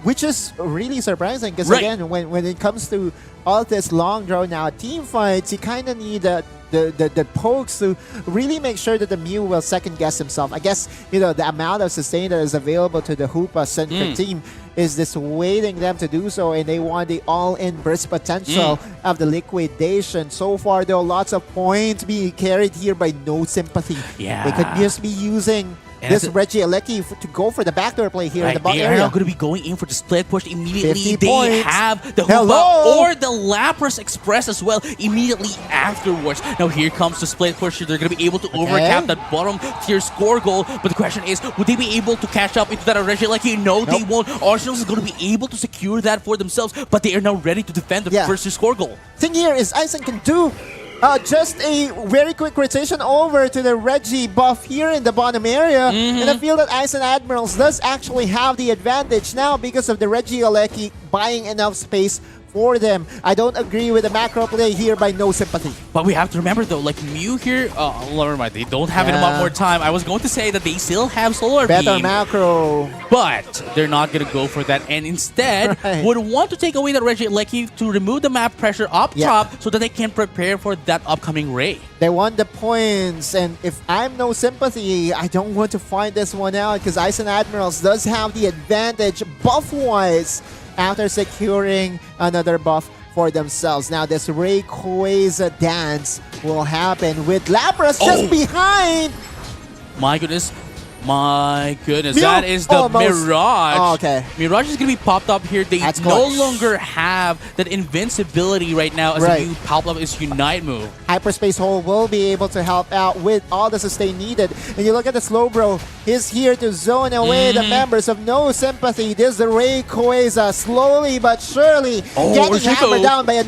Which is really surprising because again, when it comes to all this long drawn out team fights, you kind of need the pokes to really make sure that the Mew will second guess himself. I guess the amount of sustain that is available to the Hoopa-centric team is dissuading them to do so, and they want the all-in burst potential of the liquidation. So far, though, lots of points being carried here by No Sympathy. Yeah, they could just be using this Regieleki to go for the backdoor play here in the bottom area. They are now going to be going in for the split push immediately. They points. have the Hoopa or the Lapras Express as well immediately afterwards. Now here comes the split push. They're going to be able to overcap that bottom tier score goal. But the question is, would they be able to catch up into that Regieleki? No, they won't. Arsenal is going to be able to secure that for themselves, but they are now ready to defend the first tier score goal. Thing here is Ison can do just a very quick rotation over to the Reggie buff here in the bottom area. And I feel that Ison Admirals does actually have the advantage now because of the Regieleki buying enough space for them. I don't agree with the macro play here by No Sympathy. But we have to remember though, like Mew here, never mind, they don't have a lot more time. I was going to say that they still have Solar Better Beam, macro, but they're not going to go for that, and instead would want to take away the Regieleki to remove the map pressure up top so that they can prepare for that upcoming Ray. They want the points, and if I'm No Sympathy, I don't want to find this one out because Ison Admirals does have the advantage buff-wise. after securing another buff for themselves. Now this Rayquaza dance will happen with Lapras just behind. My goodness. My goodness, Mew that is the almost. Mirage. Oh, okay. Mirage is going to be popped up here. They That's no clutch. longer have that invincibility right now as Right. a new pop up is Unite move. Hyperspace Hole will be able to help out with all the sustain needed. And you look at the Slowbro, he's here to zone away the members of No Sympathy. This is the Rayquaza, slowly but surely getting hammered down by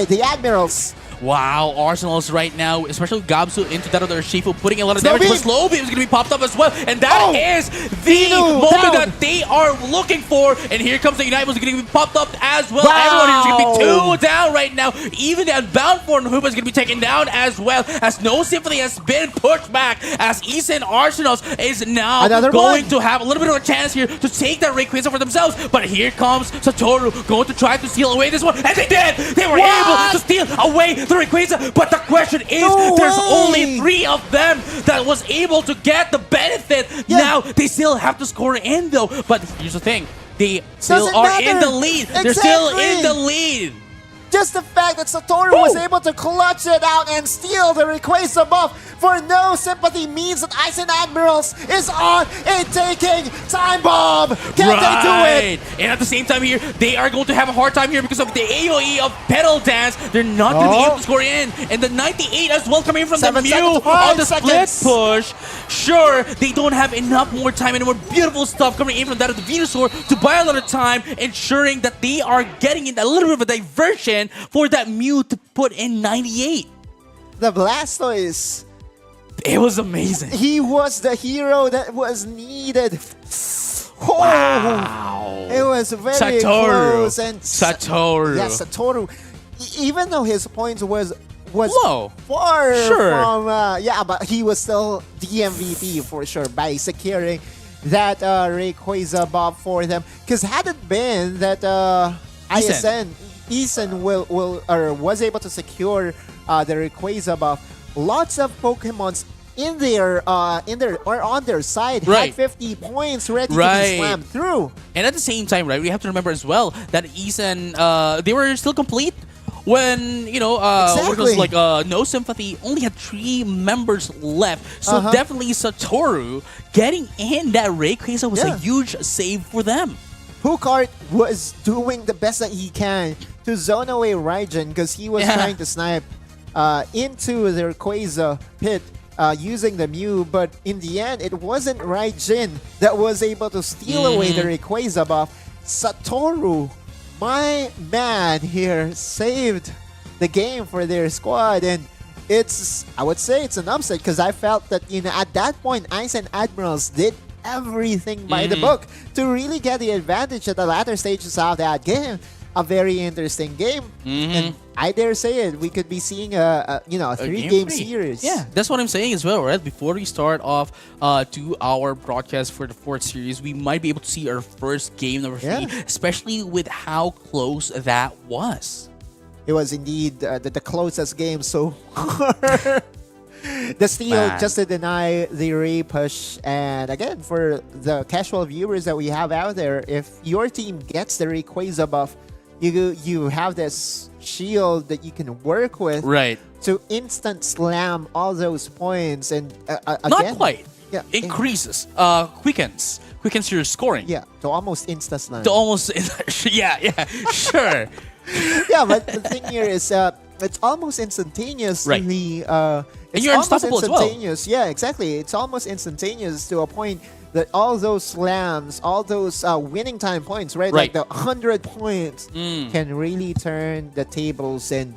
the Admirals. Wow, Arsenal's right now, especially Gabsu into that other Shifu, putting a lot of damage. But Slow Beam is going to be popped up as well. And that is the moment that they are looking for. And here comes the Unite was going to be popped up as well. Everyone is going to be 2 down right now. Even that Bound for Hoopa is going to be taken down as well. As No Sympathy has been pushed back. As East Arsenals is now going to have a little bit of a chance here to take that Rayquaza for themselves. But here comes Satoru going to try to steal away this one. And they did! They were able to steal away the Rayquaza, but the question is, there's only 3 of them that was able to get the benefit. Now they still have to score in though. But here's the thing: they still are in the lead. They're still in the lead. Just the fact that Satoru was able to clutch it out and steal the Rayquaza buff for No Sympathy means that Aizen Admirals is on a taking time bomb. Can they do it? And at the same time here, they are going to have a hard time here because of the AoE of Petal Dance. They're not going to be able to score in. And the 98 as well coming from the Mew on the split push. Sure, they don't have enough more time anymore. Beautiful stuff coming in from that of the Venusaur to buy a lot of time, ensuring that they are getting in a little bit of a diversion for that Mew to put in 98. The Blastoise. It was amazing. He was the hero that was needed. Wow. It was very close. And Satoru. Yes, Satoru. Even though his points was low, far from but he was still the MVP for sure by securing that Rayquaza buff for them. Because had it been that Eason was able to secure the Rayquaza buff, lots of Pokemons in their or on their side had 50 points ready to be slammed through. And at the same time, we have to remember as well that Eason, they were still complete when it was like No Sympathy only had 3 members left. So definitely Satoru getting in that Rayquaza was a huge save for them. Pukart was doing the best that he can to zone away Raijin because he was trying to snipe into the Rayquaza pit using the Mew, but in the end, it wasn't Raijin that was able to steal away the Rayquaza buff. Satoru, my man here, saved the game for their squad, and I would say it's an upset because I felt that at that point, Aizen Admirals did everything by the book to really get the advantage at the latter stages of that game. A very interesting game, and I dare say it, we could be seeing a 3-game series. Yeah, that's what I'm saying as well, right? Before we start off 2-hour broadcast for the 4th series, we might be able to see our first game number 3, especially with how close that was. It was indeed the closest game so far. The steal just to deny the Ray push. And again, for the casual viewers that we have out there, if your team gets the Rayquaza buff, you have this shield that you can work with to instant slam all those points. And again, not quite. Yeah, increases, quickens your scoring. Yeah, to almost instant slam. To almost, sure. Yeah, but the thing here is, it's almost instantaneously. And you're unstoppable as well. Yeah, exactly. It's almost instantaneous to a point that all those slams, all those winning time points, like the 100 points, can really turn the tables. And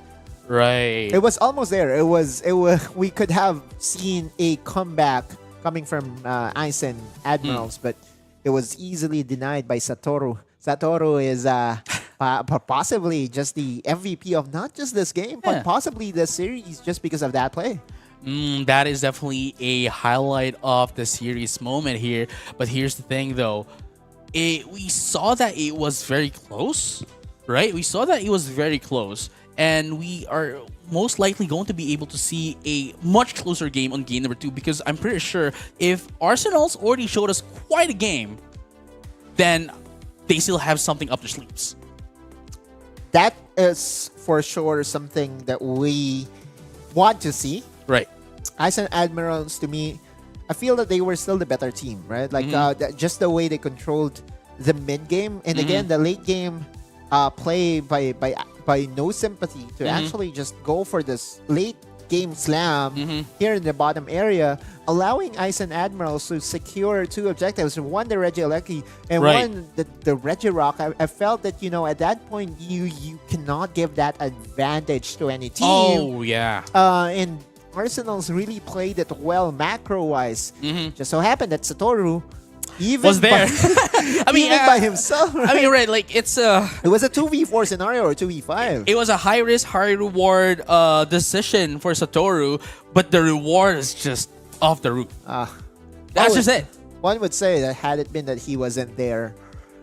it was almost there. It was. We could have seen a comeback coming from Aizen Admirals, but it was easily denied by Satoru. Satoru is possibly just the MVP of not just this game, but possibly the series, just because of that play. That is definitely a highlight of the series moment here. But here's the thing, though. We saw that it was very close, right? We saw that it was very close. And we are most likely going to be able to see a much closer game on game number 2, because I'm pretty sure if Arsenal's already showed us quite a game, then they still have something up their sleeves. that is for sure something that we want to see. Right. Ice and Admirals, to me, I feel that they were still the better team, right? Like just the way they controlled the mid game, and again the late game play by No Sympathy to actually just go for this late game slam here in the bottom area, allowing Ice and Admirals to secure 2 objectives. One, the Regieleki, and one, the Regirock. I felt that, at that point, you cannot give that advantage to any team. Oh, yeah. And Arsenals really played it well macro-wise. Just so happened that Satoru was there. Even by himself. Right? I mean, right, like it was a 2v4 scenario or 2v5. It was a high risk, high reward decision for Satoru, but the reward is just off the roof. That's just it. One would say that had it been that he wasn't there,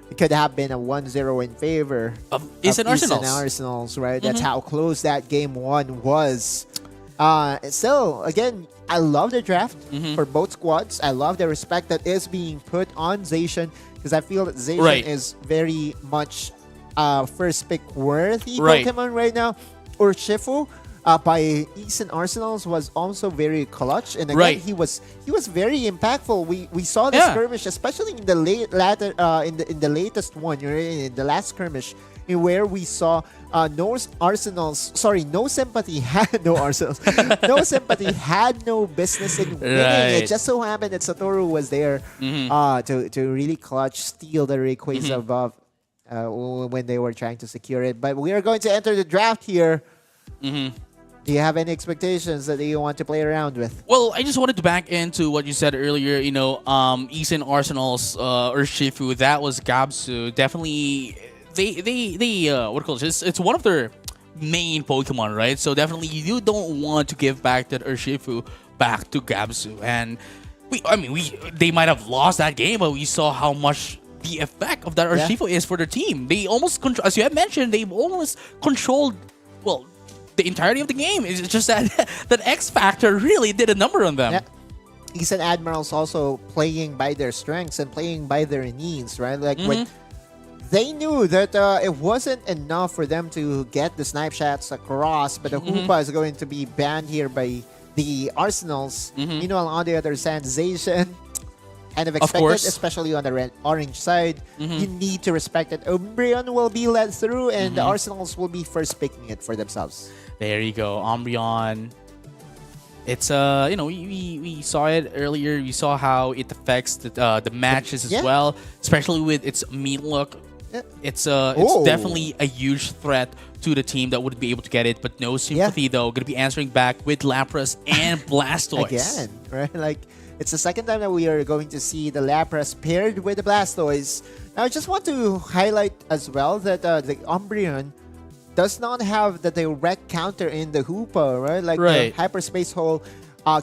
it could have been a 1-0 in favor of Eastern Arsenals, right? That's how close that game 1 was. Still, again, I love the draft for both squads. I love the respect that is being put on Zacian, because I feel that Zacian is very much first pick worthy Pokemon right now. Or Shifu by Eastern Arsenals was also very clutch, and again he was very impactful. We saw the skirmish, especially in the in the latest one, in the last skirmish, in where we saw No Sympathy had no Arsenals. No Sympathy had no business in winning. It just so happened that Satoru was there to really clutch, steal the Rayquaza above when they were trying to secure it. But we are going to enter the draft here. Do you have any expectations that you want to play around with? Well, I just wanted to back into what you said earlier. Eastern Arsenals or Shifu, that was Gabsu. Definitely, they what do you call it? It's one of their main Pokemon, right? So definitely, you don't want to give back that Urshifu back to Gabsu. And they might have lost that game, but we saw how much the effect of that Urshifu is for their team. They almost, as you have mentioned, they've almost controlled, well, the entirety of the game. It's just that that X Factor really did a number on them. Yeah. Eastern Admirals also playing by their strengths and playing by their needs, right? Like when they knew that it wasn't enough for them to get the snipe shots across, but the Hoopa is going to be banned here by the Arsenals. Meanwhile, on the other hand, Zacian, kind of expected, especially on the orange side. You need to respect it. Umbreon will be led through, and the Arsenals will be first picking it for themselves. There you go, Umbreon. It's we saw it earlier. We saw how it affects the matches as well, especially with its meat look. It's definitely a huge threat to the team that would be able to get it, but No Sympathy though gonna be answering back with Lapras and Blastoise again, right? Like it's the second time that we are going to see the Lapras paired with the Blastoise. Now, I just want to highlight as well that the Umbreon does not have the direct counter in the Hoopa, right? Like the Hyperspace Hole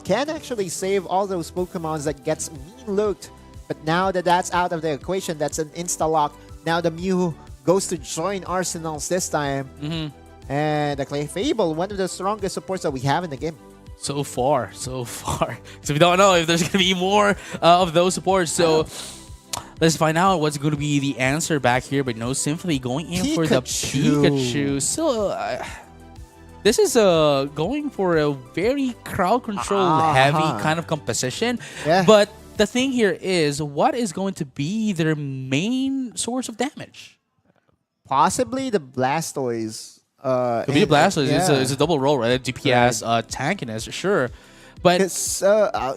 can actually save all those Pokemons that gets mean looked. But now that that's out of the equation, that's an insta-lock. Now the Mew goes to join Arsenals this time. And the Clefable, one of the strongest supports that we have in the game. So far. So we don't know if there's going to be more of those supports. So let's find out what's going to be the answer back here. But No Sympathy going in for the Pikachu. So this is going for a very crowd control heavy kind of composition. But the thing here is, what is going to be their main source of damage? Possibly the Blastoise. Could be a Blastoise. It's a double roll, right? DPS, tankiness, sure. But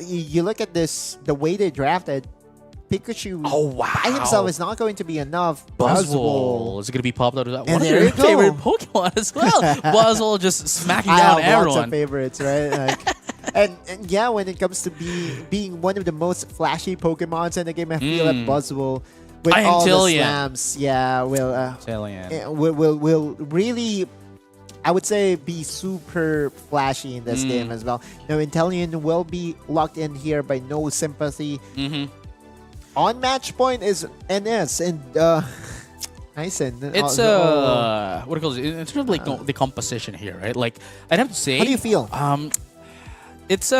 you look at this, the way they drafted, Pikachu by himself is not going to be enough. Buzzwole is going to be popped out of that. One of your favorite Pokemon as well. Buzzwole just smacking down everyone. Lots of favorites, right? Like, and yeah, when it comes to being one of the most flashy Pokemons in the game, I feel that Buzzwole with all the slams, will really, I would say, be super flashy in this game as well. Now, Inteleon will be locked in here by No Sympathy. On match point is NS and Nysen. It's what do you call it? In terms of like the composition here, right? Like I'd have to say, how do you feel? It's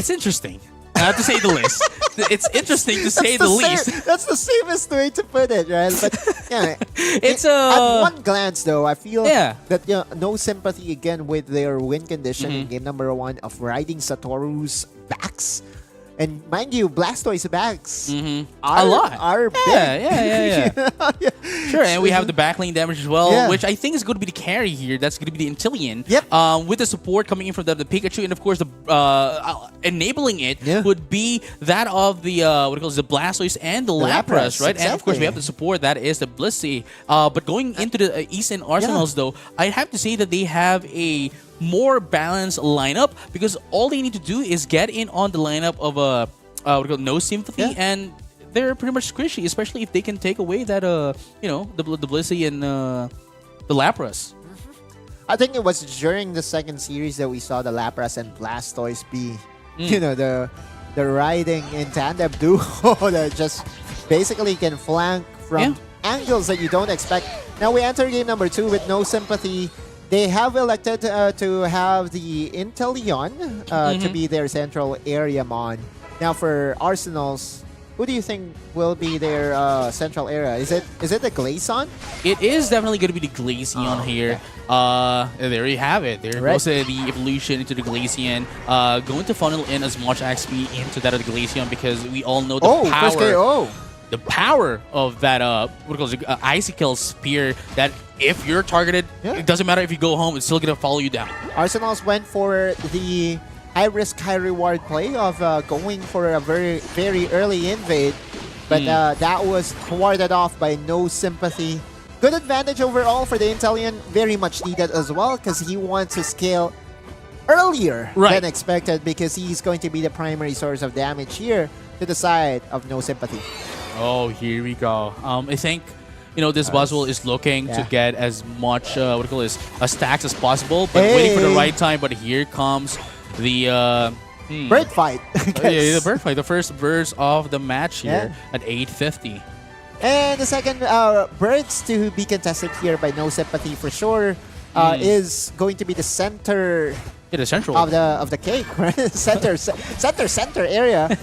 interesting. To say the least. It's interesting to say the least. That's the safest way to put it, right? But yeah, It's at one glance, though, I feel Yeah. that no sympathy again with their win condition in game number 1 of riding Satoru's backs. And mind you, Blastoise backs are, A lot. are big. Yeah. Yeah. Sure, and we have the backlane damage as well, Yeah. which I think is going to be the carry here. That's going to be the Intillion. Yep. With the support coming in from the Pikachu, and of course the enabling it Yeah. would be that of the the Blastoise and the Lapras, Lapras, right? And of course we exactly. have the support that is the Blissey. But going into the Eastern Arsenals, though, I have to say that they have a more balanced lineup because all they need to do is get in on the lineup of no sympathy and they're pretty much squishy, especially if they can take away that the Blissey and the Lapras. I think it was during the second series that we saw the Lapras and Blastoise be, the riding in tandem duo that just basically can flank from angles that you don't expect. Now we enter game number 2 with no sympathy. They have elected to have the Intellion to be their central area mon. Now for Arsenals, who do you think will be their central area? Is it the Glaceon? It is definitely going to be the Glaceon here. There you have it. There goes the evolution into the Glaceon. Going to funnel in as much XP into that of the Glaceon because we all know the power. First KO. The power of that Icicle Spear that if you're targeted, it doesn't matter if you go home, it's still going to follow you down. Arsenals went for the high risk, high reward play of going for a very, very early invade, but that was thwarted off by no sympathy. Good advantage overall for the Intellion, very much needed as well because he wants to scale earlier than expected because he's going to be the primary source of damage here to the side of no sympathy. Oh, here we go. I think this Buzzwole is looking to get as much stacks as possible, but waiting for the right time. But here comes the bird fight. The bird fight, the first burst of the match here at 8:50. And the second birds to be contested here by no sympathy for sure is going to be the center. Yeah, the central of the cake, right? center area.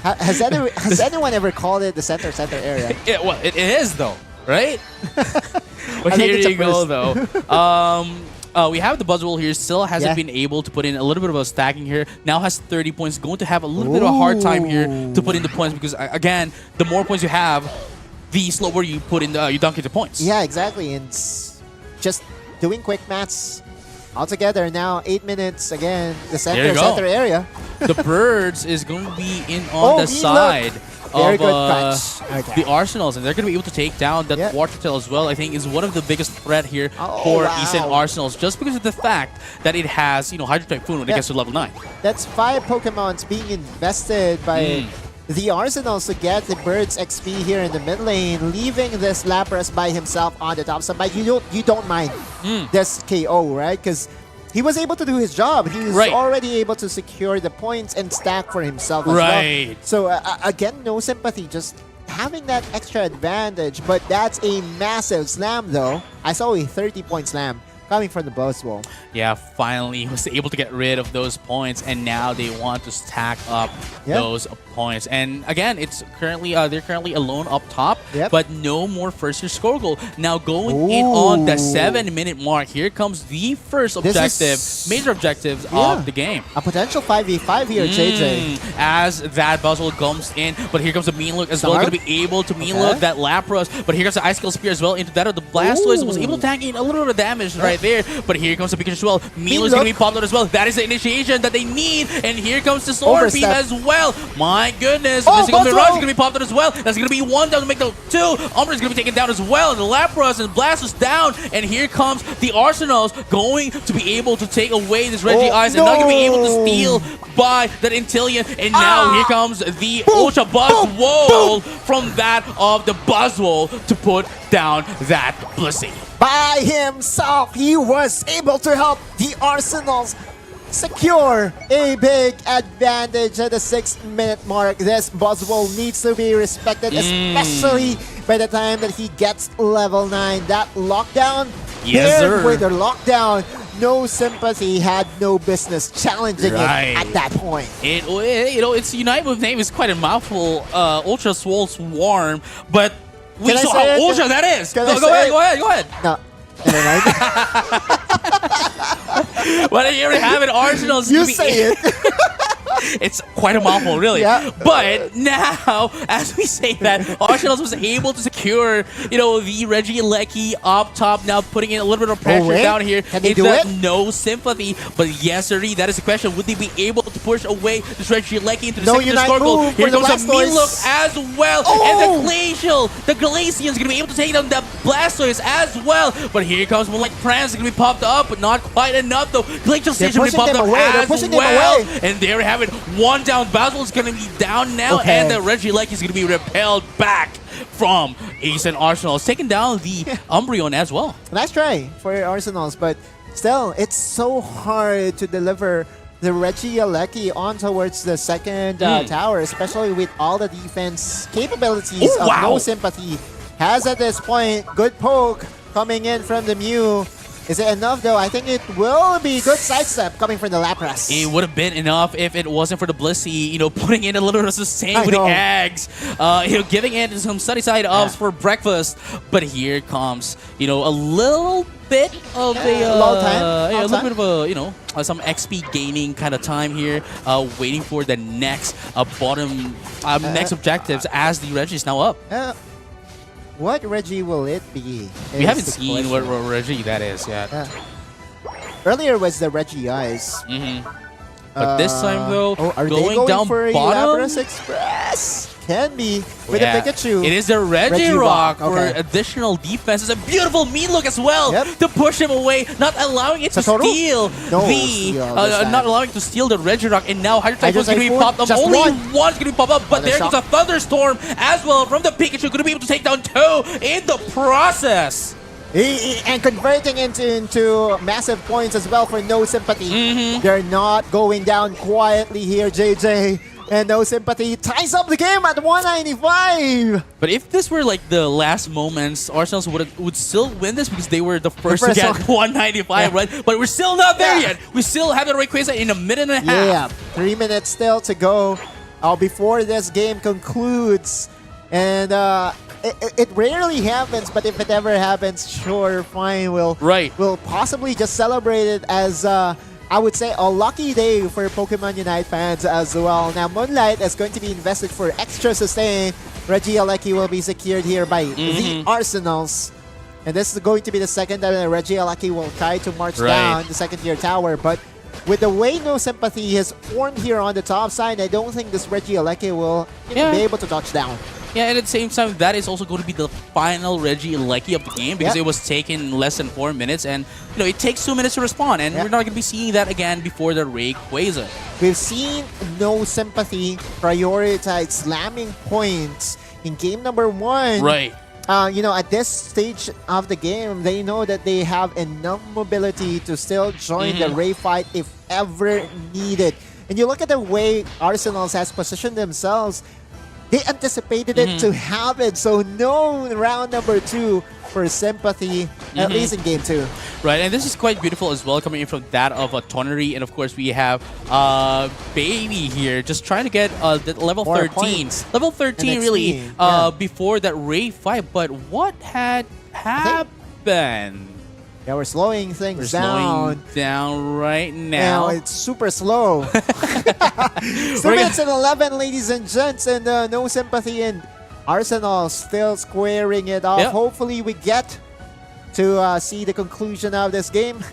Has anyone ever called it the center area? Well, it is though, right? But here you go though. We have the Buzzwole here. Still hasn't been able to put in a little bit of a stacking here. Now has 30 points. Going to have a little bit of a hard time here to put in the points because again, the more points you have, the slower you put in you dunk into points. Yeah, exactly. And just doing quick maths. Altogether now 8 minutes again. The center area. The birds is going to be in on the side of the Arsenals, and they're going to be able to take down that Water Tail as well. I think is one of the biggest threat here for Eastern Arsenals, just because of the fact that it has Hydro Typhoon when it gets to level 9. That's 5 Pokemons being invested by the Arsenals to get the Birds XP here in the mid lane, leaving this Lapras by himself on the top side. But you don't mind this KO, right? Because he was able to do his job. He was already able to secure the points and stack for himself as well. So again, no sympathy, just having that extra advantage. But that's a massive slam though. I saw a 30-point slam coming from the Buzzwole. Yeah, finally he was able to get rid of those points, and now they want to stack up those points. And again, it's currently they're currently alone up top, but no more first-year score goal. Now going in on the 7-minute mark, here comes the first objective, major objectives of the game. A potential 5v5 here, JJ. As that Buzzwole comes in, but here comes the mean look as well. Going to be able to mean look that Lapras, but here comes the Icicle Spear as well into that of the Blastoise. Was able to tank in a little bit of damage right there, but here comes the Pikachu as well. Mean is going to be popped out as well. That is the initiation that they need, and here comes the Sword Beam as well. My goodness, this is going to be popped out as well. That's going to be 1 down to make the 2. Umbra is going to be taken down as well, and the Lapras and Blastoise down, and here comes the Arsenals going to be able to take away this Reggie Ice and not going to be able to steal by that Intillion, and now here comes the Ultra Buzzwole from that of the Buzzwole to put down that Blissey. By himself, he was able to help the Arsenals secure a big advantage at the 6-minute mark. This Buzzwole needs to be respected, especially by the time that he gets level 9. That lockdown, yes, sir. with the lockdown, no sympathy had no business challenging it at that point. Its Unite move name is quite a mouthful. Ultra Swole Swarm, but we saw how ultra that is. Go ahead. No. Never mind. But here we have it. Arsenal's. You say it. It's quite a mouthful, really. Yeah. But now, as we say that, Arsenal was able to secure, the Regieleki up top. Now putting in a little bit of pressure down here. Can they do it? No sympathy. But yes, sir, that is the question. Would they be able to push away this Regieleki into the second snorkel? Here comes a Melook as well. And the Glaceon's going to be able to take down the Blastoise as well. But here comes more like Prance going to be popped up, but not quite enough though. Glacial Stage going to be popped up as well. And there we have it. One down. Basil is going to be down now, and the Regieleki is going to be repelled back from Ace and Arsenal, taking down the Umbreon as well. Nice try for Arsenals, but still, it's so hard to deliver the Regieleki on towards the second tower, especially with all the defense capabilities of No Sympathy. Has at this point, good poke coming in from the Mew. Is it enough though? I think it will be good sidestep coming from the Lapras. It would have been enough if it wasn't for the Blissey, putting in a little bit of sustain with the eggs. Giving it some sunny side ups for breakfast. But here comes, a little bit of a little bit of some XP gaining kind of time here, waiting for the next next objectives as the Reggie is now up. What Reggie will it be? We haven't seen what Reggie that is yet. Earlier was the Reggie Eyes. But this time though, are going they going down for bottom? Lapras Express? Can be with a Pikachu. It is the Regirock for additional defense. It's a beautiful Melook as well to push him away, not allowing it to steal not allowing to steal the Regirock. And now Hydro Typhoon's going to be popped up. Only one's going to be popped up, but there goes a Thunderstorm as well from the Pikachu. Going to be able to take down two in the process. And converting into massive points as well for No Sympathy. They're not going down quietly here, JJ. And No Sympathy ties up the game at 195. But if this were like the last moments, Arsenal would still win this because they were the first to get 195, right? But we're still not there yet. We still have the Rayquaza in a minute and a half. 3 minutes still to go before this game concludes. And it rarely happens, but if it ever happens, sure, fine. We'll possibly just celebrate it as I would say a lucky day for Pokemon Unite fans as well. Now, Moonlight is going to be invested for extra sustain. Regieleki will be secured here by the Arsenals. And this is going to be the second time that Regieleki will try to march down the second tier tower. But with the way No Sympathy has formed here on the top side, I don't think this Regieleki will be able to touch down. Yeah, and at the same time, that is also going to be the final Regieleki of the game because it was taken less than 4 minutes, and it takes 2 minutes to respond, and we're not going to be seeing that again before the Rayquaza. We've seen No Sympathy prioritize slamming points in game number 1. Right. At this stage of the game, they know that they have enough mobility to still join the Ray fight if ever needed. And you look at the way Arsenals has positioned themselves. They anticipated it to happen, so no round number 2 for Sympathy, at least in game 2. Right, and this is quite beautiful as well, coming in from that of a Tonnery, and of course we have Baby here, just trying to get level 13. Points. Level 13 really, before that Ray fight, but what had happened? Yeah, we're slowing things down right now. It's super slow. 2 minutes and 11, ladies and gents, and No Sympathy and Arsenal still squaring it off. Hopefully we get to see the conclusion of this game.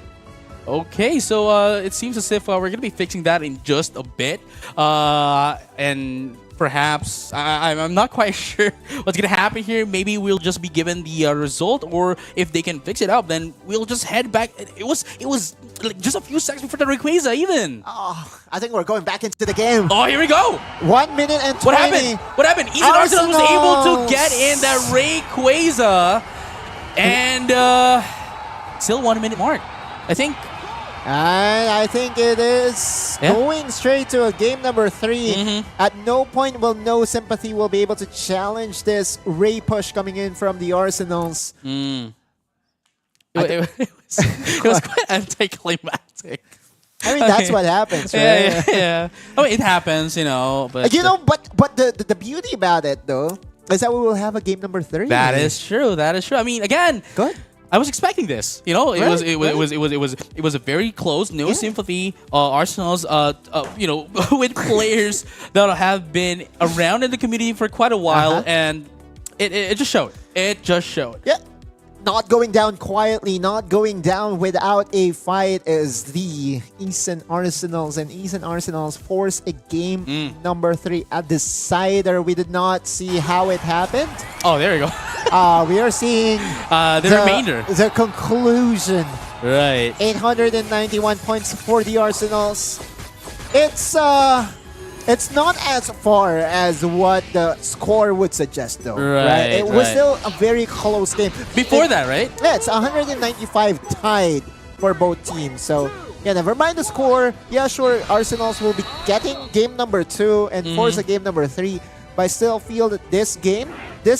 Okay, so it seems as if we're going to be fixing that in just a bit. And perhaps, I'm not quite sure what's going to happen here. Maybe we'll just be given the result, or if they can fix it up, then we'll just head back. It was like just a few seconds before the Rayquaza even. I think we're going back into the game. Oh, here we go. 1 minute and 20. What happened? Easy Arsenal was able to get in that Rayquaza, and still 1 minute mark, I think. And I think it is going straight to a game number 3. At no point will No Sympathy will be able to challenge this Ray push coming in from the Arsenals. It It was quite anticlimactic. I mean, that's what happens, right? Yeah. I mean, it happens, but But the beauty about it though is that we will have a game number 3. that is true. I mean, again, Go ahead. I was expecting this. It was a very close, no sympathy Arsenals. With players that have been around in the community for quite a while, and it just showed. It just showed. Yeah. Not going down quietly, not going down without a fight is the Eastern Arsenals. And Eastern Arsenals force a game number 3 at decider. We did not see how it happened. Oh, there you go. We are seeing the remainder. The conclusion. Right. 891 points for the Arsenals. It's not as far as what the score would suggest, though. Right? It was still a very close game. Before that, right? Yeah, it's 195 tied for both teams. So, yeah, never mind the score. Yeah, sure, Arsenals will be getting game number 2 and force a game number 3. But I still feel that this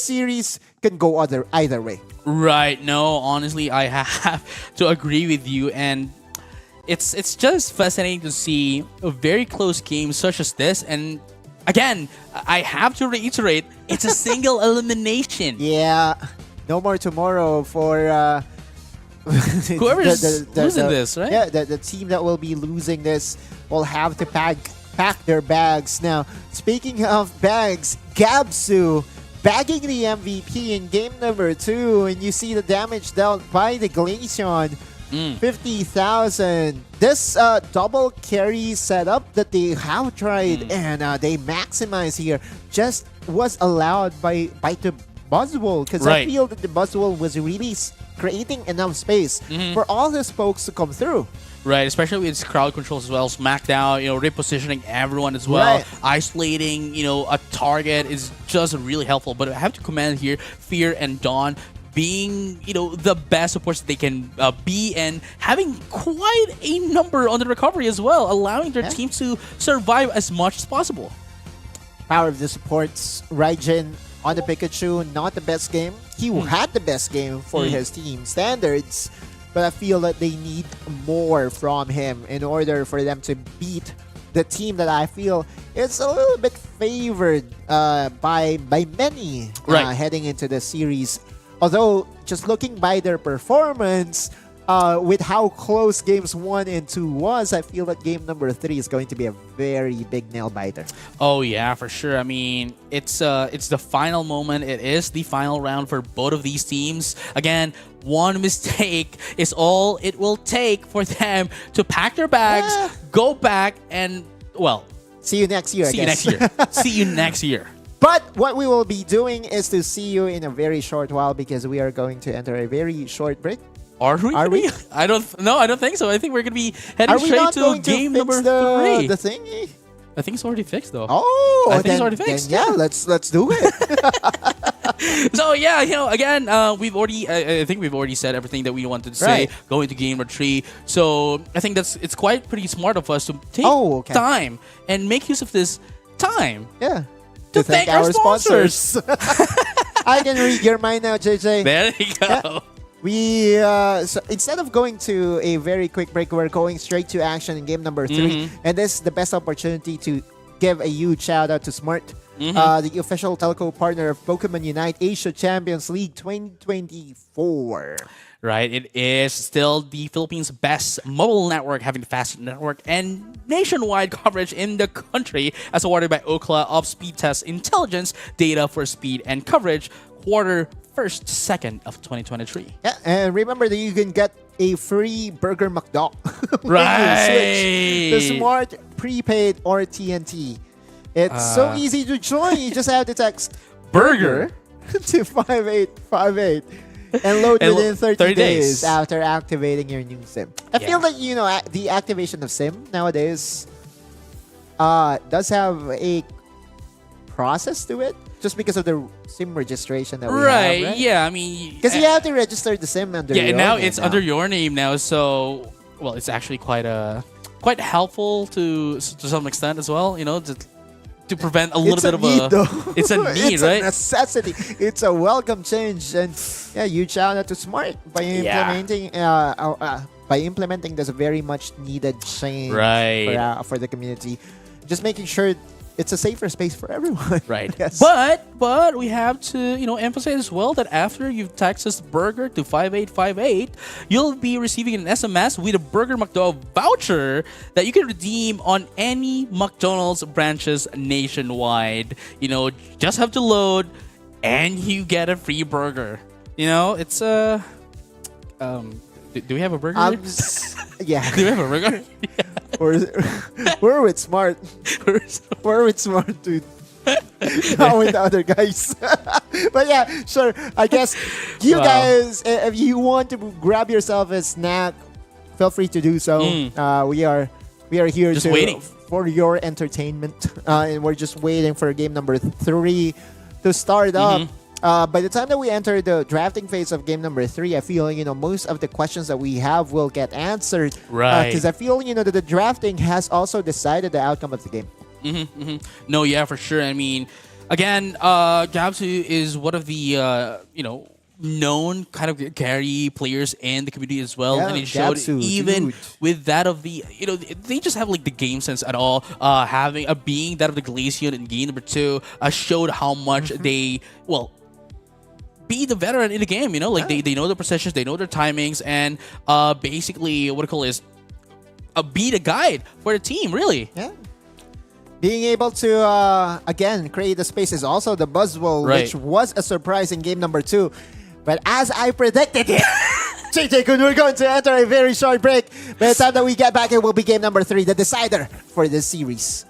series can go either way. Right. No, honestly, I have to agree with you. And it's just fascinating to see a very close game such as this. And again, I have to reiterate, it's a single elimination. Yeah, no more tomorrow for whoever's losing this, right? Yeah, the team that will be losing this will have to pack their bags. Now, speaking of bags, Gabsu bagging the MVP in game number 2, and you see the damage dealt by the Glaceon. 50,000. This double carry setup that they have tried and they maximize here just was allowed by the Buzzwole, because I feel that the Buzzwole was really creating enough space for all these folks to come through. Right, especially with its crowd controls as well, smackdown, repositioning everyone as well, isolating, a target is just really helpful. But I have to commend here Fear and Dawn being, the best supports that they can be, and having quite a number on the recovery as well, allowing their team to survive as much as possible. Power of the supports. Raijin on the Pikachu, not the best game. He had the best game for his team standards, but I feel that they need more from him in order for them to beat the team that I feel is a little bit favored by many heading into the series. Although, just looking by their performance, with how close games 1 and 2 was, I feel that game number 3 is going to be a very big nail-biter. Oh, yeah, for sure. I mean, it's the final moment. It is the final round for both of these teams. Again, one mistake is all it will take for them to pack their bags, go back, and, well... See you next year, I guess. See you next year. But what we will be doing is to see you in a very short while, because we are going to enter a very short break. Are we? I don't think so. I think we're going to be heading straight to game number 3. The thingy? I think it's already fixed, though. Oh, I think it's already fixed. Then, yeah, let's do it. So yeah, again, we've already, I think we've already said everything that we wanted to say going to game number 3. So I think it's quite pretty smart of us to take time and make use of this time. Yeah. To thank our sponsors. I can read your mind now, JJ. There you go. Yeah. We so instead of going to a very quick break, we're going straight to action in game number 3, and this is the best opportunity to give a huge shout out to Smart, the official telco partner of Pokémon Unite Asia Champions League 2024. Right, it is still the Philippines' best mobile network, having the fastest network and nationwide coverage in the country, as awarded by Ookla of Speed Test Intelligence Data for Speed and Coverage, quarter 1st, 2nd of 2023. Yeah, and remember that you can get a free Burger McDo when you switch to Smart, Prepaid, or TNT. It's so easy to join. You just have to text BURGER to 5858. And load within 30 days after activating your new SIM. I feel like, the activation of SIM nowadays does have a process to it, just because of the SIM registration that we have, right? Yeah, I mean... Because you have to register the SIM under your name. Yeah, now it's under your name now, so... Well, it's actually quite helpful to some extent as well, to to prevent a little bit of need, though. It's a need, it's right? a necessity. It's a welcome change, and yeah, huge shout out to Smart by implementing this very much needed change for the community. Just making sure it's a safer space for everyone. Right. Yes. But we have to, emphasize as well that after you've texted burger to 5858, you'll be receiving an SMS with a Burger McDonald's voucher that you can redeem on any McDonald's branches nationwide. Just have to load and you get a free burger. It's a do we have a burger? Yeah. Do we have a burger? We're with Smart. We're with Smart, dude. Not with the other guys. But yeah, sure. I guess you guys, if you want to grab yourself a snack, feel free to do so. We are here just waiting for your entertainment, and we're just waiting for game number 3 to start up. By the time that we enter the drafting phase of game number 3, I feel most of the questions that we have will get answered. Right. Because I feel that the drafting has also decided the outcome of the game. No, yeah, for sure. I mean, again, Gabsu is one of the known kind of carry players in the community as well, and it showed with that of the they just have like the game sense at all. Having being that of the Glaceon in game number 2 showed how much they be the veteran in the game, they know their positions, they know their timings, and basically what I call is be the guide for the team, really. Yeah. Being able to, again, create the space is also the buzzword, which was a surprise in game number 2. But as I predicted it, JJ Kun, we're going to enter a very short break. By the time that we get back, it will be game number 3, the decider for this series.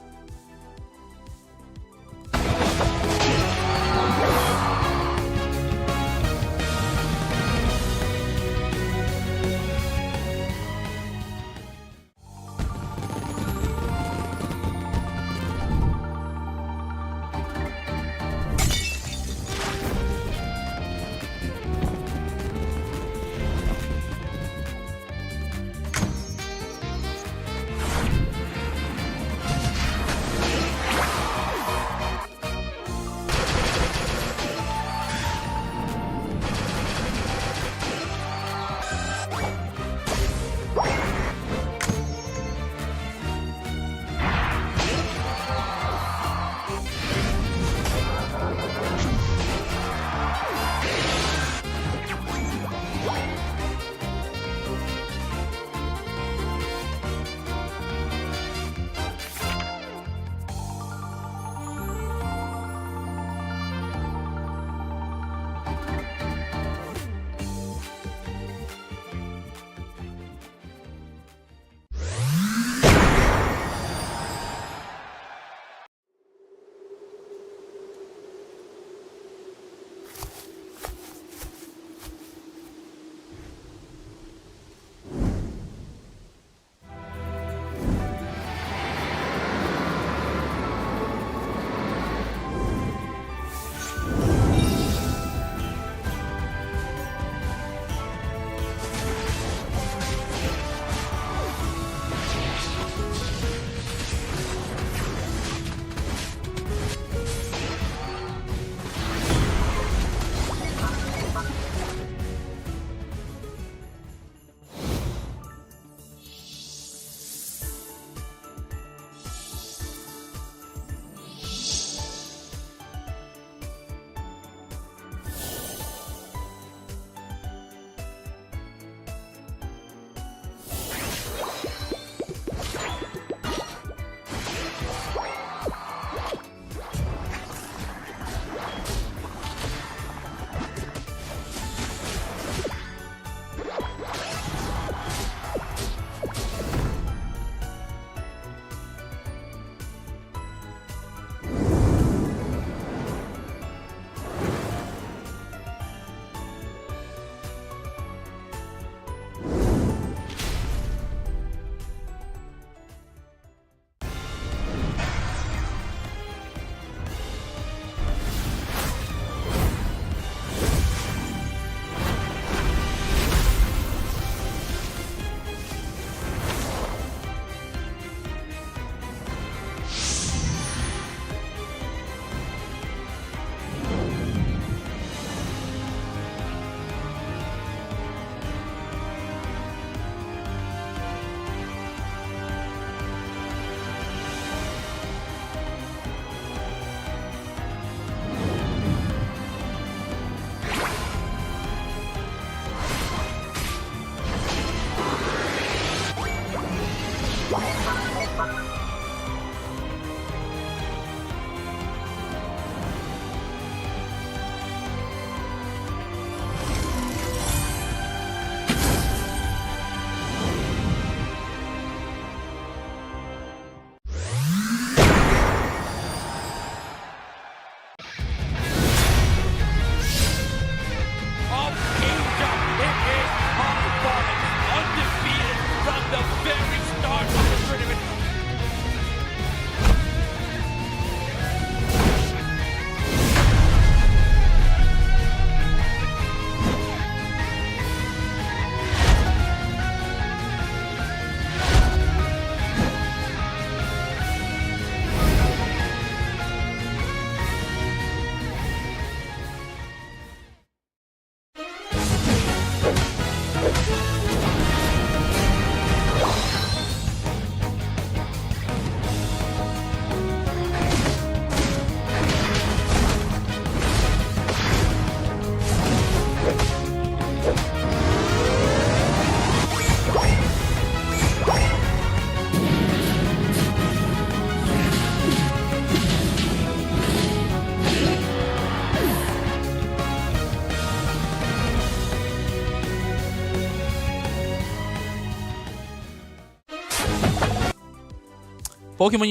Pokemon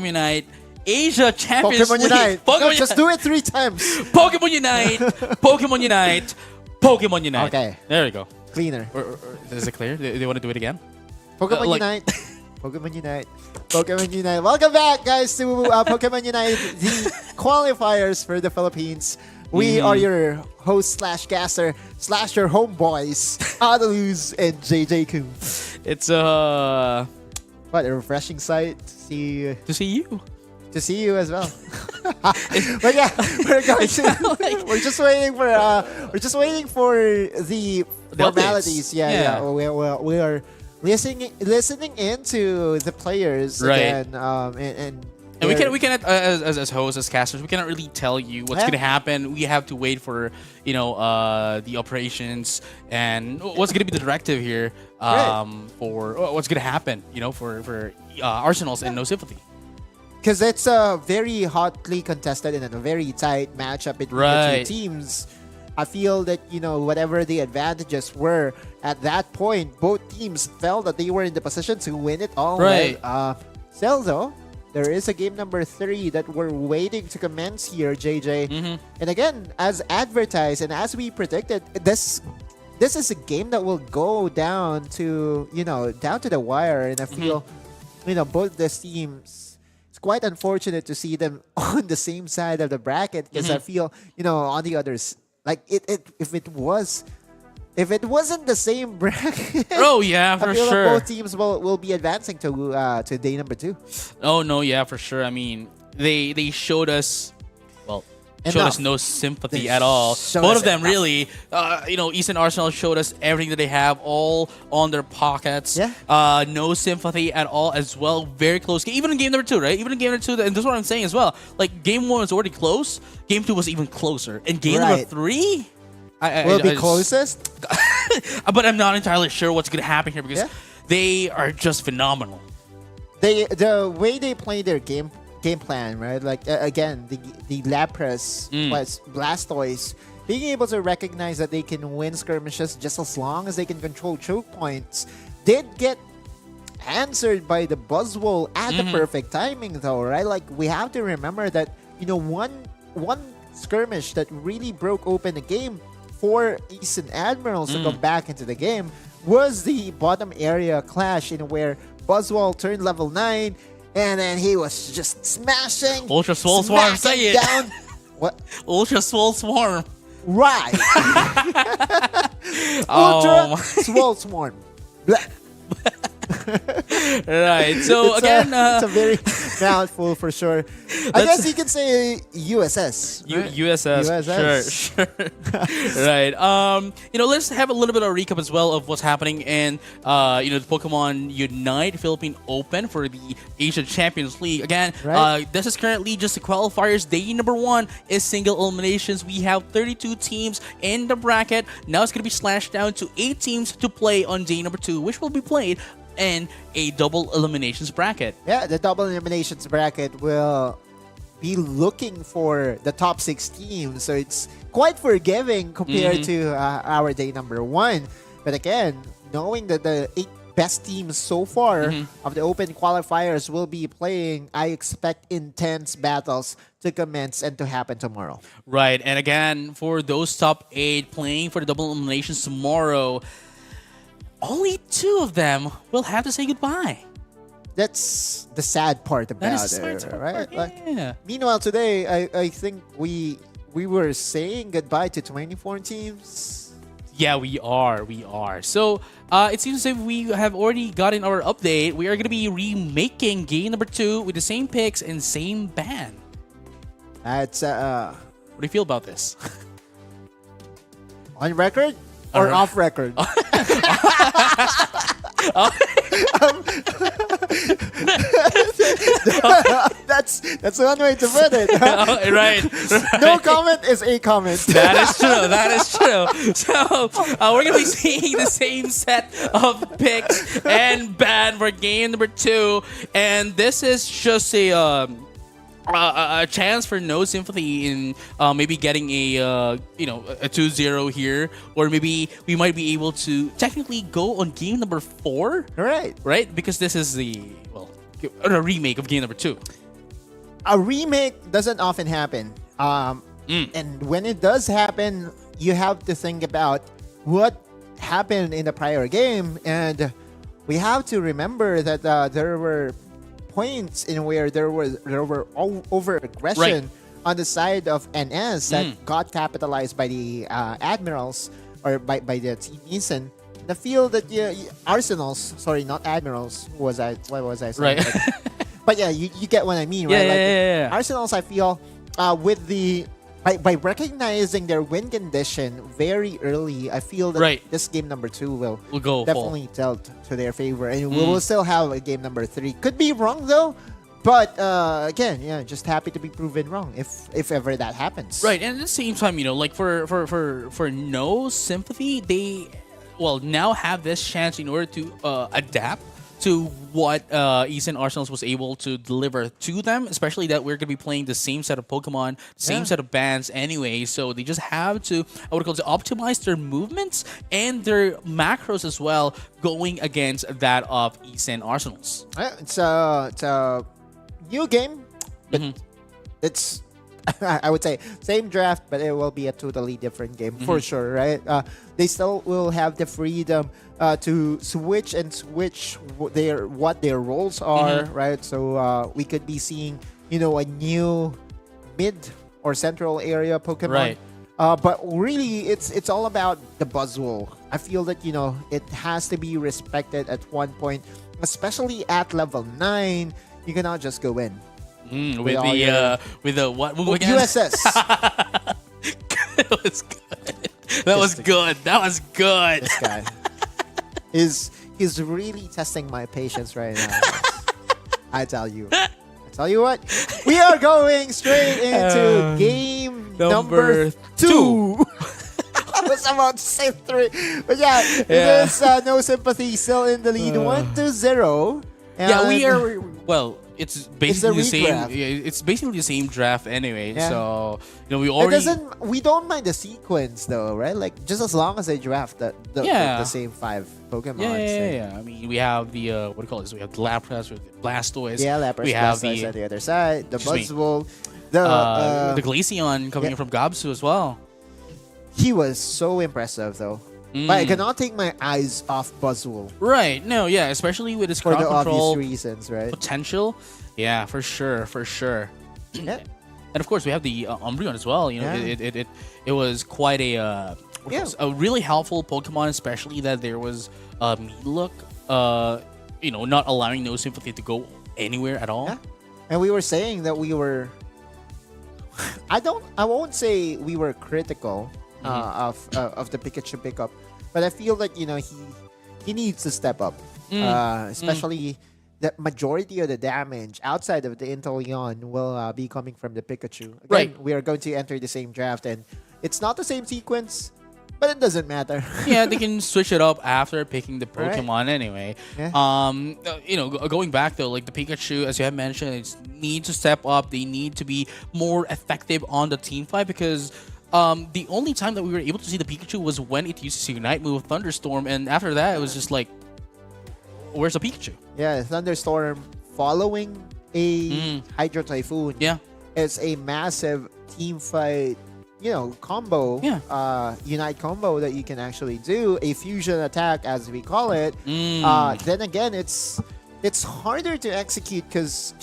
Unite, Asia Champions Pokemon League. Unite. Pokemon No, Unite. just do it 3 times. Pokemon Unite, Pokemon Unite, Pokemon Unite. Okay. There we go. Cleaner. Is it clear? They want to do it again? Pokemon like- Unite. Pokemon Unite. Pokemon Unite. Welcome back, guys, to Pokemon Unite, the qualifiers for the Philippines. We are your host slash caster slash your homeboys, Adaluz and JJ Kun. It's What a refreshing sight to see you. to see you as well. But yeah, we're just waiting for the formalities. updates. Yeah. We are listening into the players Right. again. And we cannot as hosts, as casters, we cannot really tell you what's gonna happen. We have to wait for the operations and what's gonna be the directive here for what's gonna happen. For Arsenals and No Sympathy. because it's very hotly contested and a very tight matchup between the Right. two teams. I feel that whatever the advantages were at that point, both teams felt that they were in the position to win it all. Right. Still though, there is a game number 3 that we're waiting to commence here, JJ. And again, as advertised and as we predicted, this is a game that will go down to the wire. And I feel both the teams, it's quite unfortunate to see them on the same side of the bracket, because I feel on the others, like if it wasn't the same bracket, Oh yeah, for I feel sure. that both teams will be advancing to day number 2. Oh no, yeah, for sure. I mean, they showed us, showed us no sympathy They at all. showed Both us of them enough. really. Eastern Arsenal showed us everything that they have, all on their pockets. Yeah. No sympathy at all as well. Very close. Even in game number 2, right? Even in game number 2, and this is what I'm saying as well. Like game 1 was already close. Game 2 was even closer. And game number Right. 3. Will be closest. But I'm not entirely sure what's going to happen here because Yeah. they are just phenomenal. The way they play their game plan, right? Like again, the Lapras plus Blastoise being able to recognize that they can win skirmishes just as long as they can control choke points, did get answered by the Buzzwole at the perfect timing, though, right? Like we have to remember that one skirmish that really broke open the game for Eastern Admirals to come back into the game was the bottom area clash, in where Buzzwole turned level 9 and then he was just smashing Ultra Swole Swarm, smacking say it. down. What? Ultra Swole Swarm. Right. Ultra Swole Swarm. Blah. Right. So again, it's a very mouthful for sure. I guess you can say USS. Right? USS. Sure. Right. Let's have a little bit of a recap as well of what's happening in the Pokemon Unite Philippine Open for the Asia Champions League. Again, Right. this is currently just the qualifiers. Day number 1 is single eliminations. We have 32 teams in the bracket. Now it's going to be slashed down to 8 teams to play on day number 2, which will be played and a double eliminations bracket. Yeah, the double eliminations bracket will be looking for the top 6 teams. So it's quite forgiving compared to our day number 1. But again, knowing that the 8 best teams so far of the open qualifiers will be playing, I expect intense battles to commence and to happen tomorrow. Right. And again, for those top 8 playing for the double eliminations tomorrow, only 2 of them will have to say goodbye. That's the sad part about it, right? Yeah. Meanwhile, today, I think we were saying goodbye to 24 teams. Yeah, we are. So, it seems as if we have already gotten our update. We are going to be remaking game number 2 with the same picks and same band. That's What do you feel about this? on record or off record? That's one way to put it. Right. No comment is a comment. That is true. So we're gonna be seeing the same set of picks and ban for game number 2, and this is just a chance for No Sympathy in maybe getting a 2-0 here, or maybe we might be able to technically go on game number 4. Right, because this is a remake of game number 2. A remake doesn't often happen. And when it does happen, you have to think about what happened in the prior game. And we have to remember that there were points in where there were over aggression on the side of NS that got capitalized by the Admirals, or by the Team Eason. The feel that Arsenals, sorry, not Admirals. What was I saying? Right. But yeah, you get what I mean, right? Yeah. Arsenals, I feel, with the by recognizing their win condition very early, I feel that this game number 2 will go definitely tilt to their favor, and we will still have a game number 3. Could be wrong though, but again, just happy to be proven wrong if ever that happens. Right, and at the same time, like for No Sympathy, they now have this chance in order to adapt to what Eason Arsenals was able to deliver to them, especially that we're going to be playing the same set of Pokemon, same set of bands anyway, so they just have to, optimize their movements and their macros as well, going against that of Eason Arsenals. It's a new game, but it's I would say same draft, but it will be a totally different game for sure, right? They still will have the freedom to switch what their roles are, right? So we could be seeing, a new mid or central area Pokemon. Right. But really, it's all about the Buzzwole. I feel that it has to be respected at one point, especially at level 9. You cannot just go in. With the what USS. That was good. That was good. This guy he's really testing my patience right now. I tell you what, we are going straight into game number 2. I was about to say 3, but it is No Sympathy still in the lead, 1-0. Yeah, we are. It's basically the same. redraft. It's basically the same draft anyway. So we already. We don't mind the sequence though, right? Like just as long as they draft the same 5 Pokemon. Yeah. I mean, we have the what do you call this? We have the Lapras, we have the Blastoise. Yeah, Lapras, we have Blastoise on the other side. The Buzzwole. The Glaceon coming from Gabsu as well. He was so impressive though. But I cannot take my eyes off Buzzwole. Right. No, yeah. Especially with his For crowd the control obvious reasons, right? potential. Yeah, for sure. Yeah. And of course, we have the Umbreon as well. It was quite a really helpful Pokemon, especially that there was Meatlook, not allowing No Sympathy to go anywhere at all. Yeah. And we were saying that we were. I won't say we were critical of the Pikachu pickup, but I feel that he needs to step up, especially. The majority of the damage outside of the Inteleon will be coming from the Pikachu. Again, we are going to enter the same draft, and it's not the same sequence, But it doesn't matter. Yeah, they can switch it up after picking the Pokemon anyway. Yeah. Going back though, like the Pikachu, as you have mentioned, it need to step up. They need to be more effective on the team fight because the only time that we were able to see the Pikachu was when it used to Unite move Thunderstorm, and after that, it was just like, where's the Pikachu? Yeah, Thunderstorm following a Hydro Typhoon. Yeah. It's a massive team fight, combo, Unite combo that you can actually do, a fusion attack as we call it. Then again, it's harder to execute because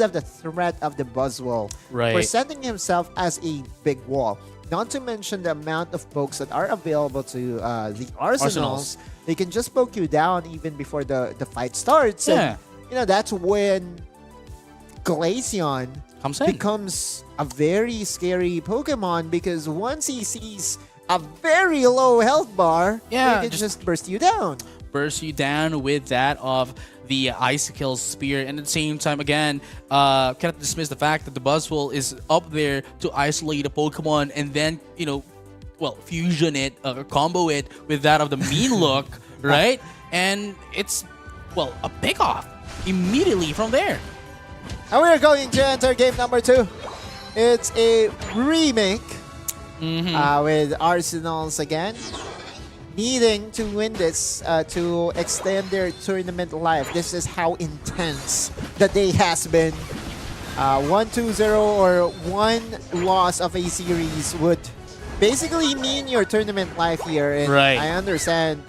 of the threat of the Buzzwole, presenting himself as a big wall. Not to mention the amount of pokes that are available to the Arsenals. They can just poke you down even before the fight starts. Yeah. And, that's when Glaceon becomes a very scary Pokemon because once he sees a very low health bar, he can just burst you down. Burst you down with that of the Icicle Spear, and at the same time, again, cannot dismiss the fact that the Buzzwole is up there to isolate a Pokemon and then, fusion it, combo it with that of the Mean Look, right? And it's, a pick-off immediately from there. And we're going to enter game number 2. It's a remake with Arsenals again, needing to win this to extend their tournament life. This is how intense the day has been. 1-2-0 or one loss of a series would basically mean your tournament life here. And I understand,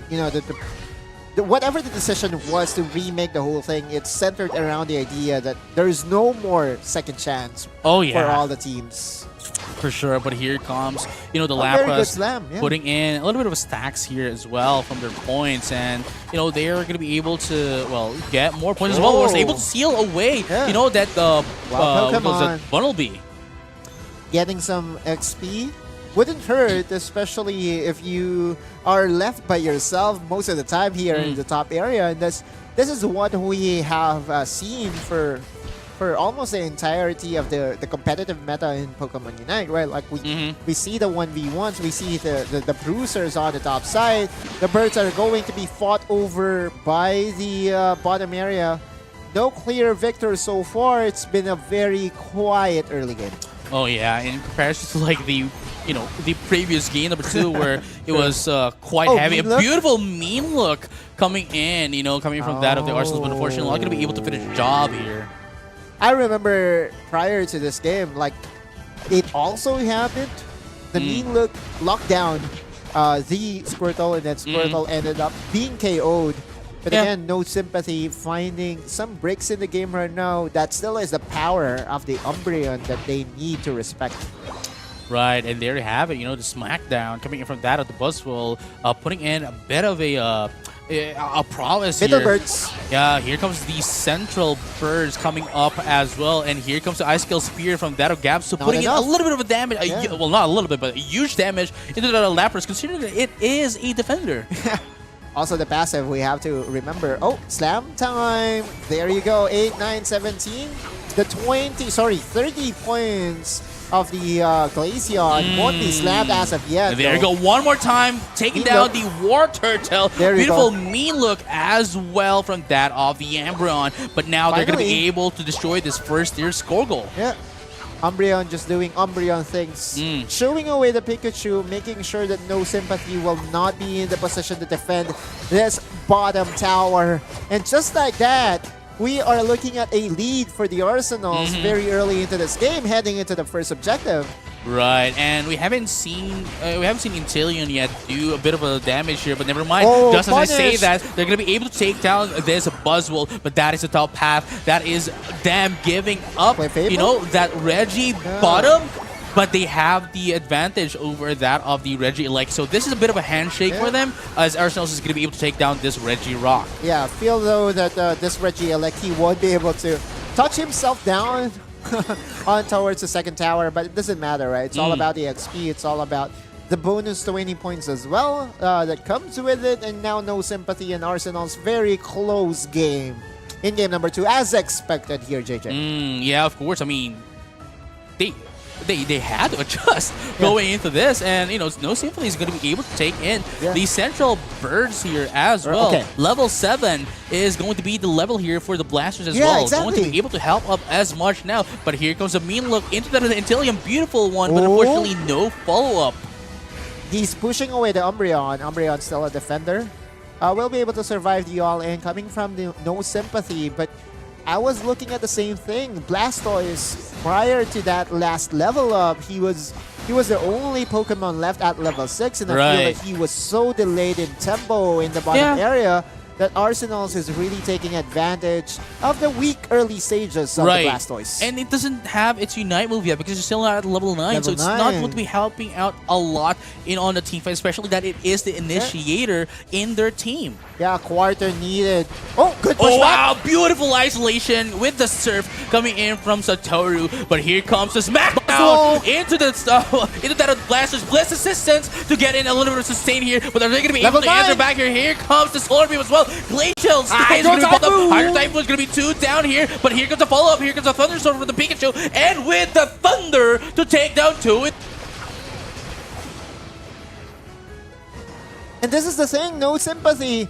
whatever the decision was to remake the whole thing, it's centered around the idea that there is no more second chance for all the teams. For sure, but here comes, the Lapras putting in a little bit of a stacks here as well from their points, and, they are going to be able to, get more points as well. Was able to seal away, that Bunnelby. Getting some XP wouldn't hurt, especially if you are left by yourself most of the time here in the top area. And this is what we have seen for almost the entirety of the competitive meta in Pokemon Unite, right? Like we see the 1v1s, we see the bruisers on the top side. The birds are going to be fought over by the bottom area. No clear victor so far. It's been a very quiet early game. Oh yeah, in comparison to like the previous game number 2 where it was quite heavy. A beautiful Mean Look coming in, coming from that of the Arsenals, but unfortunately not going to be able to finish the job here. I remember prior to this game, like, it also happened. The Mean Look locked down the Squirtle, and then Squirtle ended up being KO'd. But again, no sympathy, finding some breaks in the game right now. That still is the power of the Umbreon that they need to respect. Right, and there you have it, the smackdown coming in from that of the Buzzwole, putting in a bit of a promise here. Birds. Yeah, here comes the Central Birds coming up as well, and here comes the Icicle Spear from that of Gabs, so putting in a little bit of a damage, well, not a little bit, but a huge damage into the Lapras, considering that it is a defender. Also, the passive, we have to remember. Oh, slam time. There you go. 8, 9, 17. The 30 points of the Glaceon won't be slammed as of yet. There you go. One more time. Taking down the War Turtle. Beautiful Mean Look as well from that of the Umbreon. But now they're going to be able to destroy this first tier score goal. Yeah. Umbreon just doing Umbreon things. Showing away the Pikachu, making sure that no sympathy will not be in the position to defend this bottom tower. And just like that, we are looking at a lead for the Arsenals very early into this game, heading into the first objective. Right, and we haven't seen Inteleon yet do a bit of a damage here, but never mind. Just as I say that, they're going to be able to take down this Buzzwole, but that is a tough path. That is them giving up, that Reggie bottom, but they have the advantage over that of the Reggie Elect. So this is a bit of a handshake for them, as Arsenals is going to be able to take down this Reggie Rock. Yeah, feel though that this Reggie Elect, he won't be able to touch himself down on towards the second tower, but it doesn't matter, right? It's all about the XP. It's all about the bonus 20 points as well that comes with it. And now no sympathy in Arsenal's very close game in game number 2, as expected here, JJ. Yeah, of course. I mean, they had to adjust going into this, and No Symphony is going to be able to take in the central birds here as well. Level 7 is going to be the level here for the blasters as well. Exactly. Going to be able to help up as much now, but here comes a mean look into the Intellium, beautiful one, but unfortunately no follow-up. He's pushing away the Umbreon. Umbreon's still a defender. Will be able to survive the all-in coming from the No Sympathy, but I was looking at the same thing. Blastoise, prior to that last level up, he was the only Pokemon left at level 6, and I feel that he was so delayed in tempo in the bottom area that Arsenals is really taking advantage of the weak early stages of the Blastoise. And it doesn't have its Unite move yet because it's still not at level 9, so it's not going to be helping out a lot on the team fight, especially that it is the initiator in their team. Yeah, quarter needed. Oh, good pushback. Oh, wow, beautiful isolation with the surf coming in from Satoru. But here comes the smackdown into that Blaster's Blitz assistance to get in a little bit of sustain here. But are they going to be able to answer back here? Here comes the Solar Beam as well. Glacial Stain is going to be pulled up. Hydro Typhoon is going to be 2 down here. But here comes a follow-up. Here comes a Thunderstorm from the Pikachu. And with the Thunder to take down 2. And this is the thing, No Sympathy.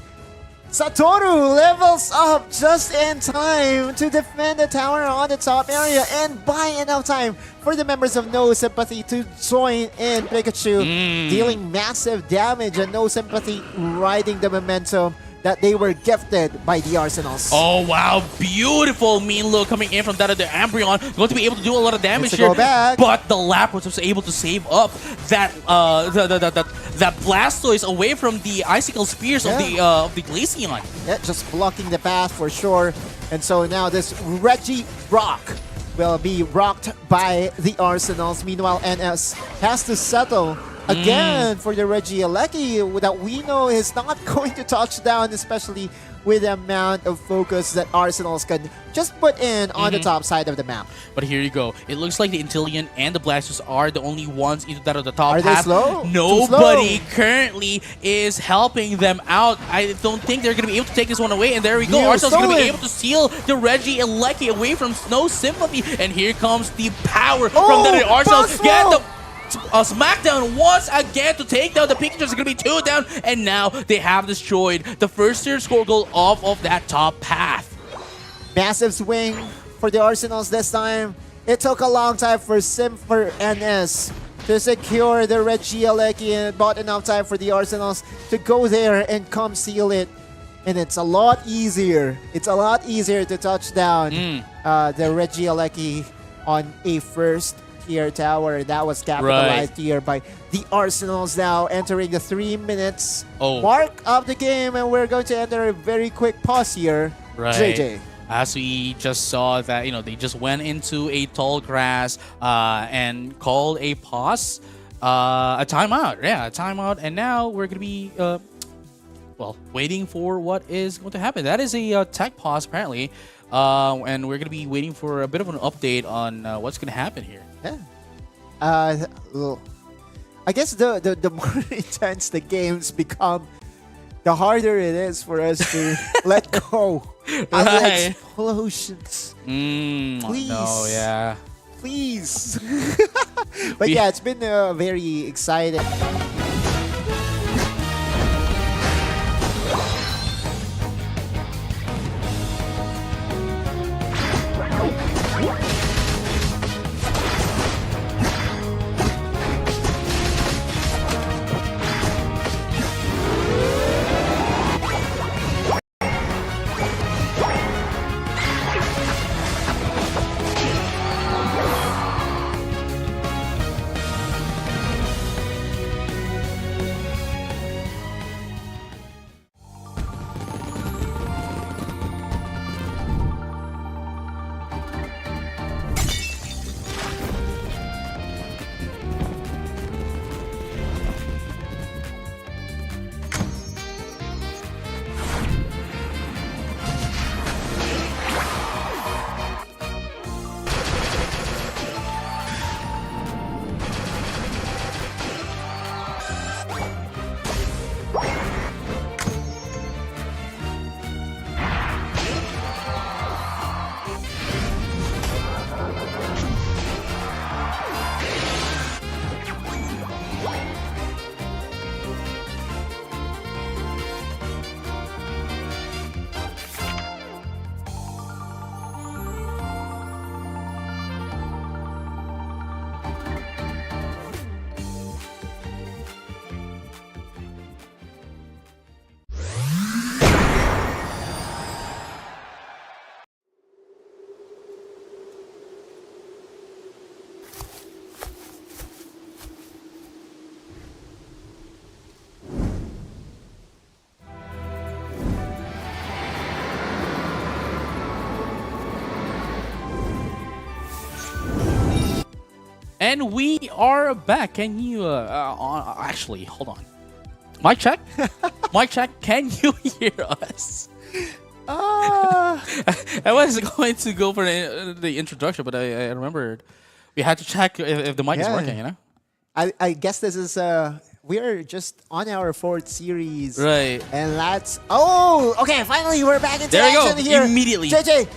Satoru levels up just in time to defend the tower on the top area and buy enough time for the members of No Sympathy to join in Pikachu, dealing massive damage, and No Sympathy riding the momentum that they were gifted by the Arsenals. Oh, wow. Beautiful mean look coming in from that of the Umbreon. Going to be able to do a lot of damage here. But the Lapras was able to save up that that Blastoise away from the Icicle Spears of the Glaceon. Yeah, just blocking the path for sure. And so now this Reggie Rock will be rocked by the Arsenals. Meanwhile, NS has to settle again for the Regieleki that we know is not going to touch down, especially with the amount of focus that Arsenals can just put in on the top side of the map. But here you go. It looks like the Intillion and the Blasters are the only ones into that of the top half. Are they slow? Nobody currently is helping them out. I don't think they're going to be able to take this one away. And there we go. Arsenal's going to be able to steal the Regieleki away from No Sympathy. And here comes the power from the Arsenal. Get the Smackdown once again to take down the Pikachu. Is going to be 2 down, and now they have destroyed the first tier score goal off of that top path. Massive swing for the Arsenals this time. It took a long time for NS to secure the Regieleki, and bought enough time for the Arsenals to go there and come seal it. And it's a lot easier. It's a lot easier to touch down the Regieleki on a first tier tower. That was capitalized here by the Arsenals, now entering the 3 minutes mark of the game, and we're going to enter a very quick pause here. JJ. As we just saw that, they just went into a tall grass and called a pause, a timeout. Yeah, a timeout. And now we're going to be, waiting for what is going to happen. That is a tech pause, apparently. And we're going to be waiting for a bit of an update on what's going to happen here. Yeah. I guess the more intense the games become, the harder it is for us to let go of the explosions. Please. No, yeah. Please. But yeah, it's been very exciting. And we are back. Can you actually hold on? Mic check. Mic check. Can you hear us? I was going to go for the introduction, but I remembered we had to check if the mic is working. You know. I guess this is we are just on our 4th series, right? And that's okay. Finally, we're back into action here immediately. JJ.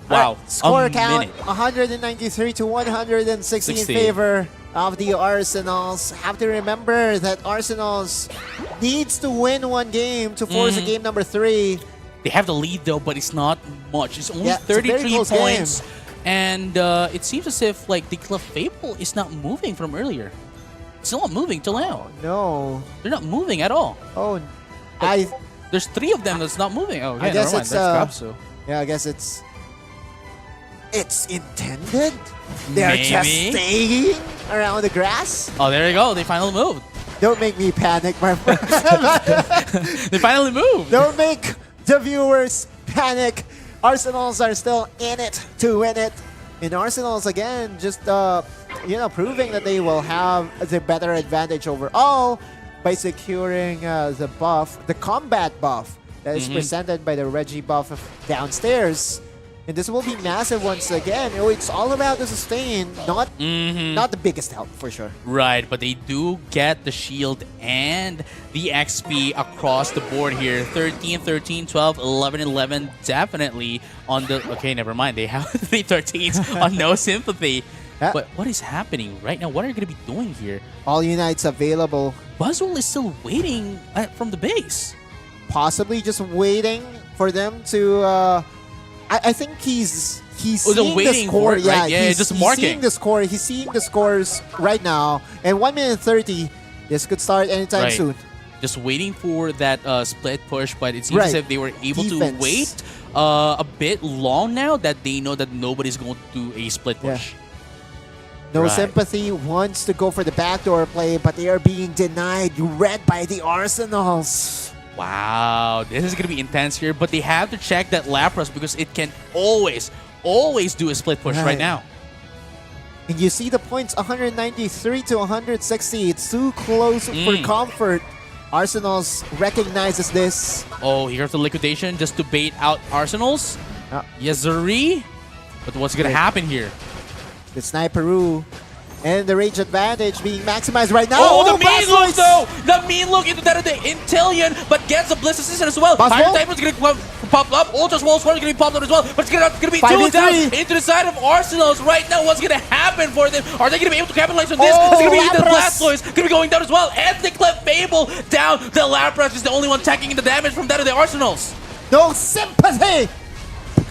Wow. Score count 193 to 160 in favor of the Arsenals. Have to remember that Arsenals needs to win one game to force a game number 3. They have the lead though, but it's not much. It's only 33 points. Game. And it seems as if like the Clefable is not moving from earlier. It's not moving till now. No. They're not moving at all. Oh, there's 3 of them that's not moving. Oh, yeah, I guess it's Capsu. Yeah, I guess it's intended. They're just staying around the grass. Oh, there you go. They finally moved. Don't make me panic, my friend. They finally moved. Don't make the viewers panic. Arsenals are still in it to win it. And Arsenals, again, just proving that they will have the better advantage overall by securing the buff, the combat buff that is presented by the Reggie buff downstairs. And this will be massive once again. It's all about the sustain, not the biggest help for sure. Right, but they do get the shield and the XP across the board here. 13, 13, 12, 11, 11. Definitely on the... Okay, never mind. They have 3 13s on No Sympathy. Yeah. But what is happening right now? What are you going to be doing here? All Unites available. Buzzwole is still waiting from the base. Possibly just waiting for them to... I think he's seeing the score. Right? Yeah, he's just marking. Seeing the score. He's seeing the scores right now. And 1 minute 30. This could start anytime soon. Just waiting for that split push, but it seems as if they were able to wait a bit long now that they know that nobody's going to do a split push. Yeah. No Sympathy wants to go for the backdoor play, but they are being denied. Read by the Arsenals. Wow, this is going to be intense here, but they have to check that Lapras because it can always do a split push right now. And you see the points, 193 to 160. It's too close for comfort. Arsenals recognizes this. Oh, here's the liquidation just to bait out Arsenals. Yes, sirree. But what's going to happen here? The Sniperoo and the rage advantage being maximized right now. Oh, the mean look though! The mean look into that of the Intellion, but gets the Bliss Assistant as well. Higher Type is going to pop up. Ultra Swole Sword is going to be popped up as well. But it's going to be 2 down into the side of Arsenals right now. What's going to happen for them? Are they going to be able to capitalize on this? It's going to be the Blastoise. Going to be going down as well. And the Clefable down. The Lapras is the only one taking the damage from that of the Arsenals. No Sympathy!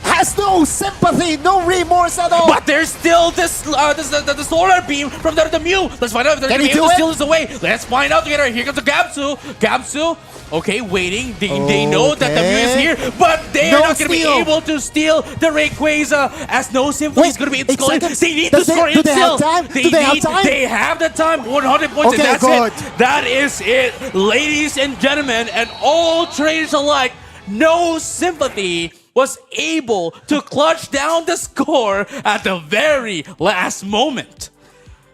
Has no sympathy, no remorse at all. But there's still this the solar beam from the Mew. Let's find out if they're going to be able to steal this away. Let's find out together. Here comes the Gabsu. Okay, waiting. They know that the Mew is here, but they are not going to be able to steal the Rayquaza as No Sympathy is going to be able to score. They need to score it still. They have the time. 100 points, and that's it. That is it, ladies and gentlemen, and all traders alike. No Sympathy was able to clutch down the score at the very last moment.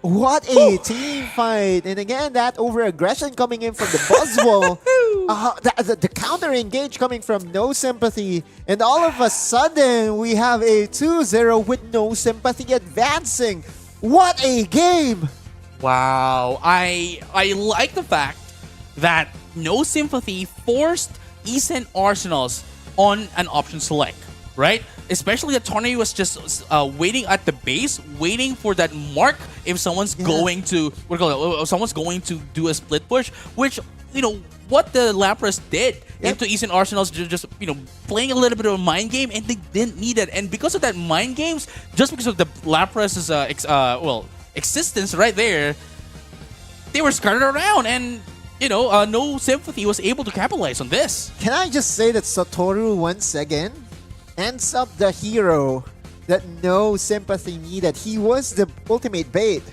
What a team fight. And again, that over-aggression coming in from the Buzzwole. The counter-engage coming from No Sympathy. And all of a sudden, we have a 2-0 with No Sympathy advancing. What a game. Wow. I like the fact that No Sympathy forced Eastern Arsenals on an option select, right? Especially that Tornado was just waiting at the base, waiting for that mark if someone's going to do a split push, which, you know, what the Lapras did into Eastern Arsenals, just, you know, playing a little bit of a mind game, and they didn't need it. And because of that mind games, just because of the Lapras's existence right there, they were scattered around, and you know, No Sympathy was able to capitalize on this. Can I just say that Satoru once again ends up the hero that No Sympathy needed? He was the ultimate bait.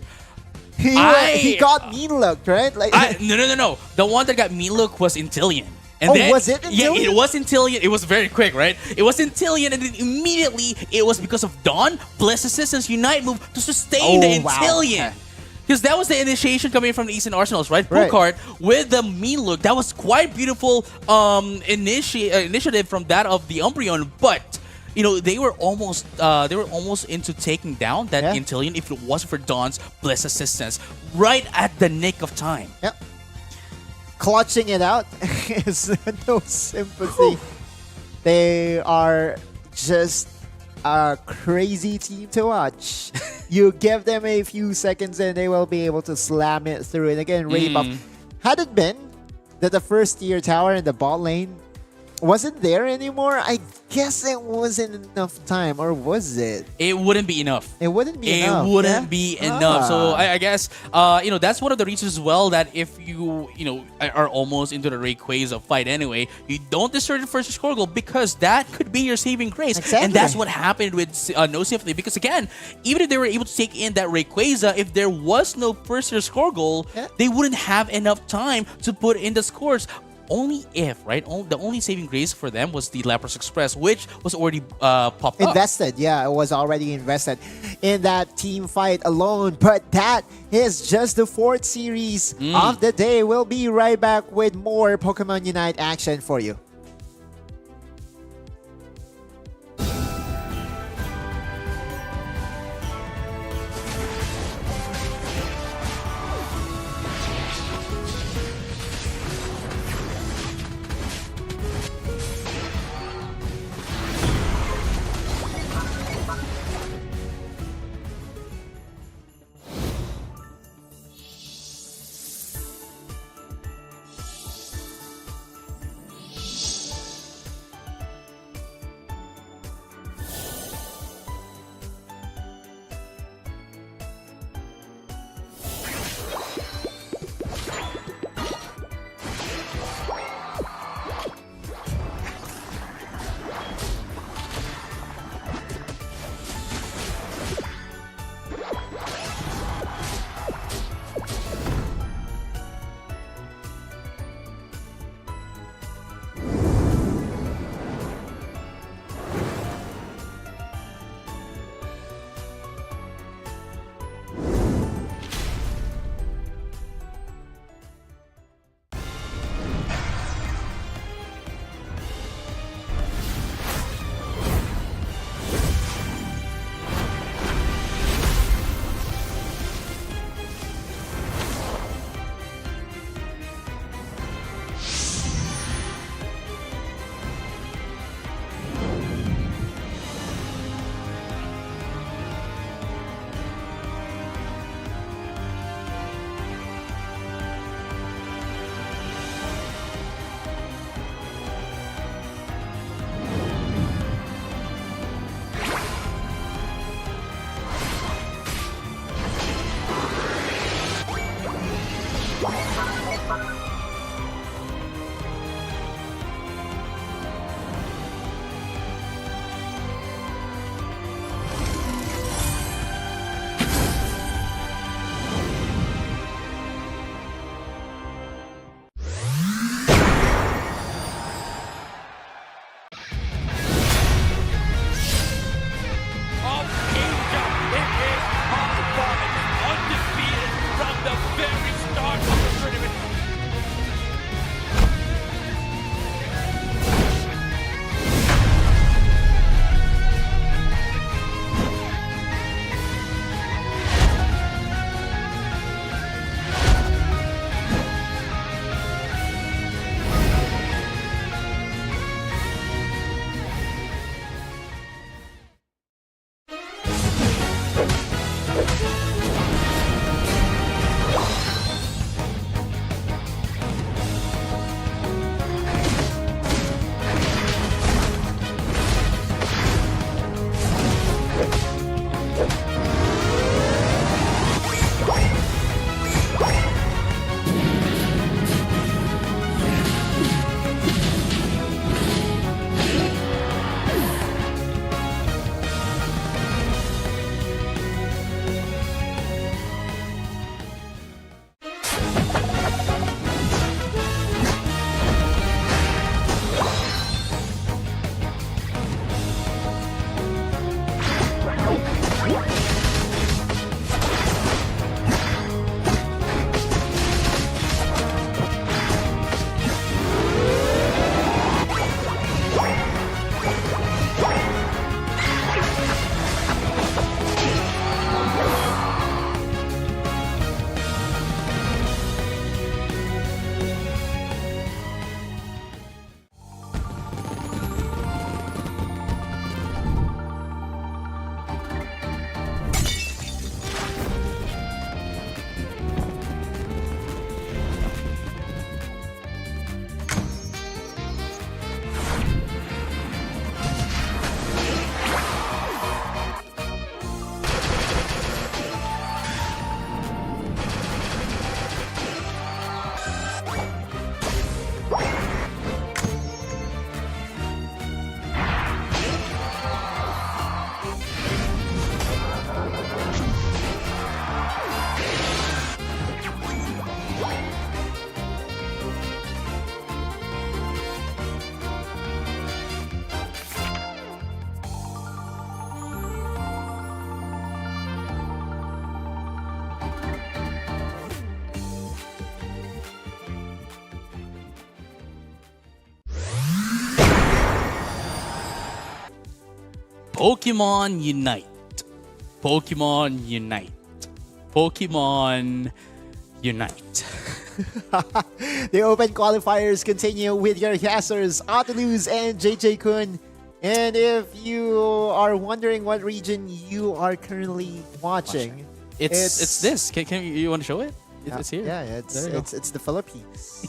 He got mean looked, right? Like no. The one that got mean look was Intellion. And then, was it Yeah, Intillion? it was Intillion. It was very quick, right? It was Intillion, and then immediately it was because of Dawn, Bliss Assistance, Unite move to sustain the wow. Intillion. Okay. Because that was the initiation coming from the Eastern Arsenals, right? Right. Pullcard with the mean look. That was quite beautiful initiative from that of the Umbreon, but they were almost into taking down that Intillion if it wasn't for Dawn's Bliss Assistance right at the nick of time. Yep. Clutching it out is no sympathy. They are just a crazy team to watch. You give them a few seconds and they will be able to slam it through. And again, Ray Buff. Had it been that the first tier tower in the bot lane wasn't there anymore, I guess it wasn't enough time, or was it? It wouldn't be enough. It wouldn't be enough. It wouldn't be enough. So I guess that's one of the reasons as well that if you are almost into the Rayquaza fight anyway, you don't destroy the first score goal because that could be your saving grace. Exactly. And that's what happened with No Symphony. Because again, even if they were able to take in that Rayquaza, if there was no first year score goal, they wouldn't have enough time to put in the scores. Only if, right? The only saving grace for them was the Lapras Express, which was already popped up. Invested, yeah, it was already invested in that team fight alone. But that is just the 4th series of the day. We'll be right back with more Pokemon Unite action for you. Pokemon Unite. Pokemon Unite. Pokemon Unite. The open qualifiers continue with your guessers, Ataluz and JJ Kun. And if you are wondering what region you are currently watching, it's this. Can you want to show it? It's here. Yeah, it's the Philippines.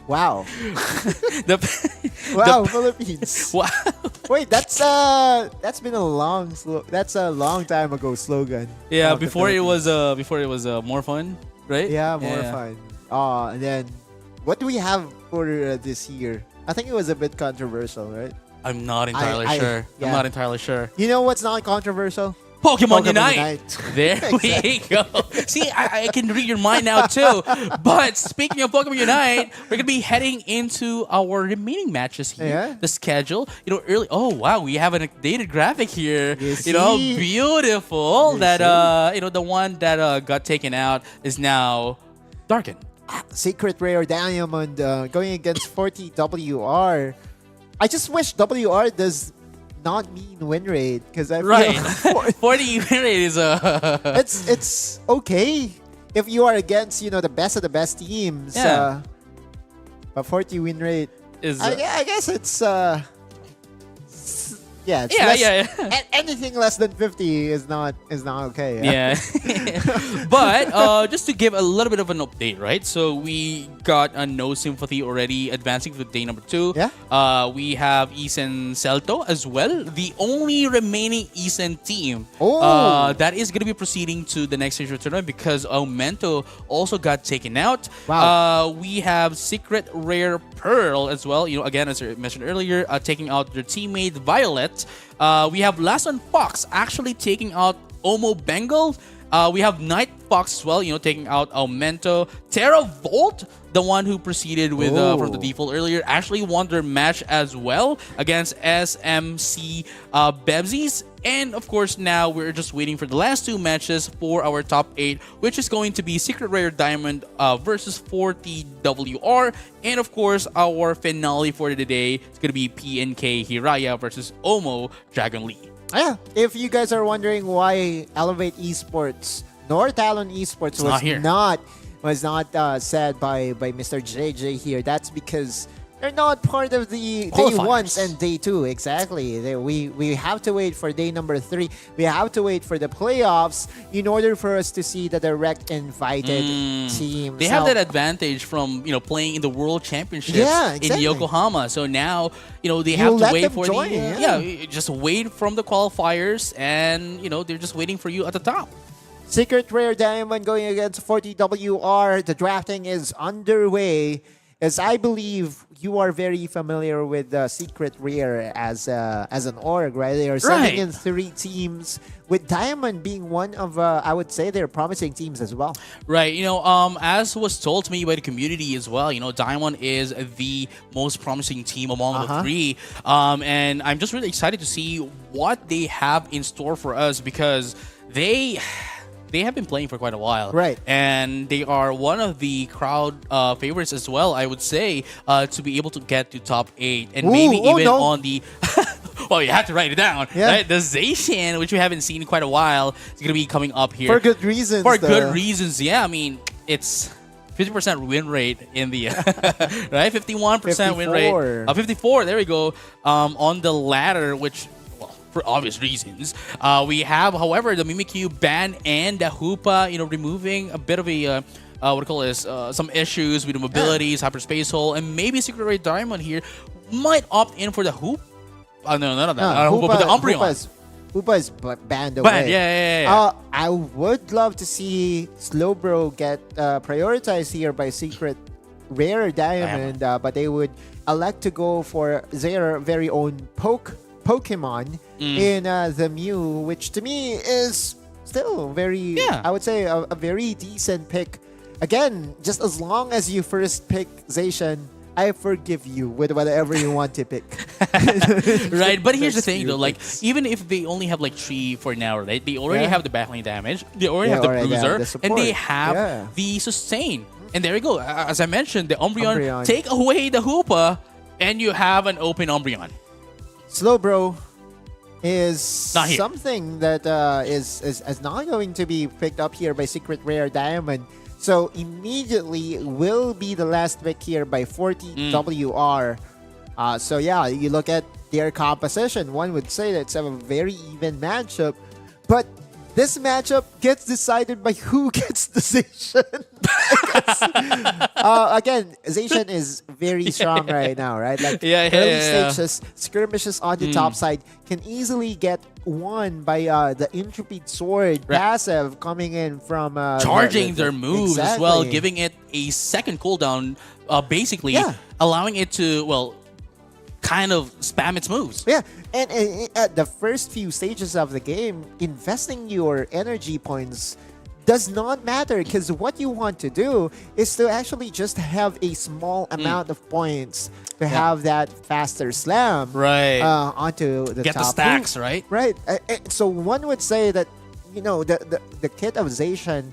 Wow. Wow, Philippines. Wow. Wait, that's been a long time ago slogan. Yeah, before it was more fun, right? Yeah, more fun. And then what do we have for this year? I think it was a bit controversial, right? I'm not entirely sure. Yeah. I'm not entirely sure. You know what's not controversial? Pokemon Unite. There we go. See, I can read your mind now too. But speaking of Pokemon Unite, we're gonna be heading into our remaining matches here. Yeah. The schedule. Early. Oh wow, we have an updated graphic here. You see? Beautiful. You That the one that got taken out is now darkened. Secret Rare Diamond going against 40 WR. I just wish WR does not mean win rate because I feel 40 win rate is it's okay if you are against the best of the best teams. Yeah. But 40 win rate is I guess it's anything less than 50 is not okay. Yeah. But just to give a little bit of an update, right? So we got a No Sympathy already advancing to day number 2. Yeah. We have Isen Celto as well. The only remaining Isen team that is going to be proceeding to the next stage tournament because Aumento also got taken out. Wow. We have Secret Rare Pearl as well. Again, as I mentioned earlier, taking out their teammate Violet. We have Last on Fox actually taking out Omo Bengal. We have Night Fox as well, taking out Aumento. Terra Volt, the one who proceeded with from the default earlier, actually won their match as well against SMC Bebsies. And of course, now we're just waiting for the last 2 matches for our top 8, which is going to be Secret Rare Diamond versus 40WR. And of course, our finale for the day is going to be PNK Hiraya versus Omo Dragon Lee. Yeah, if you guys are wondering why Elevate Esports nor Talon Esports was not said by Mr. JJ here, that's because they're not part of the day 1 and day 2. Exactly. We have to wait for day number 3. We have to wait for the playoffs in order for us to see the direct invited teams. They have that advantage from playing in the World Championships in Yokohama. So now they have to wait for just wait from the qualifiers, and they're just waiting for you at the top. Secret Rare Diamond going against 40WR. The drafting is underway. As I believe you are very familiar with Secret Rare as an org, right? They are sending in 3 teams, with Diamond being one of, I would say, their promising teams as well. Right. As was told to me by the community as well, Diamond is the most promising team among the 3. And I'm just really excited to see what they have in store for us because they have been playing for quite a while. Right. And they are one of the crowd favorites as well, I would say, to be able to get to top 8. And on the... well, you have to write it down. Yeah. Right? The Zacian, which we haven't seen in quite a while, is going to be coming up here. For good reasons. Good reasons, yeah. I mean, it's 50% win rate in the... right? 51% win rate. 54, there we go. On the ladder, which... for obvious reasons. We have, however, the Mimikyu ban and the Hoopa, removing a bit of a, some issues with the mobilities, hyperspace hole, and maybe Secret Rare Diamond here might opt in for the Hoop. No, not that. Hoopa, but the Umbreon. Hoopa is banned away. Yeah. I would love to see Slowbro get prioritized here by Secret Rare Diamond, but they would elect to go for their very own Pokemon in the Mew, which to me is still very, I would say, a very decent pick. Again, just as long as you first pick Zacian, I forgive you with whatever you want to pick. Right, but here's the thing though, even if they only have 3 for now, right? They already have the backline damage, they already have the bruiser, and they have the sustain. And there you go. As I mentioned, the Umbreon, take away the Hoopa, and you have an open Umbreon. Slowbro, is Not here. something that is not going to be picked up here by Secret Rare Diamond. So immediately will be the last pick here by 40 WR. So yeah, you look at their composition, one would say that it's a very even matchup, but this matchup gets decided by who gets the Zacian. Again, Zacian is very strong right now, right? Like early stages, skirmishes on the top side can easily get won by the Intrepid Sword passive coming in from charging their moves as well, Exactly. giving it a second cooldown, basically allowing it to kind of spam its moves. Yeah, and at the first few stages of the game, investing your energy points does not matter, because what you want to do is to actually just have a small amount of points to have that faster slam onto the Get top the stacks, hoop. right? Right. So one would say that, the kit of Zacian,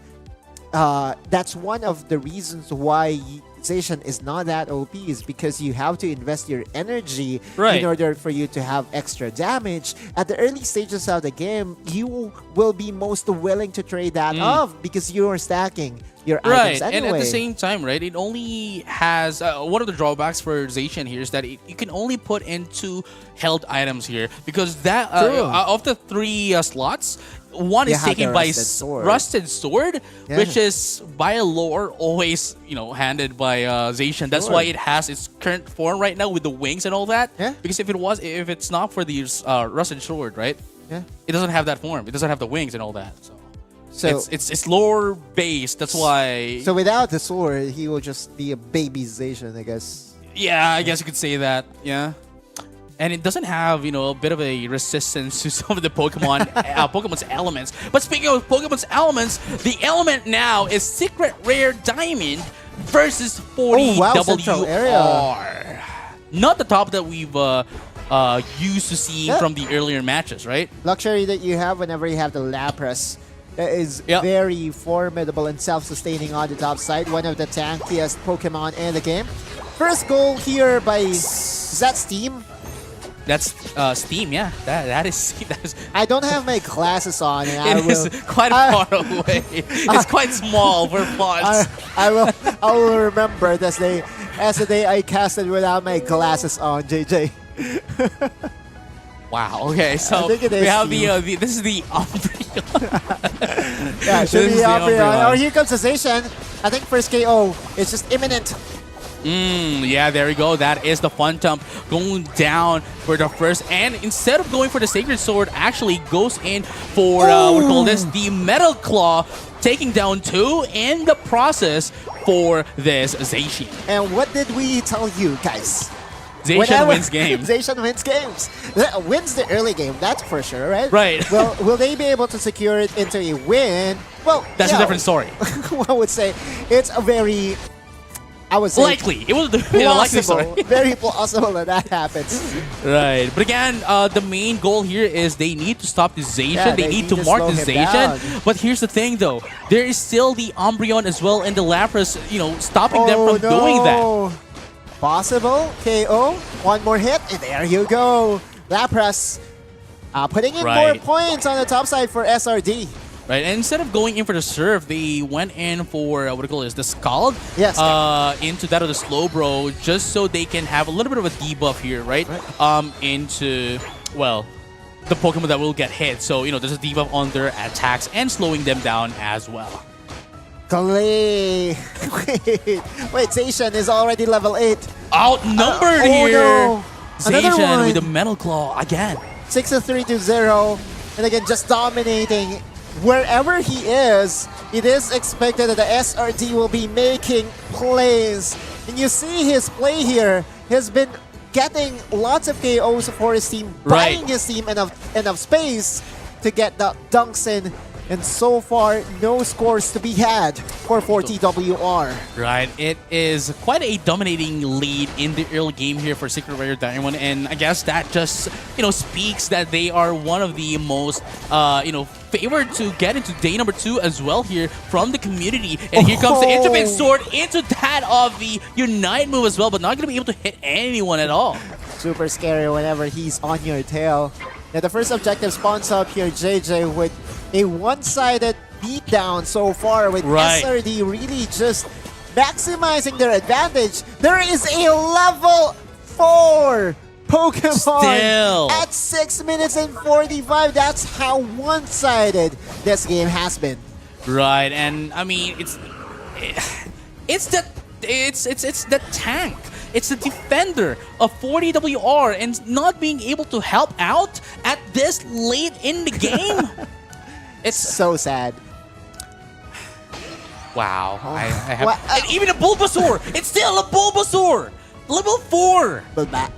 that's one of the reasons why Zacian is not that OP, is because you have to invest your energy in order for you to have extra damage. At the early stages of the game, you will be most willing to trade that off because you are stacking your items anyway. And at the same time, right, it only has one of the drawbacks for Zacian here is that you can only put in 2 held items here, because that of the 3 slots, one is taken by Rusted Sword, which is by lore always handed by Zacian. That's why it has its current form right now with the wings and all that. Because if it's not for the Rusted Sword, right? It doesn't have that form. It doesn't have the wings and all that. So it's lore based. That's why. So without the sword, he will just be a baby Zacian, I guess. Yeah, I guess you could say that. Yeah. And it doesn't have, a bit of a resistance to some of the Pokemon's elements. But speaking of Pokemon's elements, the element now is Secret Rare Diamond versus 40 WR. Not the top that we've used to see from the earlier matches, right? Luxury that you have whenever you have the Lapras. That is very formidable and self-sustaining on the top side. One of the tankiest Pokemon in the game. First goal here by, is that Steam? That's Steam, yeah. That is. I don't have my glasses on. And it is quite far away. It's quite small for fonts. I will remember as the day I casted without my glasses on, JJ. Wow. Okay, so we have this is the Umbreon. Yeah, it should be Umbreon. Oh, here comes the Zacian. I think first KO is just imminent. Yeah, there we go. That is the Fun Thump going down for the first. And instead of going for the Sacred Sword, actually goes in for, what we call this, the Metal Claw, taking down 2 in the process for this Zacian. And what did we tell you, guys? Zacian wins games. Zacian wins games. Wins the early game, that's for sure, right? Right. Well, will they be able to secure it into a win? Well, that's a different story. I would say it's a very... I would say likely. It was plausible. Very plausible that happens. Right. But again, the main goal here is they need to stop the Zacian. Yeah, they need to mark the Zacian. But here's the thing, though. There is still the Umbreon as well and the Lapras, stopping them from doing that. Possible KO. One more hit. And there you go. Lapras putting in more points on the top side for SRD. Right, and instead of going in for the serve, they went in for what do you call this, the Scald. Yes. Into that of the Slowbro, just so they can have a little bit of a debuff here, right? Into the Pokemon that will get hit. So there's a debuff on their attacks and slowing them down as well. Wait, Zacian is already level 8. Outnumbered here. No. Zacian with the Metal Claw again. 6-3-0, and again just dominating. Wherever he is, it is expected that the SRD will be making plays. And you see his play here. He's been getting lots of KOs for his team, buying his team enough space to get the dunks in. And so far, no scores to be had for 40 WR. Right. It is quite a dominating lead in the early game here for Secret Rare Diamond. And I guess that just, speaks that they are one of the most, favored to get into day number 2 as well here from the community. And here comes the Intrepid Sword into that of the Unite move as well, but not going to be able to hit anyone at all. Super scary whenever he's on your tail. Yeah, the first objective spawns up here, JJ, with a one-sided beatdown so far, with SRD really just maximizing their advantage. There is a level 4 Pokemon at 6 minutes and 45. That's how one-sided this game has been. Right, and I mean it's the tank. It's the defender of 40WR, and not being able to help out at this late in the game. It's so sad. Wow. I have, and even a Bulbasaur. It's still a Bulbasaur. Level 4. Bulbat.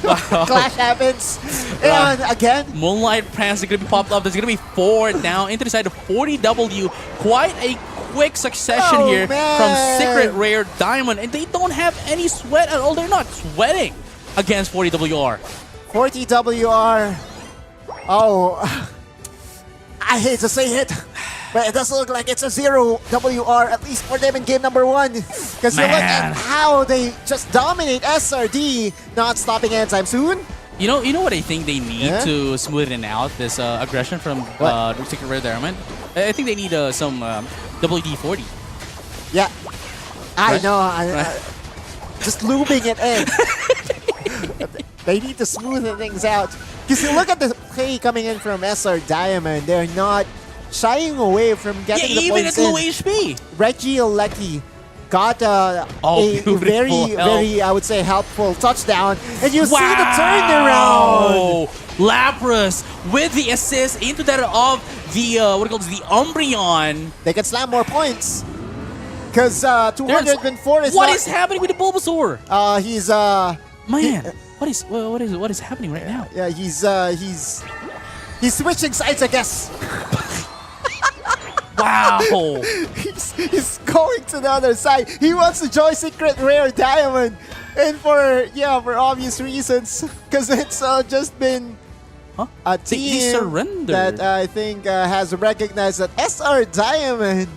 Wow. Clash happens. And again, Moonlight Prance is going to be popped up. There's going to be 4 down into the side of 40W. Quite a quick succession here from Secret Rare Diamond. And they don't have any sweat at all. They're not sweating against 40WR. 40WR. Oh, I hate to say it, but it doesn't look like it's a 0WR, at least for them in game number 1. Because you look at how they just dominate SRD, not stopping anytime soon. You know what I think they need to smoothen out this aggression from Secret Rare Diamond? I think they need some WD-40. Yeah, I know. Just looping it in. They need to smoothen things out. Because you look at the play coming in from SR Diamond, they're not shying away from getting the points in. Even at low HP. Reggie Lecky got a very, I would say, helpful touchdown. And you see the turnaround. Lapras with the assist into that of the, the Umbreon. They can slam more points. Because 204 is What is happening with the Bulbasaur? He's, Man. What is happening right now? Yeah, he's switching sides, I guess. Wow. he's going to the other side. He wants to join Secret Rare Diamond, and for obvious reasons, because it's just been a team that I think has recognized that SR Diamond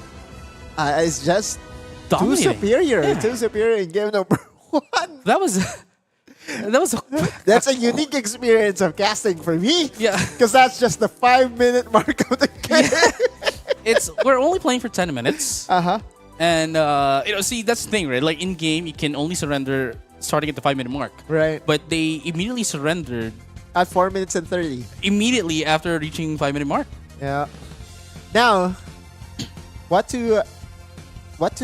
is just too superior in game number 1. That's a unique experience of casting for me. Yeah, because that's just the 5-minute mark of the game. We're only playing for 10 minutes. And see, that's the thing, right? Like in game, you can only surrender starting at the 5-minute mark. Right. But they immediately surrendered at 4 minutes and 30. Immediately after reaching 5-minute mark. Yeah. Now, what to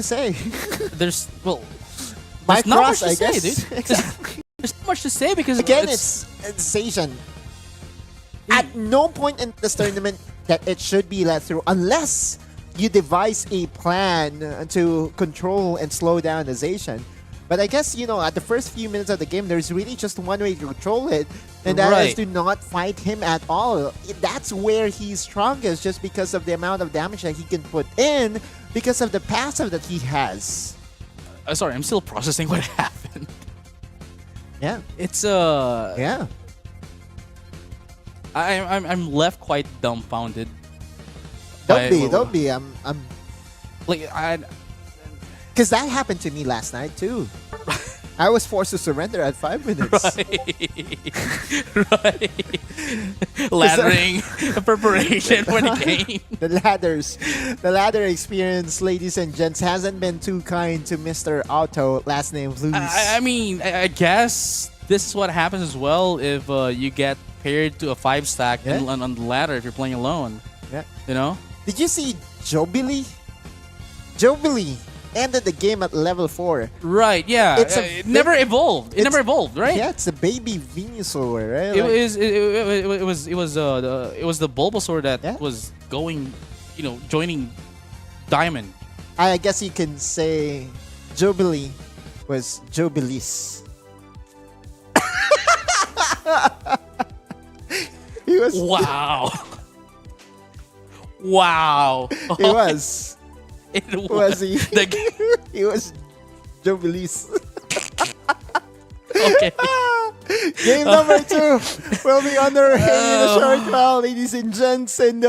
say? There's my not much cross, to I say, guess. dude. Exactly. There's not much to say because again, it's Asian. At no point in this tournament that it should be let through unless you devise a plan to control and slow down the Zacian. But I guess, at the first few minutes of the game, there's really just one way to control it, and that is to not fight him at all. That's where he's strongest, just because of the amount of damage that he can put in, because of the passive that he has. Sorry, I'm still processing what happened. Yeah. It's yeah. I'm left quite dumbfounded. Don't be. I'm like because that happened to me last night too. I was forced to surrender at 5 minutes. Right. Laddering preparation for the game. The ladder experience, ladies and gents, hasn't been too kind to Mr. Auto, last name Blues. I mean, I guess this is what happens as well if you get paired to a 5-stack on the ladder if you're playing alone. Yeah. Did you see Jubilee? Jubilee ended the game at level 4. Right, yeah. It never evolved. It never evolved, right? Yeah, it's a baby Venusaur, right? It was the Bulbasaur that was going, joining Diamond. I guess you can say Jubilee was Jubilees. He was Wow. He was. It was he? He was Jubilees. Okay. Game number 2 will be underway in a short while, ladies and gents. And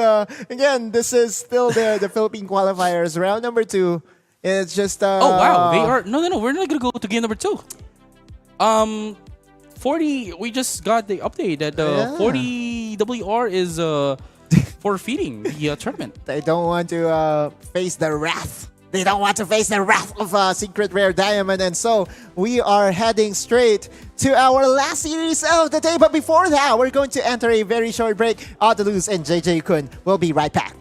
again, this is still the Philippine qualifiers. Round number 2. It's just oh wow, they are no. We're not gonna go to game number 2. 40. We just got the update that 40 WR is forfeiting the tournament. They don't want to face the wrath. They don't want to face the wrath of Secret Rare Diamond. And so we are heading straight to our last series of the day. But before that, we're going to enter a very short break. Audaluz and JJ Kun will be right back.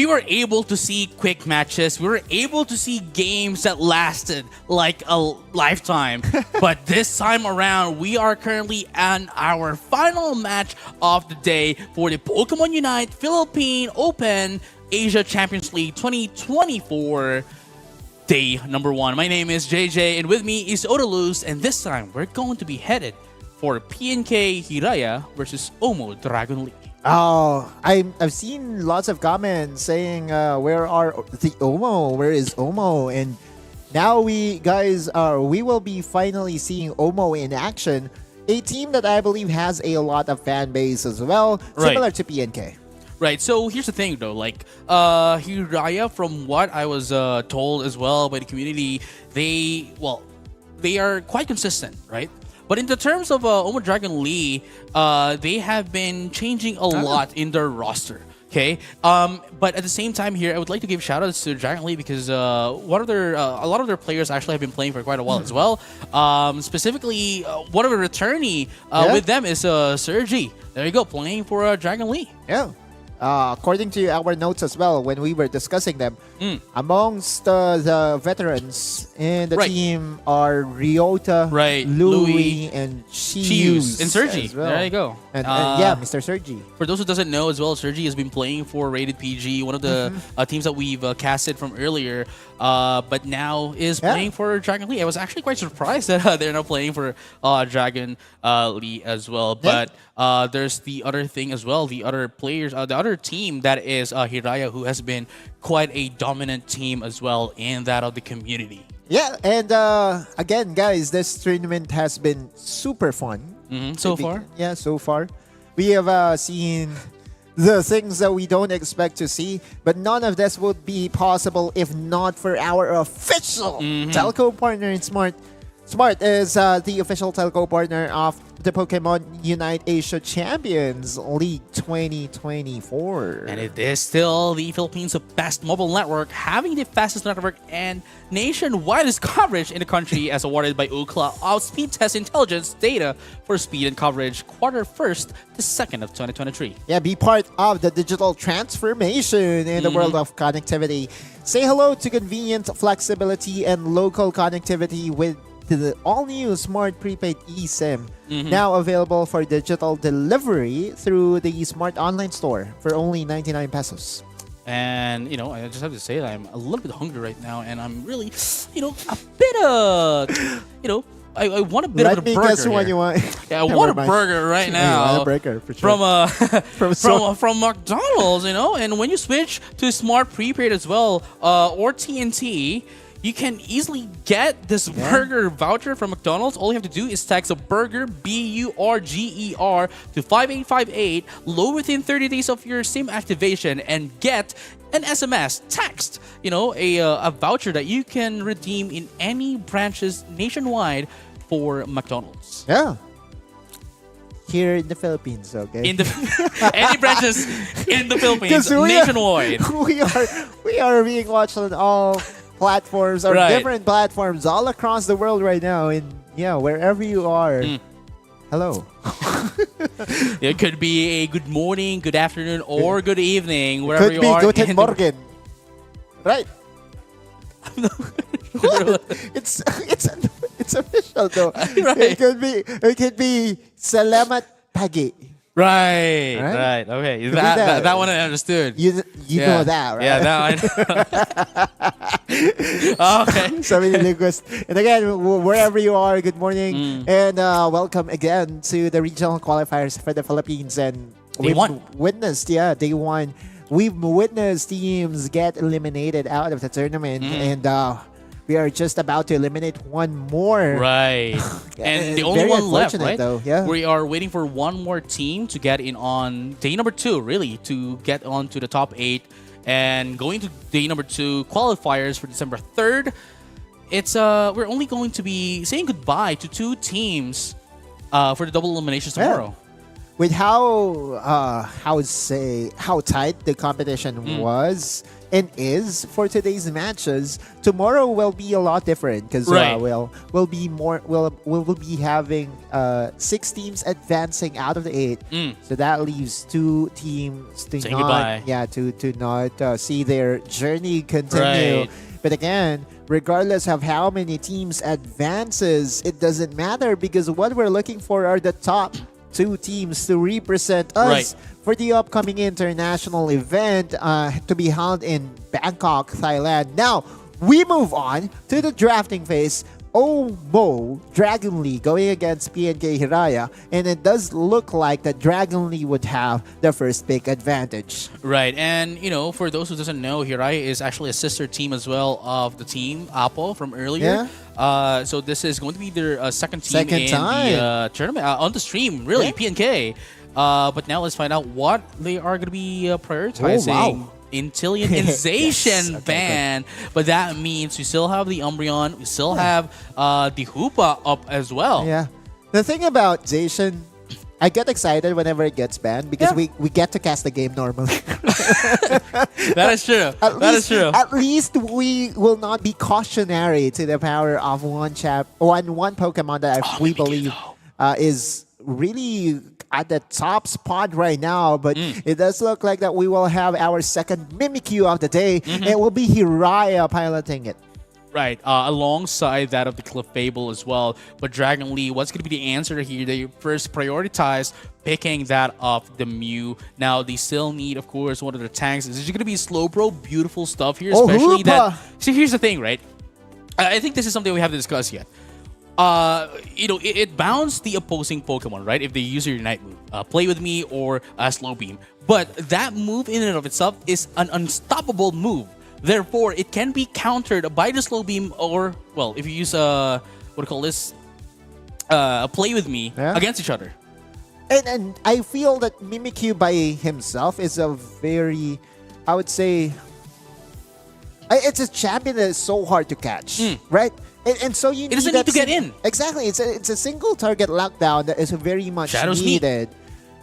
we were able to see quick matches. We were able to see games that lasted like a lifetime. But this time around, we are currently on our final match of the day for the Pokémon Unite Philippine Open Asia Champions League 2024. Day number 1. My name is JJ, and with me is Odaluz, and this time we're going to be headed for PNK Hiraya versus Omo Dragon Lee. Oh, I've seen lots of comments saying, "Where are the Omo? Where is Omo?" And now we will be finally seeing Omo in action, a team that I believe has a lot of fan base as well, similar to PNK. Right, so here's the thing though, like, Hiraya, from what I was told as well by the community, they are quite consistent, right? But in the terms of Omo Dragon Lee, they have been changing a lot in their roster, okay? But at the same time here, I would like to give shout-outs to Dragon Lee because a lot of their players actually have been playing for quite a while as well. Specifically, one of the returnee with them is Sergi. There you go, playing for Dragon Lee. Yeah. According to our notes as well, when we were discussing them, amongst the veterans in the team are Ryota, Louis, and Chius. And Sergi. Well. There you go. And yeah, Mr. Sergi. For those who doesn't know as well, Sergi has been playing for Rated PG, one of the teams that we've casted from earlier, but now is playing for Dragon Lee. I was actually quite surprised that they're now playing for Dragon Lee as well. But there's the other thing as well, the other players, the other team that is Hiraya, who has been quite a dominant team as well in that of the community. Yeah, and again, guys, this tournament has been super fun. So far? Yeah, so far. We have seen the things that we don't expect to see, but none of this would be possible if not for our official telco partner in Smart. Smart is the official telco partner of the Pokemon Unite Asia Champions League 2024. And it is still the Philippines' best mobile network, having the fastest network and nationwide coverage in the country, as awarded by Ookla of Speed Test Intelligence data for speed and coverage Q1 to 2nd of 2023. Yeah, be part of the digital transformation in the world of connectivity. Say hello to convenient flexibility and local connectivity with the all-new Smart Prepaid eSIM, now available for digital delivery through the Smart Online Store for only 99 pesos. And, you know, I just have to say that I'm a little bit hungry right now, and I'm really, you know, a bit, you know, I want a bit of a burger. Guess what you want. Yeah, I want a burger right now. I want a burger, for sure. From McDonald's, you know, and when you switch to Smart Prepaid as well, or TNT, you can easily get this burger voucher from McDonald's. All you have to do is text a burger, BURGER, to 5858, low within 30 days of your SIM activation, and get an SMS text, you know, a voucher that you can redeem in any branches nationwide for McDonald's. Yeah. Here in the Philippines, okay? In the any branches in the Philippines nationwide. We are being watched on all platforms or different platforms all across the world right now, and yeah, wherever you are, hello. It could be a good morning, good afternoon, or good evening, wherever you are. Guten Morgen. Right. it's official though. It could be Salamat Pagi. Right. Okay. That one I understood. You know that, right? Yeah, that one. Okay. So many linguists. And again, wherever you are, good morning. And welcome again to the regional qualifiers for the Philippines. And Day one. Day one. We've witnessed teams get eliminated out of the tournament. And we are just about to eliminate one more. Right. And the only one left, right? Though. Yeah. We are waiting for one more team to get in on day number 2, really, to get on to the top 8. And going to day number 2, qualifiers for December 3rd. It's we're only going to be saying goodbye to 2 teams for the double eliminations tomorrow. with how tight the competition was and is for today's matches, tomorrow will be a lot different because we'll be having 6 teams advancing out of the 8. So that leaves 2 teams to not see their journey continue. Right. But again, regardless of how many teams advances, it doesn't matter because what we're looking for are the top 2 teams to represent us for the upcoming international event to be held in Bangkok, Thailand. Now, we move on to the drafting phase. Omo Dragon Lee going against PNK Hiraya, and it does look like that Dragon Lee would have the first pick advantage. Right, and for those who doesn't know, Hiraya is actually a sister team as well of the team Apo from earlier. So this is going to be their second team in the tournament on the stream. Really, PNK. But now let's find out what they are going to be prioritizing. Intellianization ban, but that means we still have the Umbreon, we still have the Hoopa up as well. Yeah. The thing about Zacian, I get excited whenever it gets banned because we get to cast the game normally. That is true. At least we will not be cautionary to the power of one Pokemon that we believe is really at the top spot right now, but it does look like that we will have our second Mimikyu of the day. It will be Hiraya piloting it. Right, alongside that of the Clefable as well. But Dragon Lee, what's going to be the answer here? They first prioritize picking that of the Mew. Now, they still need, of course, one of their tanks. This is going to be Slowbro, beautiful stuff here, especially that... See, here's the thing, right? I think this is something we haven't discussed yet. It bounds the opposing Pokemon, right? If they use your Unite move, Play With Me or Slow Beam. But that move in and of itself is an unstoppable move. Therefore, it can be countered by the Slow Beam or, well, if you use Play With Me against each other. And I feel that Mimikyu by himself is a very, I would say, it's a champion that is so hard to catch, right? And so you it doesn't need to get in. Exactly. It's a single target lockdown that is very much needed.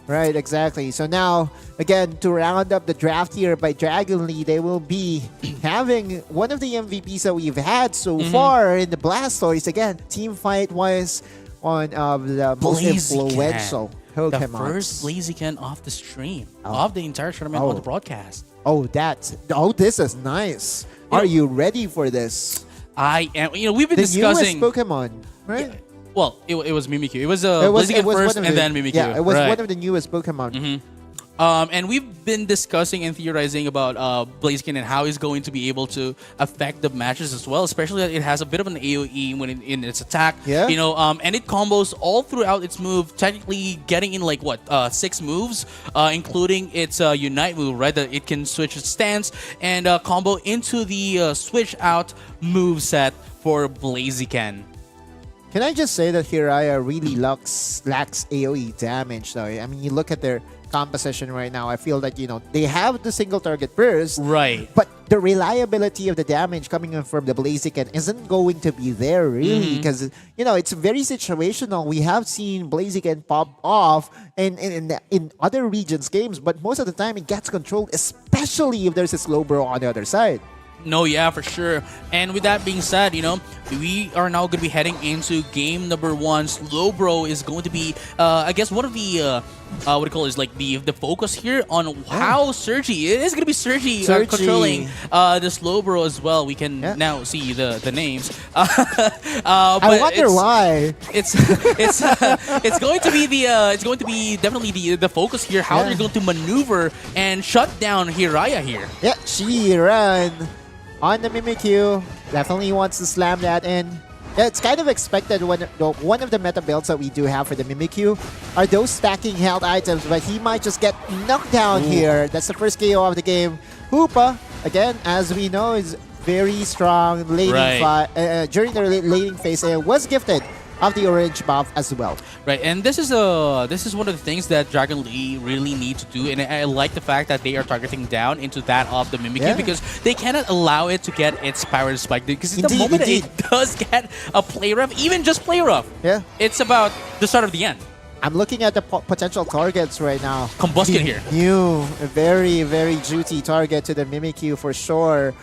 Right, exactly. So now, again, to round up the draft here by Dragon Lee, they will be having one of the MVPs that we've had so far in the Blastoise. Again, team fight-wise, one of the most influential Pokemon. The first Blaziken off the stream, of the entire tournament on the broadcast. This is nice. Are you ready for this? I am. We've been discussing... The newest Pokemon, right? Yeah. Well, it was Mimikyu. It was Blaziken first and then Mimikyu. Yeah, it was one of the newest Pokemon. And we've been discussing and theorizing about Blaziken and how he's going to be able to affect the matches as well, especially that it has a bit of an AoE when in its attack. Yeah. And it combos all throughout its move, technically getting in 6 moves, including its Unite move, right? That it can switch its stance and combo into the switch out move set for Blaziken. Can I just say that Hiraya really lacks AoE damage though? I mean, you look at their composition right now, I feel that, they have the single target burst. Right. But the reliability of the damage coming in from the Blaziken isn't going to be there really because, it's very situational. We have seen Blaziken pop off in other regions games, but most of the time it gets controlled, especially if there's a Slowbro on the other side. No, yeah, for sure. And with that being said, we are now going to be heading into game number 1. Slowbro is going to be, I guess, one of the, the focus here on how Sergi, it is going to be Sergi controlling the Slowbro as well. We can now see the names. I wonder why. It's going to be definitely the focus here. How they're going to maneuver and shut down Hiraya here. Yeah, she ran on the Mimikyu. Definitely wants to slam that in. Yeah, it's kind of expected when one of the meta builds that we do have for the Mimikyu are those stacking health items, but he might just get knocked down here. That's the first KO of the game. Hoopa, again, as we know, is very strong during the laning phase and was gifted of the orange buff as well. Right, and this is one of the things that Dragon Lee really need to do, and I like the fact that they are targeting down into that of the Mimikyu because they cannot allow it to get its power spike, because the moment it does get a play rough, even just play rough, it's about the start of the end. I'm looking at the potential targets right now. Combustion here. New, a very, very juicy target to the Mimikyu for sure.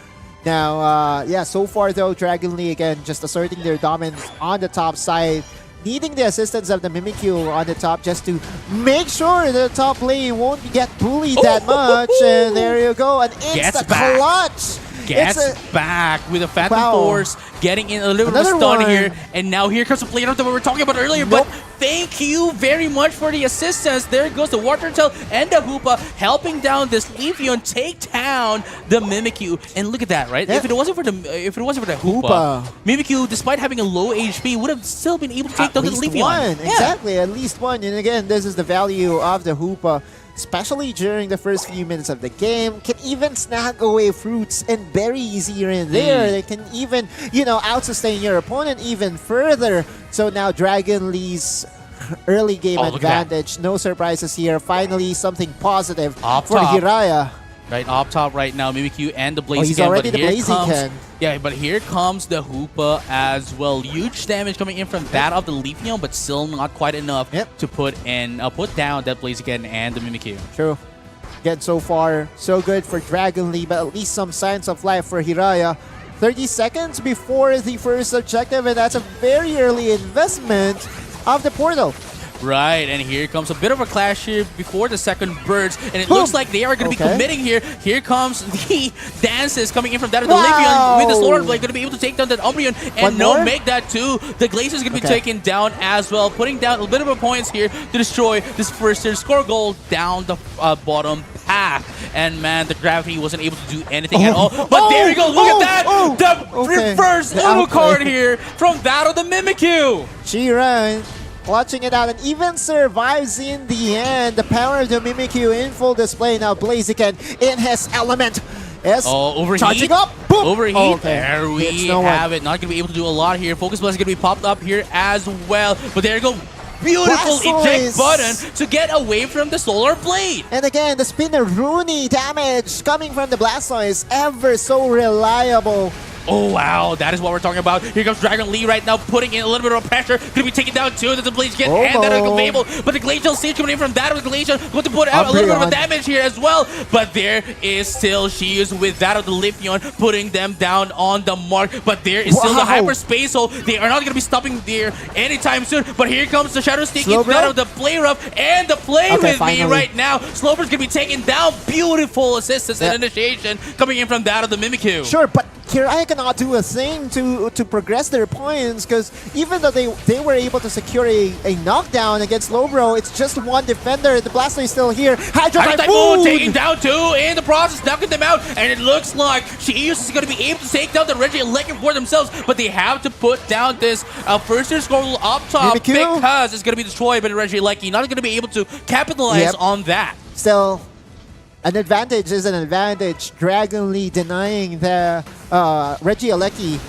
Now, yeah, so far though, Dragon Lee again just asserting their dominance on the top side, needing the assistance of the Mimikyu on the top just to make sure the top lane won't get bullied that much. And there you go, an insta-clutch! Gets back with a Phantom Force, getting in a little bit of a stun here. And now here comes the play that we were talking about earlier. But thank you very much for the assistance. There goes the Water Tail and the Hoopa helping down this Leafeon, take down the Mimikyu. And look at that, right? If it wasn't for the Hoopa, Mimikyu, despite having a low HP, would have still been able to take down the Leafeon. Exactly, at least one. And again, this is the value of the Hoopa. Especially during the first few minutes of the game, can even snag away fruits and berries here and there. They can even, out-sustain your opponent even further. So now Dragon Lee's early game advantage. No surprises here. Finally, something positive for Hiraya. Right, up top right now, Mimikyu and the Blaziken. He's already the Blaziken. Yeah, but here comes the Hoopa as well. Huge damage coming in from that of the Leafeon, but still not quite enough to put down that Blaziken and the Mimikyu. True. Again, so far, so good for Dragon Lee, but at least some signs of life for Hiraya. 30 seconds before the first objective, and that's a very early investment of the portal. Right, and here comes a bit of a clash here before the second burst, and it looks like they are going to be committing here. Here comes the dances coming in from that of the Leafeon with the Solar Blade, going to be able to take down that Umbreon, and make that too. The Glacier is going to be taken down as well, putting down a bit of a points here to destroy this first tier score goal down the bottom path. And man, the gravity wasn't able to do anything at all. But there you go, look at that! The reverse Uno card here from that of the Mimikyu. Chiran clutching it out and even survives in the end. The power of the Mimikyu in full display now. Blaziken in his element is charging up. Boom. Overheat. There we have it. Not going to be able to do a lot here. Focus Blast is going to be popped up here as well. But there you go. Beautiful eject button to get away from the Solar Blade. And again, the Spinner Rooney damage coming from the Blastoise, ever so reliable. Oh, wow. That is what we're talking about. Here comes Dragon Lee right now, putting in a little bit of pressure. Going to be taken down too. The Blaziken and that of Fable. But the Glacial Siege coming in from that of the Glacial. Going to put out a little bit of a damage here as well. But there is still she is with that of the Leafeon, putting them down on the mark. But there is still the Hyperspace, so they are not going to be stopping there anytime soon. But here comes the Shadow Sneak in that of the Play Rough and the Play with me right now. Slowbro's going to be taken down. Beautiful assistance and initiation coming in from that of the Mimikyu. Sure, but Kiraya cannot do a thing to progress their points, because even though they were able to secure a knockdown against Slowbro, it's just one defender. The Blastoise is still here. Hydro Typhoon taking down two in the process, knocking them out, and it looks like Sheeus is going to be able to take down the Regieleki for themselves, but they have to put down this first tier score up top because it's going to be destroyed by the Regieleki. Not going to be able to capitalize on that. Still, an advantage is an advantage. Dragon Lee denying the Regieleki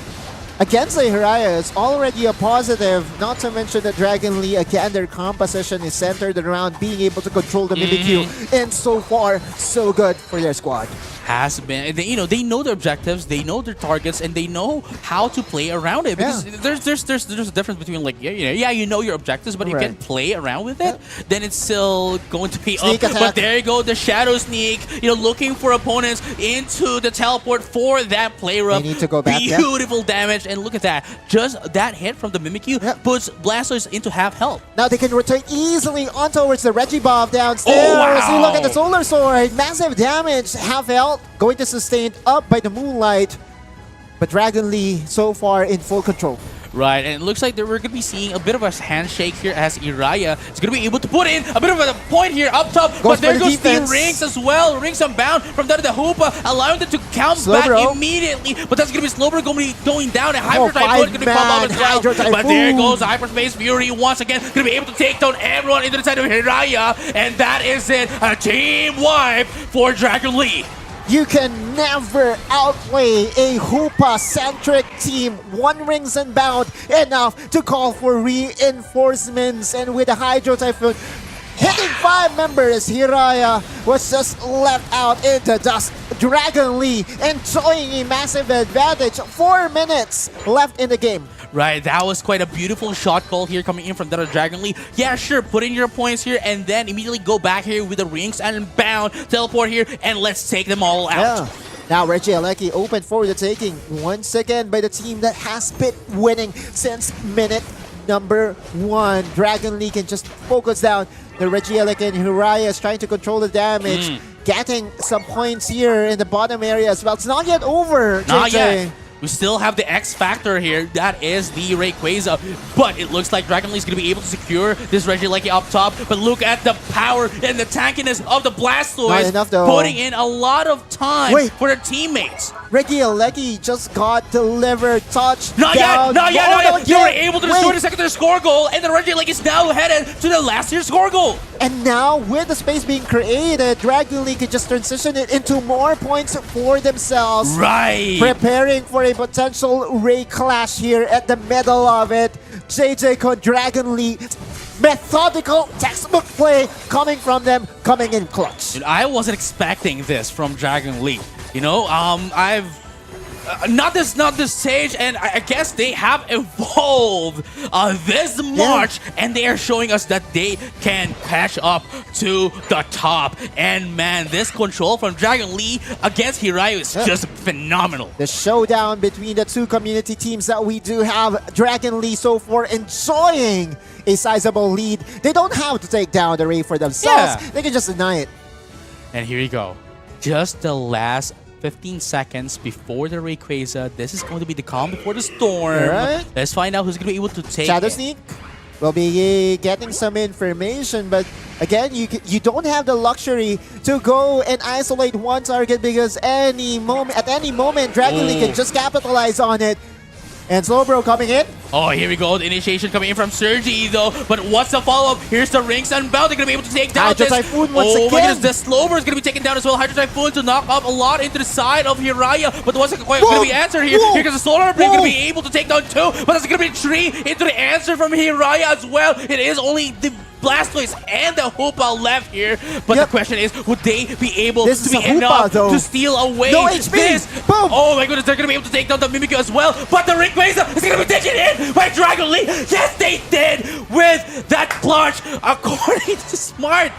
against the Hiraya is already a positive. Not to mention that Dragon Lee, again, their composition is centered around being able to control the Mimikyu. And so far, so good for their squad. Has been, they know their objectives, they know their targets, and they know how to play around it. Because there's a difference between you know your objectives, but you can play around with it. Then it's still going to be up. But there you go, the Shadow Sneak, looking for opponents into the teleport for that play rough. They need to go back. Beautiful damage, and look at that. Just that hit from the Mimikyu puts Blastoise into half health. Now they can rotate easily on towards the Regibuff downstairs. You look at the Solar Sword, massive damage, half health. Going to sustain up by the Moonlight, but Dragon Lee so far in full control. Right, and it looks like that we're going to be seeing a bit of a handshake here as Hiraya is going to be able to put in a bit of a point here up top. But there goes the Rings as well. Rings unbound from that of the Hoopa, allowing them to count back immediately. But that's going to be Slowbro going down, and Hyper Typhoon is going to be popped up as well. But there goes Hyperspace Fury once again. Going to be able to take down everyone into the side of Hiraya, and that is it. A team wipe for Dragon Lee. You can never outplay a Hoopa-centric team. One Rings unbound enough to call for reinforcements. And with a Hydro Typhoon hitting 5 members, Hiraya was just left out in the dust. Dragon Lee enjoying a massive advantage. 4 minutes left in the game. Right, that was quite a beautiful shot call here coming in from that Dragon Lee. Yeah, sure, put in your points here and then immediately go back here with the rings and bound, teleport here, and let's take them all out. Yeah. Now Reggie Alecki open for the taking once again by the team that has been winning since minute number 1. Dragon Lee can just focus down the Reggie Alecki, and Hiraya is trying to control the damage. Getting some points here in the bottom area as well. It's not yet over, Not JJ. yet. We still have the X factor here. That is the Rayquaza. But it looks like Dragon Lee is going to be able to secure this Regieleki up top. But look at the power and the tankiness of the Blastoise. Not enough, though. Putting in a lot of time for their teammates. Reggie Alecki just got delivered. Touch. Not down. yet. Not yet. No, Not yet. They were able to destroy the secondary score goal. And the Regieleki is now headed to the last year's score goal. And now, with the space being created, Dragon Lee can just transition it into more points for themselves. Right. Preparing for a potential Ray clash here at the middle of it. JJ Con Dragon Lee. Methodical textbook play coming from them, coming in clutch. Dude, I wasn't expecting this from Dragon Lee. You know, I've not this stage, and I guess they have evolved this much, and they are showing us that they can catch up to the top. And man, this control from Dragon Lee against Hiraya is just phenomenal. The showdown between the two community teams that we do have, Dragon Lee so far enjoying a sizable lead. They don't have to take down the Ray for themselves. They can just deny it. And here you go. Just the last 15 seconds before the Rayquaza. This is going to be the calm before the storm. Alright. Let's find out who's going to be able to take Shadow it. Sneak will be getting some information, but again, you don't have the luxury to go and isolate one target because at any moment, Dragon Lee can just capitalize on it. And Slowbro coming in. Oh, here we go. The initiation coming in from Sergi, though. But what's the follow-up? Here's the Rings Unbound. They're going to be able to take down Hydro this. Typhoon once Oh my again. goodness, the Slowbro is going to be taken down as well. Hydro Typhoon to knock up a lot into the side of Hiraya. But what's going to be answered here? Here comes the Solar Blade. Going to be able to take down 2. But there's going to be 3 into the answer from Hiraya as well. It is only the Blastoise and the Hoopa left here. But the question is, would they be able to be enough to steal away this? Boom. Oh my goodness, they're going to be able to take down the Mimikyu as well. But the Rayquaza is going to be taken in by Dragon Lee. Yes, they did with that clutch. According to smart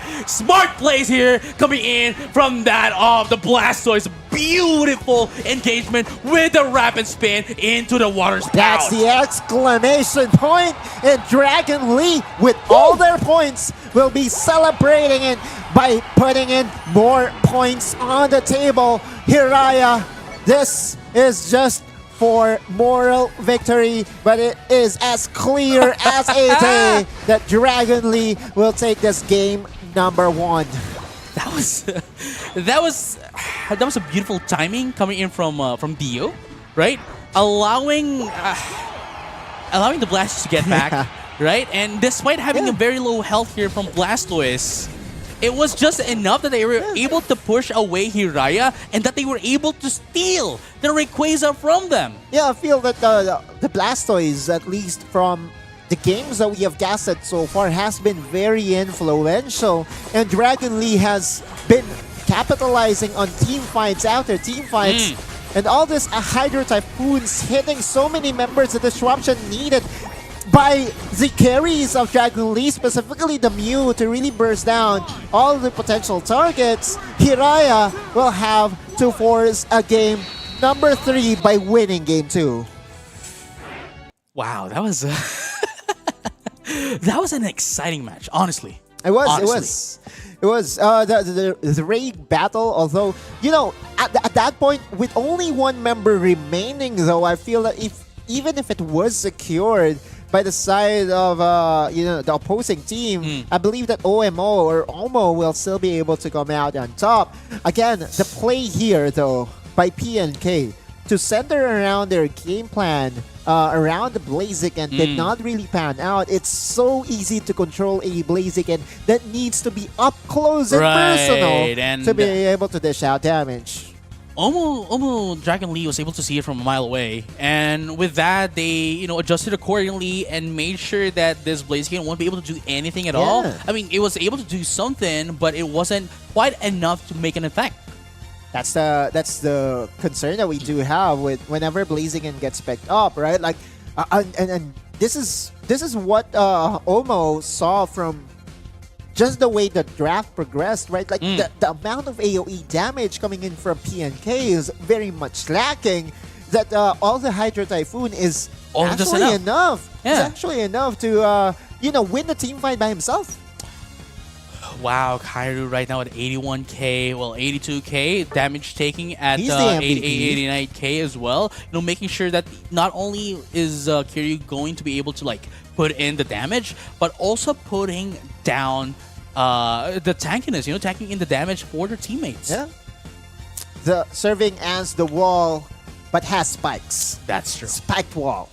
plays here coming in from that the Blastoise. Beautiful engagement with the rapid spin into the water spout. That's the exclamation point. And Dragon Lee, with all their points, will be celebrating it by putting in more points on the table. Hiraya, this is just for moral victory, but it is as clear as a day that Dragon Lee will take this game number 1. That was a beautiful timing coming in from Dio, right? Allowing the Blastoise to get back, right? And despite having a very low health here from Blastoise, it was just enough that they were able to push away Hiraya and that they were able to steal the Rayquaza from them. Yeah, I feel that the Blastoise, at least from the games that we have casted so far, has been very influential, and Dragon Lee has been capitalizing on team fights after team fights, and all this Hydro Typhoons hitting so many members, the disruption needed by the carries of Dragon Lee, specifically the Mew, to really burst down all the potential targets. Hiraya will have to force a game number 3 by winning game 2. Wow, that was that was an exciting match, honestly. It was. The Ray battle, although, you know, at that point, with only one member remaining, though, I feel that even if it was secured by the side of, the opposing team, I believe that OMO will still be able to come out on top. Again, the play here, though, by PNK to center around their game plan around the Blaziken did not really pan out. It's so easy to control a Blaziken that needs to be up close and personal to be able to dish out damage. Almost Dragon Lee was able to see it from a mile away, and with that, they adjusted accordingly and made sure that this Blaziken won't be able to do anything at all. I mean, it was able to do something, but it wasn't quite enough to make an effect. That's the concern that we do have with whenever Blaziken gets picked up, right? Like, And this is what Omo saw from just the way the draft progressed, right? Like the amount of AoE damage coming in from PNK is very much lacking. That all the Hydro Typhoon is actually enough. Yeah. It's actually enough to win the team fight by himself. Wow, Kairu right now at 81k, well 82k damage taking at He's the MVP. 89k as well. Making sure that not only is Kiryu going to be able to like put in the damage, but also putting down the tankiness, tanking in the damage for their teammates. Yeah. The serving as the wall, but has spikes. That's true. Spiked wall.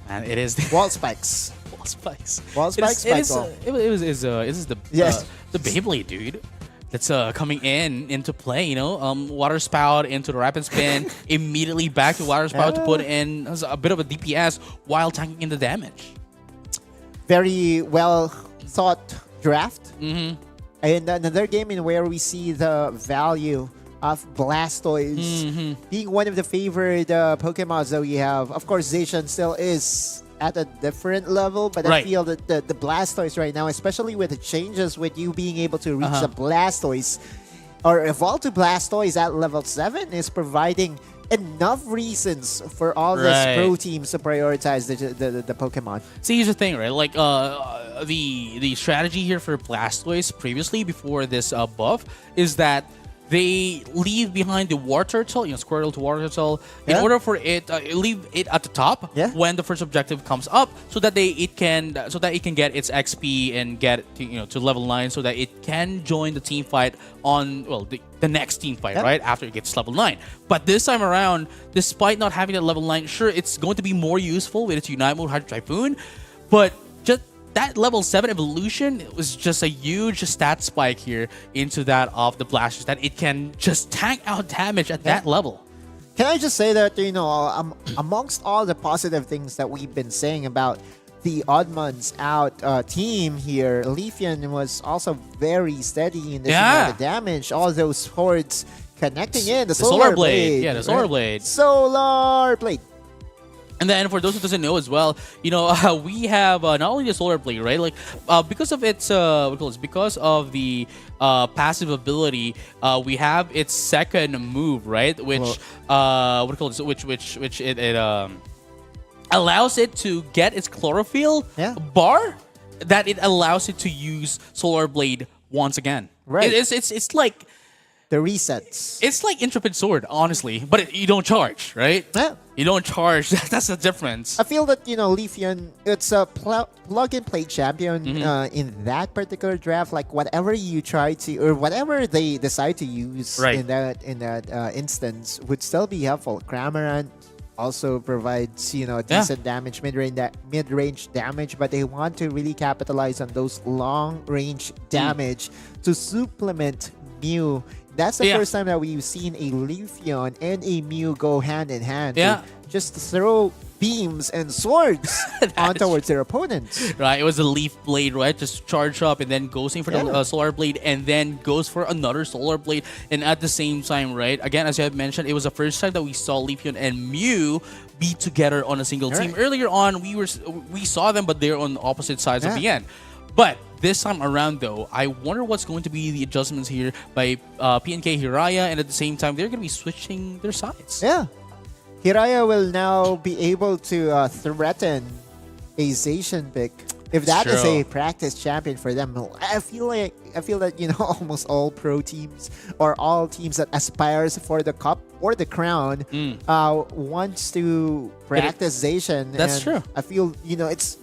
And it is the Wall spikes. wall spikes. Wall spikes, spiked wall. It is the Yes. The Beyblade, dude. That's coming into play, water spout into the rapid spin, immediately back to water spout to put in a bit of a DPS while tanking in the damage. Very well thought draft. And another game in where we see the value of Blastoise being one of the favorite Pokemon that we have. Of course, Zacian still is at a different level, but I feel that the Blastoise right now, especially with the changes with you being able to reach the Blastoise or evolve to Blastoise at level 7 is providing enough reasons for all the pro teams to prioritize the Pokemon. See, here's the thing, right? Like the strategy here for Blastoise previously before this buff is that they leave behind the War Turtle, Squirtle to War Turtle, in order for it leave it at the top when the first objective comes up, so that it can get its XP and get to level 9, so that it can join the team fight on the next team fight right after it gets level 9. But this time around, despite not having that level 9, sure, it's going to be more useful with its Unite mode Hydro Typhoon, but just that level 7 evolution was just a huge stat spike here into that of the Blasters, that it can just tank out damage at that level. Can I just say that, amongst all the positive things that we've been saying about the Oddmans out team here, Leafeon was also very steady in this amount of damage. All those swords connecting in. The Solar Blade. Yeah, the Solar Blade. Solar Blade. And then for those who doesn't know as well, we have not only the Solar Blade, right? Like because of its because of the passive ability, we have its second move, right? Which which it allows it to get its chlorophyll bar that it allows it to use Solar Blade once again. Right. It's like the resets. It's like Intrepid Sword, honestly, but you don't charge, right? Yeah. You don't charge. That's the difference. I feel that, Leafeon, it's a plug-and-play champion in that particular draft. Like, whatever you try to, or whatever they decide to use in that instance would still be helpful. Cramorant also provides, decent damage, mid-range damage, but they want to really capitalize on those long-range damage to supplement Mew. That's the first time that we've seen a Leafeon and a Mew go hand in hand. To just throw beams and swords on towards their opponents. Right, it was a Leaf Blade, right? Just charge up and then goes in for the Solar Blade and then goes for another Solar Blade. And at the same time, right, again, as you have mentioned, it was the first time that we saw Leafeon and Mew be together on a single team. Earlier on, we saw them, but they're on opposite sides of the end. But this time around, though, I wonder what's going to be the adjustments here by PNK Hiraya, and at the same time, they're going to be switching their sides. Yeah. Hiraya will now be able to threaten a Zacian pick. If that is a practice champion for them, I feel that, almost all pro teams or all teams that aspires for the cup or the crown wants to practice Zacian. That's true. I feel, it's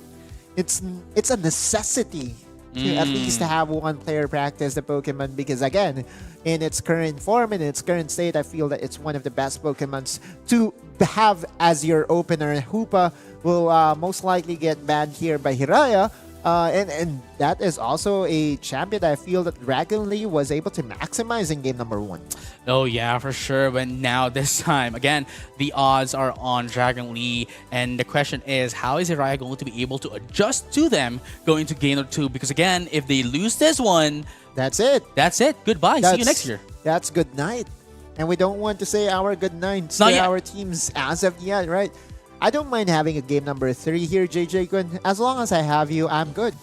a necessity to at least have one player practice the Pokemon, because again, in its current form, in its current state, I feel that it's one of the best Pokemons to have as your opener. Hoopa will most likely get banned here by Hiraya, and that is also a champion that I feel that Dragon Lee was able to maximize in game number 1. Oh yeah, for sure. But now this time, again, the odds are on Dragon Lee, and the question is, how is Hiraya going to be able to adjust to them going to game number 2? Because again, if they lose this one, that's it. That's it. Goodbye. See you next year. That's good night. And we don't want to say our good nights to our teams as of yet, right? I don't mind having a game number 3 here, JJ Kun. As long as I have you, I'm good.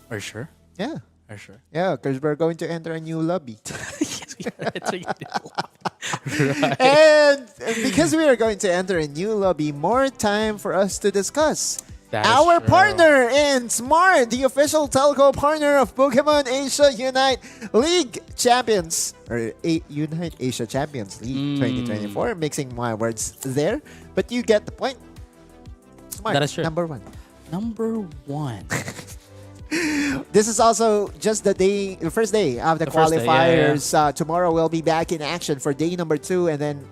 Are you sure? Yeah. Are you sure? Yeah, because we're going to enter a new lobby. Yes, we are entering a new lobby. Right. And because we are going to enter a new lobby, more time for us to discuss. That is Our true. partner in Smart, the official telco partner of Pokemon Asia Unite League Champions, or Unite Asia Champions League 2024. Mixing my words there, but you get the point. Smart, That is true. number 1. Number 1. This is also just the first day of the first day, qualifiers. Tomorrow we'll be back in action for day number 2, and then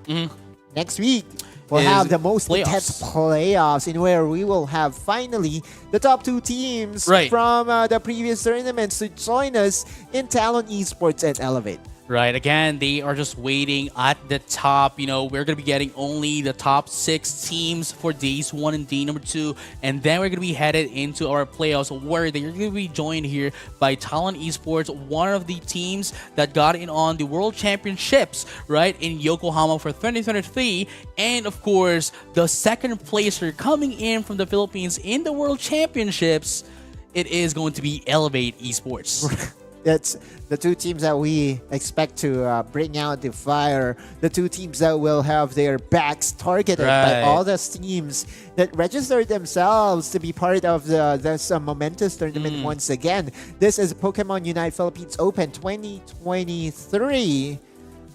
next week we'll Is have the most playoffs. intense playoffs, in where we will have finally the top 2 teams Right. from the previous tournaments to join us in Talon Esports and Elevate. Right. Again, they are just waiting at the top. You know, we're going to be getting only the top 6 teams for days 1 and day number 2. And then we're going to be headed into our playoffs, where they're going to be joined here by Talon Esports, one of the teams that got in on the World Championships, right, in Yokohama for 2023. And of course, the second placer coming in from the Philippines in the World Championships, it is going to be Elevate Esports. That's the 2 teams that we expect to bring out the fire. The 2 teams that will have their backs targeted by Right. all the teams that registered themselves to be part of this momentous tournament once again. This is Pokemon Unite Philippines Open 2023.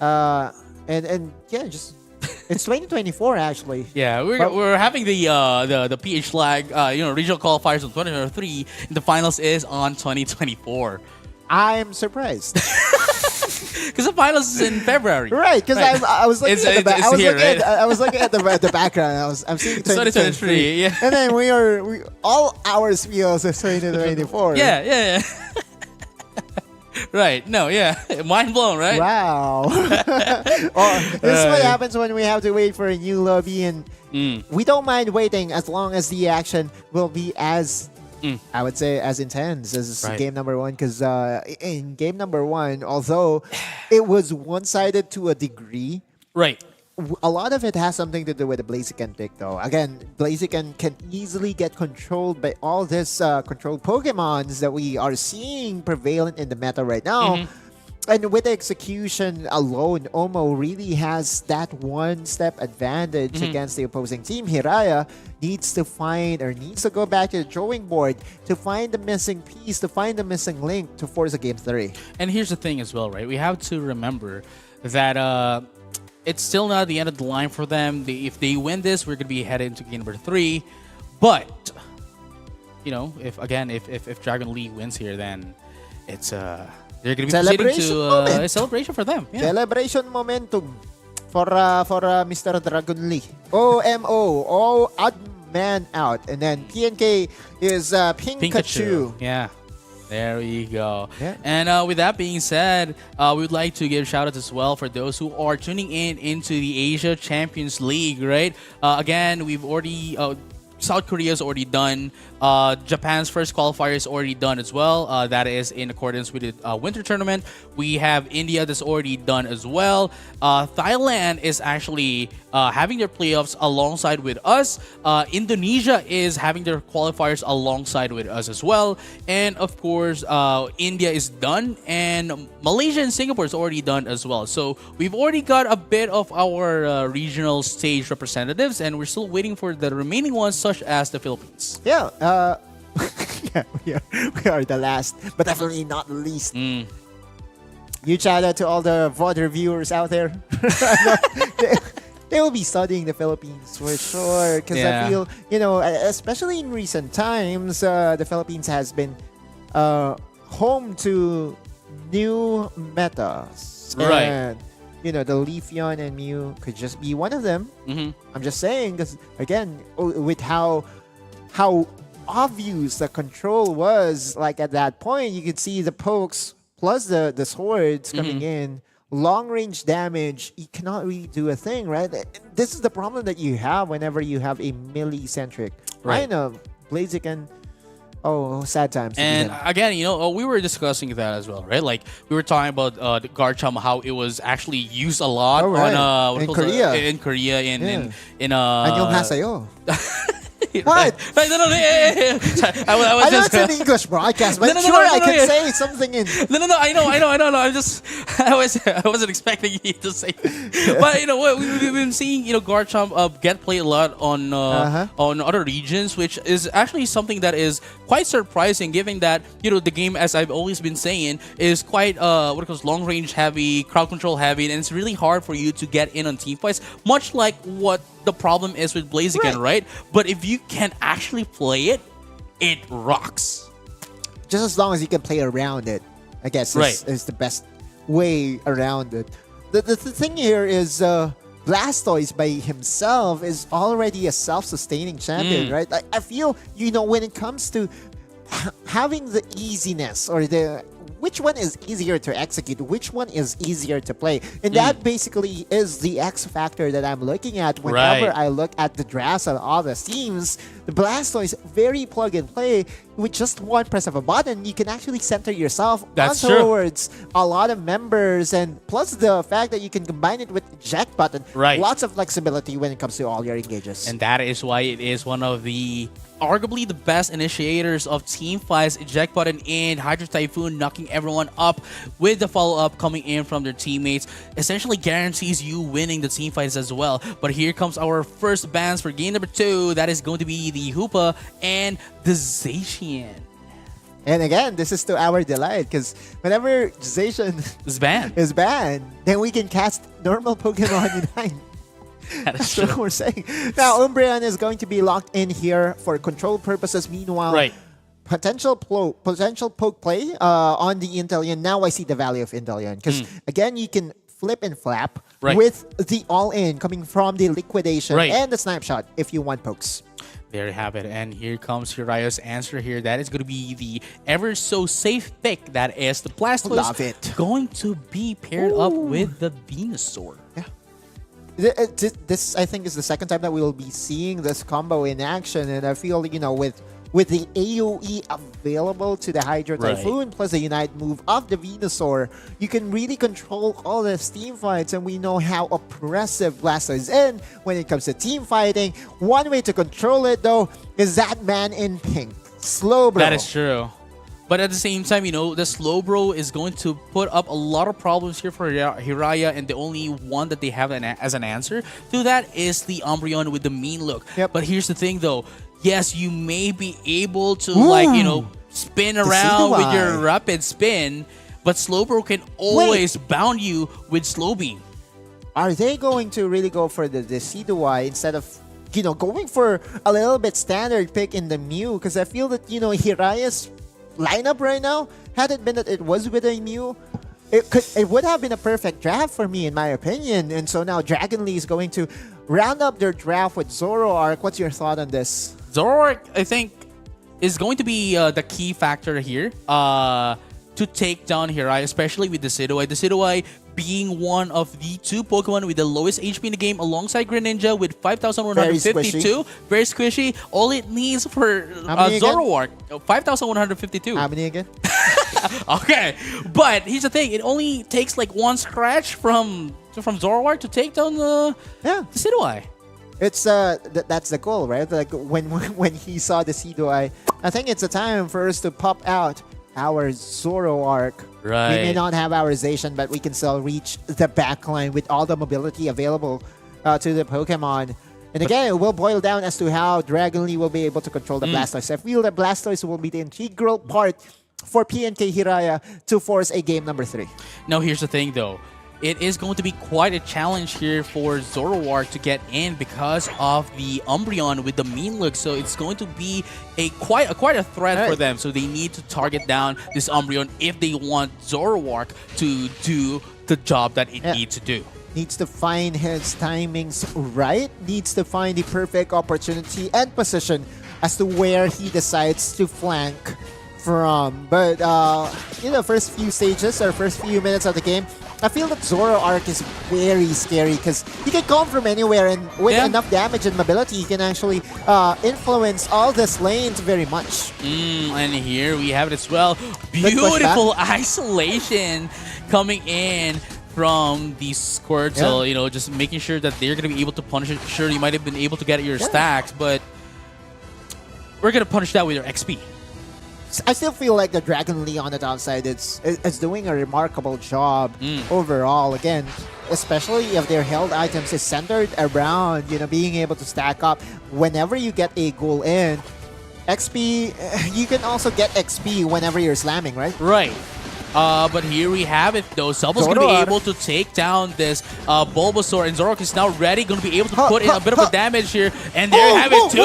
And yeah, just it's 2024 actually. Yeah, we're having the PH flag, regional qualifiers in 2023, and the finals is on 2024. I'm surprised. Because the finals is in February. Right, because I was looking at the back. I was looking at the background. I'm seeing 2023. Yeah. And then we all our spiels is 2024. Yeah. Right. No, yeah. Mind blown, right? Wow. This is what happens when we have to wait for a new lobby, and we don't mind waiting as long as the action will be as I would say as intense as Right. game number 1, because in game number 1, although it was one-sided to a degree, Right. a lot of it has something to do with the Blaziken pick, though. Again, Blaziken can easily get controlled by all this controlled Pokemons that we are seeing prevalent in the meta right now. And with the execution alone, Omo really has that one-step advantage against the opposing team. Hiraya needs to go back to the drawing board to find the missing piece, to find the missing link to force a game 3. And here's the thing as well, right? We have to remember that it's still not the end of the line for them. If they win this, we're going to be headed into game number 3. But, if Dragon League wins here, then it's they're going to be proceeding to a celebration for them. Yeah. Celebration momentum for Mr. Dragon Lee. OMO, odd man out. And then PNK is Pikachu. Yeah. There we go. Yeah. And with that being said, we would like to give shout outs as well for those who are tuning in into the Asia Champions League, right? Again, we've already South Korea's already done. Japan's first qualifier is already done as well. That is in accordance with the winter tournament. We have India that's already done as well. Thailand is actually having their playoffs alongside with us. Indonesia is having their qualifiers alongside with us as well. And of course, India is done. And Malaysia and Singapore is already done as well. So we've already got a bit of our regional stage representatives. And we're still waiting for the remaining ones, such as the Philippines. Yeah. Yeah, we are the last, but definitely not the least. Huge shout out to all the VOD viewers out there. They will be studying the Philippines for sure, because I feel, especially in recent times, the Philippines has been home to new metas. Right. And, the Leafeon and Mew could just be one of them. I'm just saying, because again, with how obvious the control was, like at that point, you could see the pokes plus the swords coming in. Long range damage, you cannot really do a thing, right? This is the problem that you have whenever you have a melee-centric. Right. I know Blaziken Oh, sad times. And again, we were discussing that as well, right? Like we were talking about the Garchomp, how it was actually used a lot on in Korea. In Korea, in 안녕하세요. Right. What? Right, no. Sorry, I know it's an English broadcast, but I can say something in. No. I know. I wasn't expecting you to say. But what we've been seeing, Garchomp get played a lot on other regions, which is actually something that is quite surprising, given that the game, as I've always been saying, is quite long range heavy, crowd control heavy, and it's really hard for you to get in on team fights. Much like what the problem is with Blaziken, right? But if you can actually play it, it rocks. Just as long as you can play around it, I guess is the best way around it. The thing here is Blastoise by himself is already a self-sustaining champion, right? I feel, when it comes to having the easiness or which one is easier to execute, which one is easier to play. And that basically is the X factor that I'm looking at whenever I look at the drafts of all the teams. The Blastoise, very plug and play. With just one press of a button, you can actually center yourself towards a lot of members, and plus the fact that you can combine it with eject button. Lots of flexibility when it comes to all your engages. And that is why it is one of the arguably the best initiators of team fights. Eject button in, Hydro Typhoon knocking everyone up with the follow-up coming in from their teammates essentially guarantees you winning the team fights as well. But here comes our first bans for game number 2. That is going to be the Hoopa and the Zacian. And again, this is to our delight, because whenever Zacian is banned, then we can cast normal Pokemon Unite. That's what we're saying. Now, Umbreon is going to be locked in here for control purposes. Meanwhile, potential poke play on the Inteleon. Now I see the value of Inteleon, because again, you can flip and flap with the all-in coming from the liquidation and the snapshot if you want pokes. There you have it. And here comes Hiraya's answer here. That is going to be the ever so safe pick. That is the Blastoise. Love it. Going to be paired up with the Venusaur. Yeah. This, I think, is the second time that we will be seeing this combo in action. And I feel, with the AoE available to the Hydro Typhoon plus the Unite move of the Venusaur, you can really control all the team fights, and we know how oppressive Blastoise is. And when it comes to team fighting, one way to control it, though, is that man in pink, Slowbro. That is true. But at the same time, the Slowbro is going to put up a lot of problems here for Hiraya, and the only one that they have as an answer to that is the Umbreon with the mean look. But here's the thing, though. Yes, you may be able to, spin around with your rapid spin, but Slowbro can always bound you with Slow Beam. Are they going to really go for the Decidueye instead of, going for a little bit standard pick in the Mew? Because I feel that, Hiraya's lineup right now, had it been that it was with a Mew, it would have been a perfect draft for me, in my opinion. And so now Dragon Lee is going to round up their draft with Zoroark. What's your thought on this? Zoroark, I think, is going to be the key factor here to take down Hiraya, especially with the Decidueye. Decidueye being one of the 2 Pokemon with the lowest HP in the game, alongside Greninja with 5,152. Very squishy. All it needs for Zoroark, 5,152. How many again? Okay, but here's the thing. It only takes like one scratch from Zoroark to take down the Decidueye. It's that's the goal, right? Like when he saw the Decidueye, I think it's a time for us to pop out our Zoroark. We may not have our Zacian, but we can still reach the backline with all the mobility available to the Pokemon. And again, it will boil down as to how Dragon Lee will be able to control the Blastoise. I feel that Blastoise will be the integral part for PNK Hiraya to force a game number 3. Now, here's the thing, though. It is going to be quite a challenge here for Zoroark to get in because of the Umbreon with the mean look. So it's going to be quite a threat for them. So they need to target down this Umbreon if they want Zoroark to do the job that it needs to do. Needs to find his timings right. Needs to find the perfect opportunity and position as to where he decides to flank from. But in the first few stages or first few minutes of the game, I feel that Zoroark is very scary because he can come from anywhere, and with enough damage and mobility, he can actually influence all these lanes very much. And here we have it as well. Beautiful isolation coming in from the Squirtle, you know, just making sure that they're going to be able to punish it. Sure, you might have been able to get your stacks, but we're going to punish that with your XP. I still feel like the Dragon Lee on the top side is doing a remarkable job overall. Again, especially if their held items is centered around, you know, being able to stack up whenever you get a goal in. XP, you can also get XP whenever you're slamming, right? Right. But here we have it though. Zoroark's going to be able to take down this Bulbasaur, and Zoroark is now ready, going to be able to put in a bit of a damage here. And there you have it, 2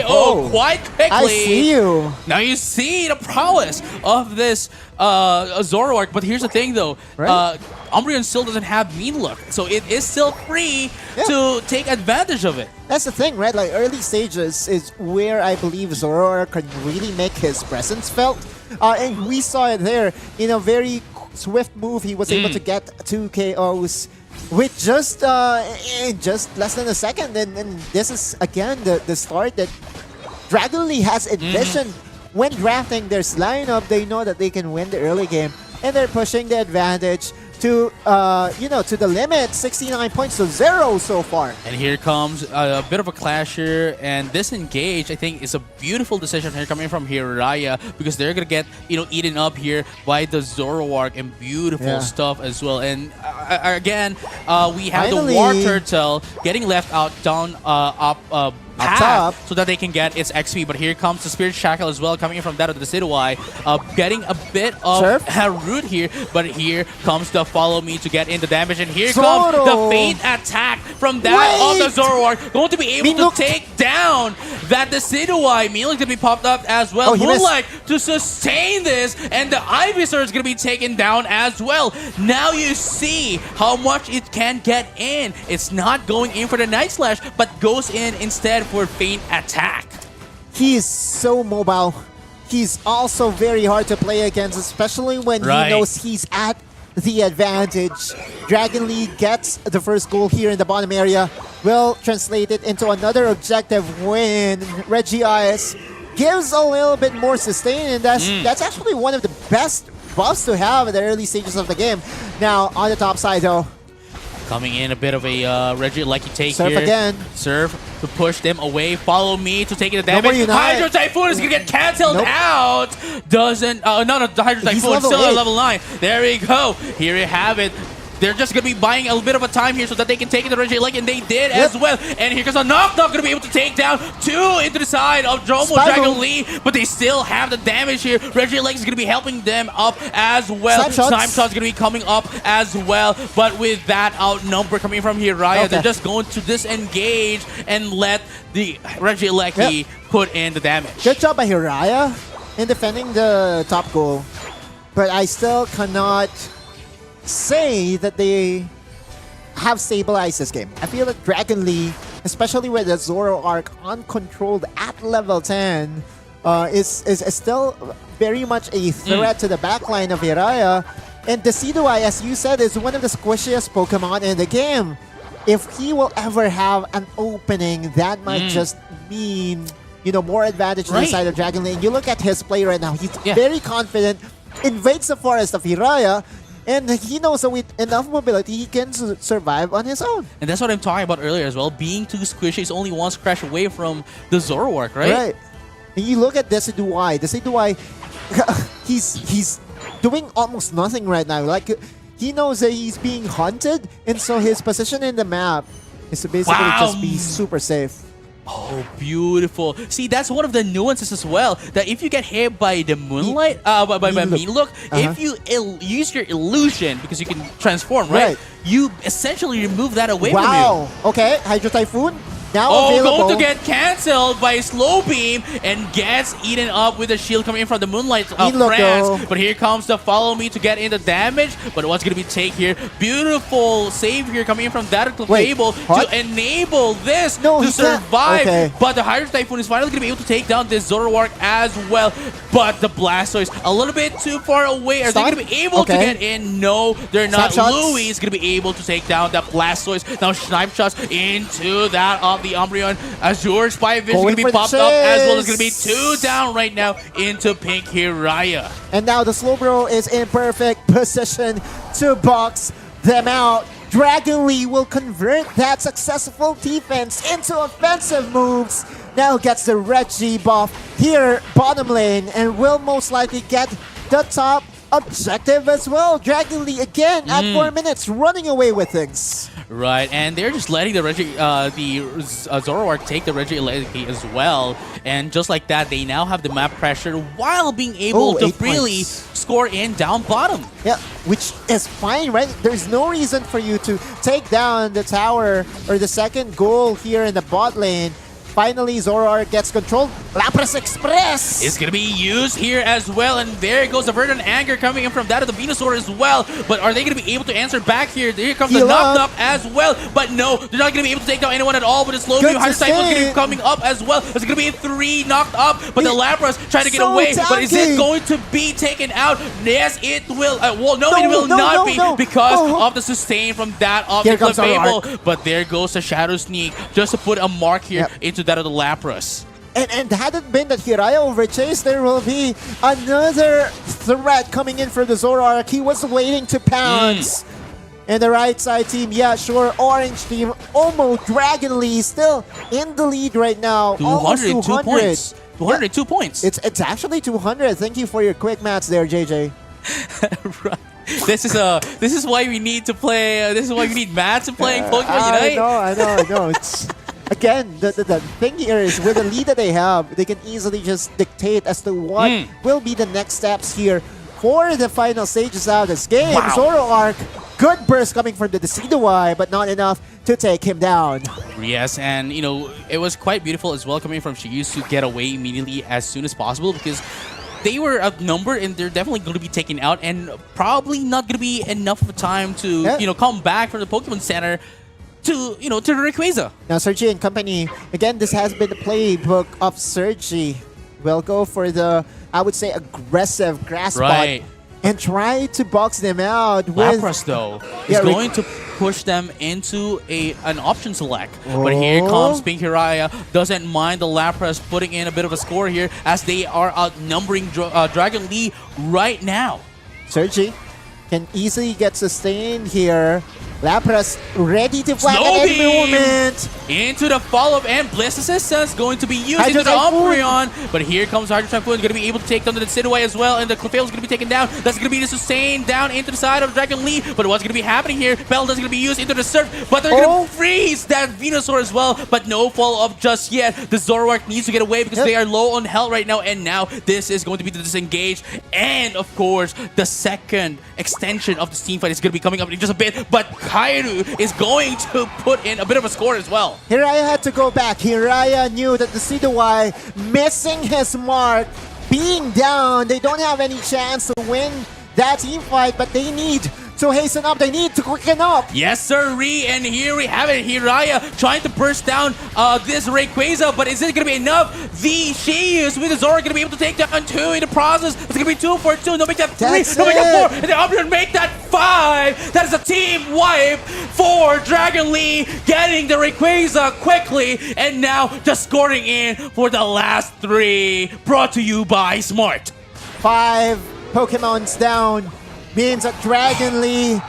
KO quite quickly. I see you. Now you see the prowess of this Zoroark. But here's the thing though. Umbreon still doesn't have mean look, so it is still free to take advantage of it. That's the thing, right? Like early stages is where I believe Zoroark can really make his presence felt. And we saw it there in a very swift move. He was able to get 2 KOs with just less than a second. And this is, again, the start that Dragon Lee has envisioned. When drafting their lineup, they know that they can win the early game. And they're pushing the advantage to, you know, to the limit. 69 points to 0 so far. And here comes a bit of a clash here, and disengage, I think, is a beautiful decision here coming from Hiraya, because they're gonna get, you know, eaten up here by the Zoroark, and beautiful stuff as well. And again, we have the War Turtle getting left out down up top, so that they can get its XP. But here comes the Spirit Shackle as well, coming in from that of the Decidueye, getting a bit of a root here. But here comes the Follow Me to get in the damage, and here comes the Faint Attack from that of the Zoroark, going to be able to take down that Decidueye. Meanwhile, going to be popped up as well. Moonlight to sustain this, and the Ivysaur is going to be taken down as well. Now you see how much it can get in. It's not going in for the Night Slash, but goes in instead for Faint Attack. He is so mobile. He's also very hard to play against, especially when he knows he's at the advantage. Dragon Lee gets the first goal here in the bottom area. Will translate it into another objective win. Regice gives a little bit more sustain, and that's actually one of the best buffs to have at the early stages of the game. Now, on the top side though, coming in a bit of a Reggie-like take Surf here. Again. Surf to push them away. Follow Me to take the damage. Hydro Typhoon is going to get cancelled out. Doesn't... no, the Hydro Typhoon is still at level 9. There we go. Here you have it. They're just going to be buying a bit of a time here so that they can take it to Reggie-like, and they did as well. And here comes a Knock-Knock, going to be able to take down 2 into the side of Dromo Dragon Lee, but they still have the damage here. Reggie-like is going to be helping them up as well. Snipe Shot's going to be coming up as well, but with that outnumber coming from Hiraya, they're just going to disengage and let the Reggie-like put in the damage. Good job by Hiraya in defending the top goal, but I still cannot say that they have stabilized this game. I feel that Dragon Lee, especially with the Zoroark uncontrolled at level 10, is still very much a threat to the backline of Hiraya. And Decidueye, as you said, is one of the squishiest Pokemon in the game. If he will ever have an opening, that might just mean, you know, more advantage to the side of Dragon Lee. And you look at his play right now, he's very confident, invades the forest of Hiraya, and he knows that with enough mobility, he can survive on his own. And that's what I'm talking about earlier as well. Being too squishy is only one scratch away from the Zoroark, right? Right. And you look at Decidueye. Decidueye, he's doing almost nothing right now. Like, he knows that he's being hunted, and so his position in the map is to basically just be super safe. Oh, beautiful. See, that's one of the nuances as well. That if you get hit by the moonlight, by mean look, if you use your illusion, because you can transform, right? You essentially remove that away from you. Okay, Hydro Typhoon. now available. Going to get cancelled by Slow Beam and gets eaten up with the shield coming in from the Moonlight of France. But here comes the Follow Me to get in the damage. But what's going to be take here? Beautiful save here coming in from that able to enable this to survive. Okay. But the Hydro Typhoon is finally going to be able to take down this Zoroark as well. But the Blastoise a little bit too far away. Are they going to be able to get in? No, they're not. Louis is going to be able to take down that Blastoise. Now Snipe Shots into that of the Umbreon. Azure Spy Vision going to be popped up as well. There's going to be 2 down right now into Pink Hiraya. And now the Slowbro is in perfect position to box them out. Dragon Lee will convert that successful defense into offensive moves. Now gets the Reggie buff here bottom lane and will most likely get the top objective as well. Dragon Lee again at 4 minutes running away with things. Right, and they're just letting the Zoroark take the Regieleki as well. And just like that, they now have the map pressure while being able to really score in down bottom. Yeah, which is fine, right? There's no reason for you to take down the tower or the second goal here in the bot lane. Finally, Zoroark gets controlled. Lapras Express is going to be used here as well. And there goes the Verdant Anger coming in from that of the Venusaur as well. But are they going to be able to answer back here? Here comes the Knocked Up as well. But no, they're not going to be able to take down anyone at all. But the Slow Beam Hydro Typhoon is going to be coming up as well. It's going to be 3 knocked up. But the Lapras trying to get away. But is it going to be taken out? Yes, it will. Well, no, it will not be because of the sustain from that of the Clefable. But there goes the Shadow Sneak just to put a mark here into that of the Lapras. And had it been that Hiraya overchased, there will be another threat coming in for the Zoroark. He was waiting to pounce. And the right side team, yeah, sure, orange team, Omo, Dragon Lee still in the lead right now. 202 points. 202 points. It's actually 200. Thank you for your quick maths there, JJ. Right. This is why we need to play. This is why we need maths in playing Pokemon Unite. I know. It's again, the thing here is with the lead that they have, they can easily just dictate as to what will be the next steps here for the final stages out of this game. Zoroark, good burst coming from the Decidueye, but not enough to take him down. Yes, and you know, it was quite beautiful as well coming from Shiyus to get away immediately as soon as possible because they were outnumbered and they're definitely going to be taken out and probably not going to be enough of a time to come back from the Pokemon Center to the Rayquaza. Now Sergi and company, again, this has been the playbook of Sergi. We'll go for the, I would say, aggressive grass bot and try to box them out. Lapras though is going to push them into an option select. But here comes Pink Hiraya. Doesn't mind the Lapras putting in a bit of a score here as they are outnumbering Dragon Lee right now. Sergi can easily get sustained here. Lapras ready to flag at any moment. Into the follow-up and Bliss Assistance going to be used into the Umbreon. But here comes Hydro Typhoon, going to be able to take down the Decidueye as well. And the Clefable is going to be taken down. That's going to be the sustain down into the side of Dragon Lee. But what's going to be happening here? Beldum is going to be used into the Surf. But they're going to freeze that Venusaur as well. But no follow-up just yet. The Zoroark needs to get away because they are low on health right now. And now this is going to be the disengage. And of course, the second extension of this team fight is going to be coming up in just a bit. But Kairu is going to put in a bit of a score as well. Hiraya had to go back. Hiraya knew that the Decidueye missing his mark, being down, they don't have any chance to win that team fight, but they need to hasten up. They need to quicken up. Yes, sirree. And here we have it. Hiraya trying to burst down this Rayquaza, but is it going to be enough? The Shiyus with the Zoroark going to be able to take down 2 in the process. It's going to be 2 for 2. No, make that 3. No, make that 4. And the Umbreon make that 5. That is a team wipe for Dragon Lee, getting the Rayquaza quickly. And now just scoring in for the last 3. Brought to you by Smart. 5 Pokemons down means that Dragon Lee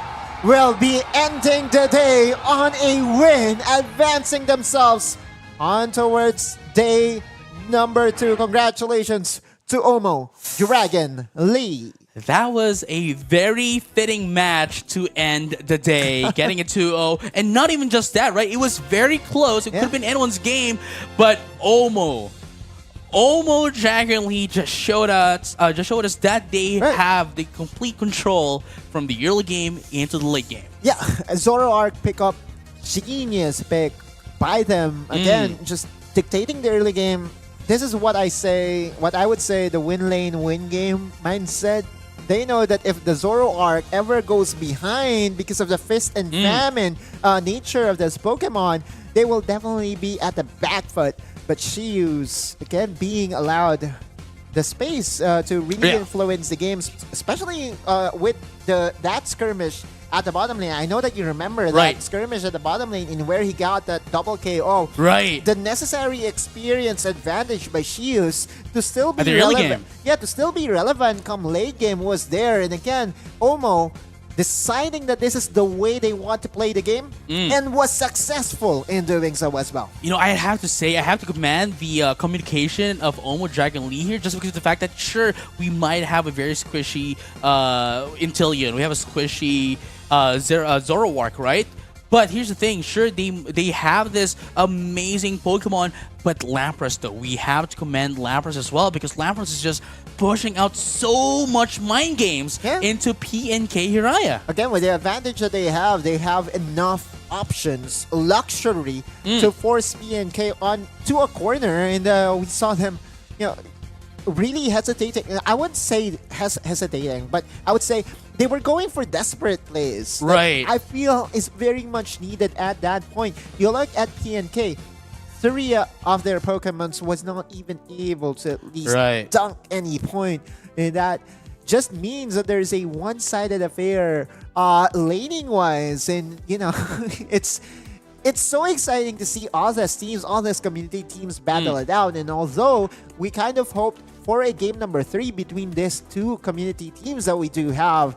will be ending the day on a win, advancing themselves on towards day number 2. Congratulations to Omo Dragon Lee. That was a very fitting match to end the day, getting a 2-0. And not even just that, right? It was very close. It could have been anyone's game, but Omo Dragon Lee just showed us that they have the complete control from the early game into the late game. Yeah, Zoroark pick up genius pick by them. Again, just dictating the early game. This is what I would say the win lane, win game mindset. They know that if the Zoroark ever goes behind because of the fist and famine nature of this Pokemon, they will definitely be at the back foot. But Shiyu's, again, being allowed the space to really influence the games, especially with that skirmish at the bottom lane. I know that you remember that skirmish at the bottom lane in where he got that double KO. Right. The necessary experience advantage by Shius to still be relevant. Yeah, to still be relevant come late game was there. And again, Omo deciding that this is the way they want to play the game and was successful in doing so as well. You know, I have to say, I have to commend the communication of Omo Dragon Lee here, just because of the fact that, sure, we might have a very squishy Intillion. We have a squishy Zoroark, right? But here's the thing, sure, they have this amazing Pokemon, but Lapras, though, we have to commend Lapras as well, because Lapras is just pushing out so much mind games into PNK Hiraya. Again, with the advantage that they have enough options, luxury to force PNK on to a corner, and we saw them, really hesitating. I wouldn't say hesitating, but I would say they were going for desperate plays. Right. I feel is very much needed at that point. You look at PNK, 3 of their Pokemons was not even able to at least dunk any point. And that just means that there's a one-sided affair laning-wise. And, it's so exciting to see all these teams, all these community teams battle it out. And although we kind of hoped for a game number 3 between these two community teams that we do have,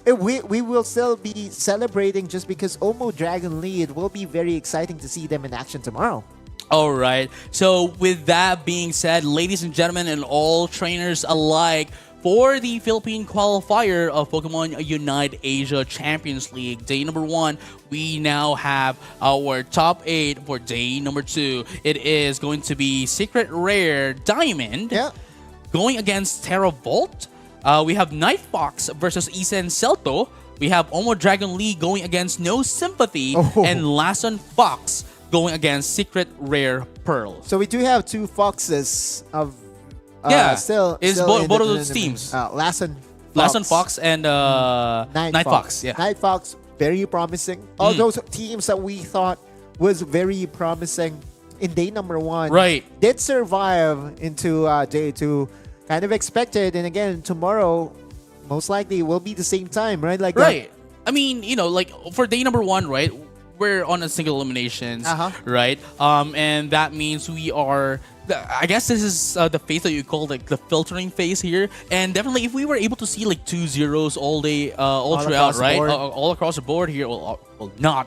we will still be celebrating just because Omo Dragon Lee, it will be very exciting to see them in action tomorrow. All right. So with that being said, ladies and gentlemen, and all trainers alike, for the Philippine qualifier of Pokemon Unite Asia Champions League, day number 1, we now have our top 8 for day number 2. It is going to be Secret Rare Diamond going against Terravolt. We have Night Fox versus Isen Celto. We have Omo Dragon Lee going against No Sympathy, and Lason Fox going against Secret Rare Pearl. So we do have 2 Foxes of still both of those teams. Lason Fox and Night Fox. Yeah. Night Fox, very promising. All those teams that we thought was very promising in day number 1 did survive into day 2. Kind of expected, and again, tomorrow most likely will be the same time, right? I mean, for day number 1, right? We're on a single eliminations, right? And that means we are. I guess this is the phase that you call the filtering phase here. And definitely, if we were able to see 2 zeros all day, all throughout, right? All across the board here, well, not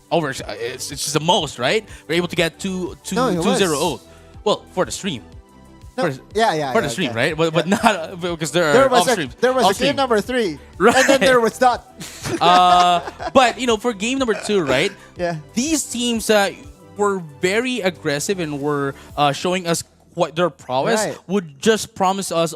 over. It's just the most, right? We're able to get 2 0. Well, for the stream. No, for the stream, right? But not because there are off streams. There was a game number 3, and then there was not. But for game number 2, right? These teams were very aggressive and were showing us what their prowess would just promise us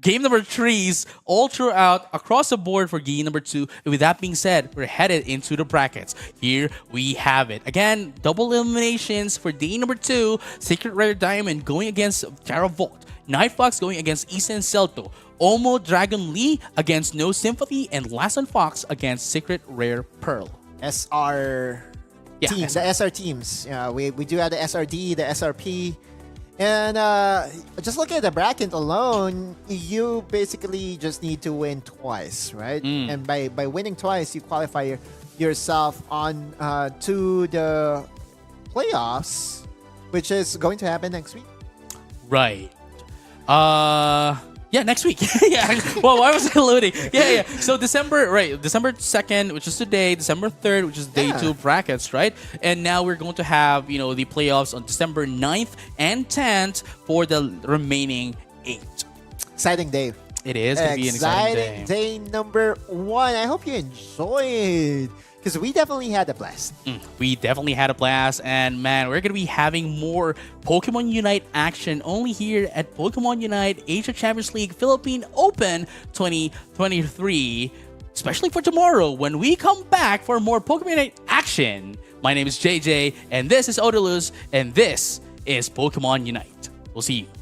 game number 3s all throughout across the board for game number 2. And with that being said, we're headed into the brackets. Here we have it. Again, double eliminations for day number 2. Secret Rare Diamond going against Terravolt. Night Fox going against Isen Celto. Omo Dragon Lee against No Sympathy. And Lason Fox against Secret Rare Pearl. SR teams, the SR teams. We do have the SRD, the SRP. And just look at the bracket alone, you basically just need to win twice, right? And by winning twice, you qualify yourself on to the playoffs, which is going to happen next week. Right. Yeah, next week. Yeah. Well, why was I alluding? Yeah. So December 2nd, which is today, December 3rd, which is day 2 brackets, right? And now we're going to have, the playoffs on December 9th and 10th for the remaining 8. Exciting day. It is going to be an exciting day number 1. I hope you enjoyed, because we definitely had a blast. We definitely had a blast. And man, we're going to be having more Pokemon Unite action only here at Pokemon Unite Asia Champions League Philippine Open 2023 especially for tomorrow when we come back for more Pokemon Unite action. My name is JJ, and this is Odaluz, and this is Pokemon Unite. We'll see you.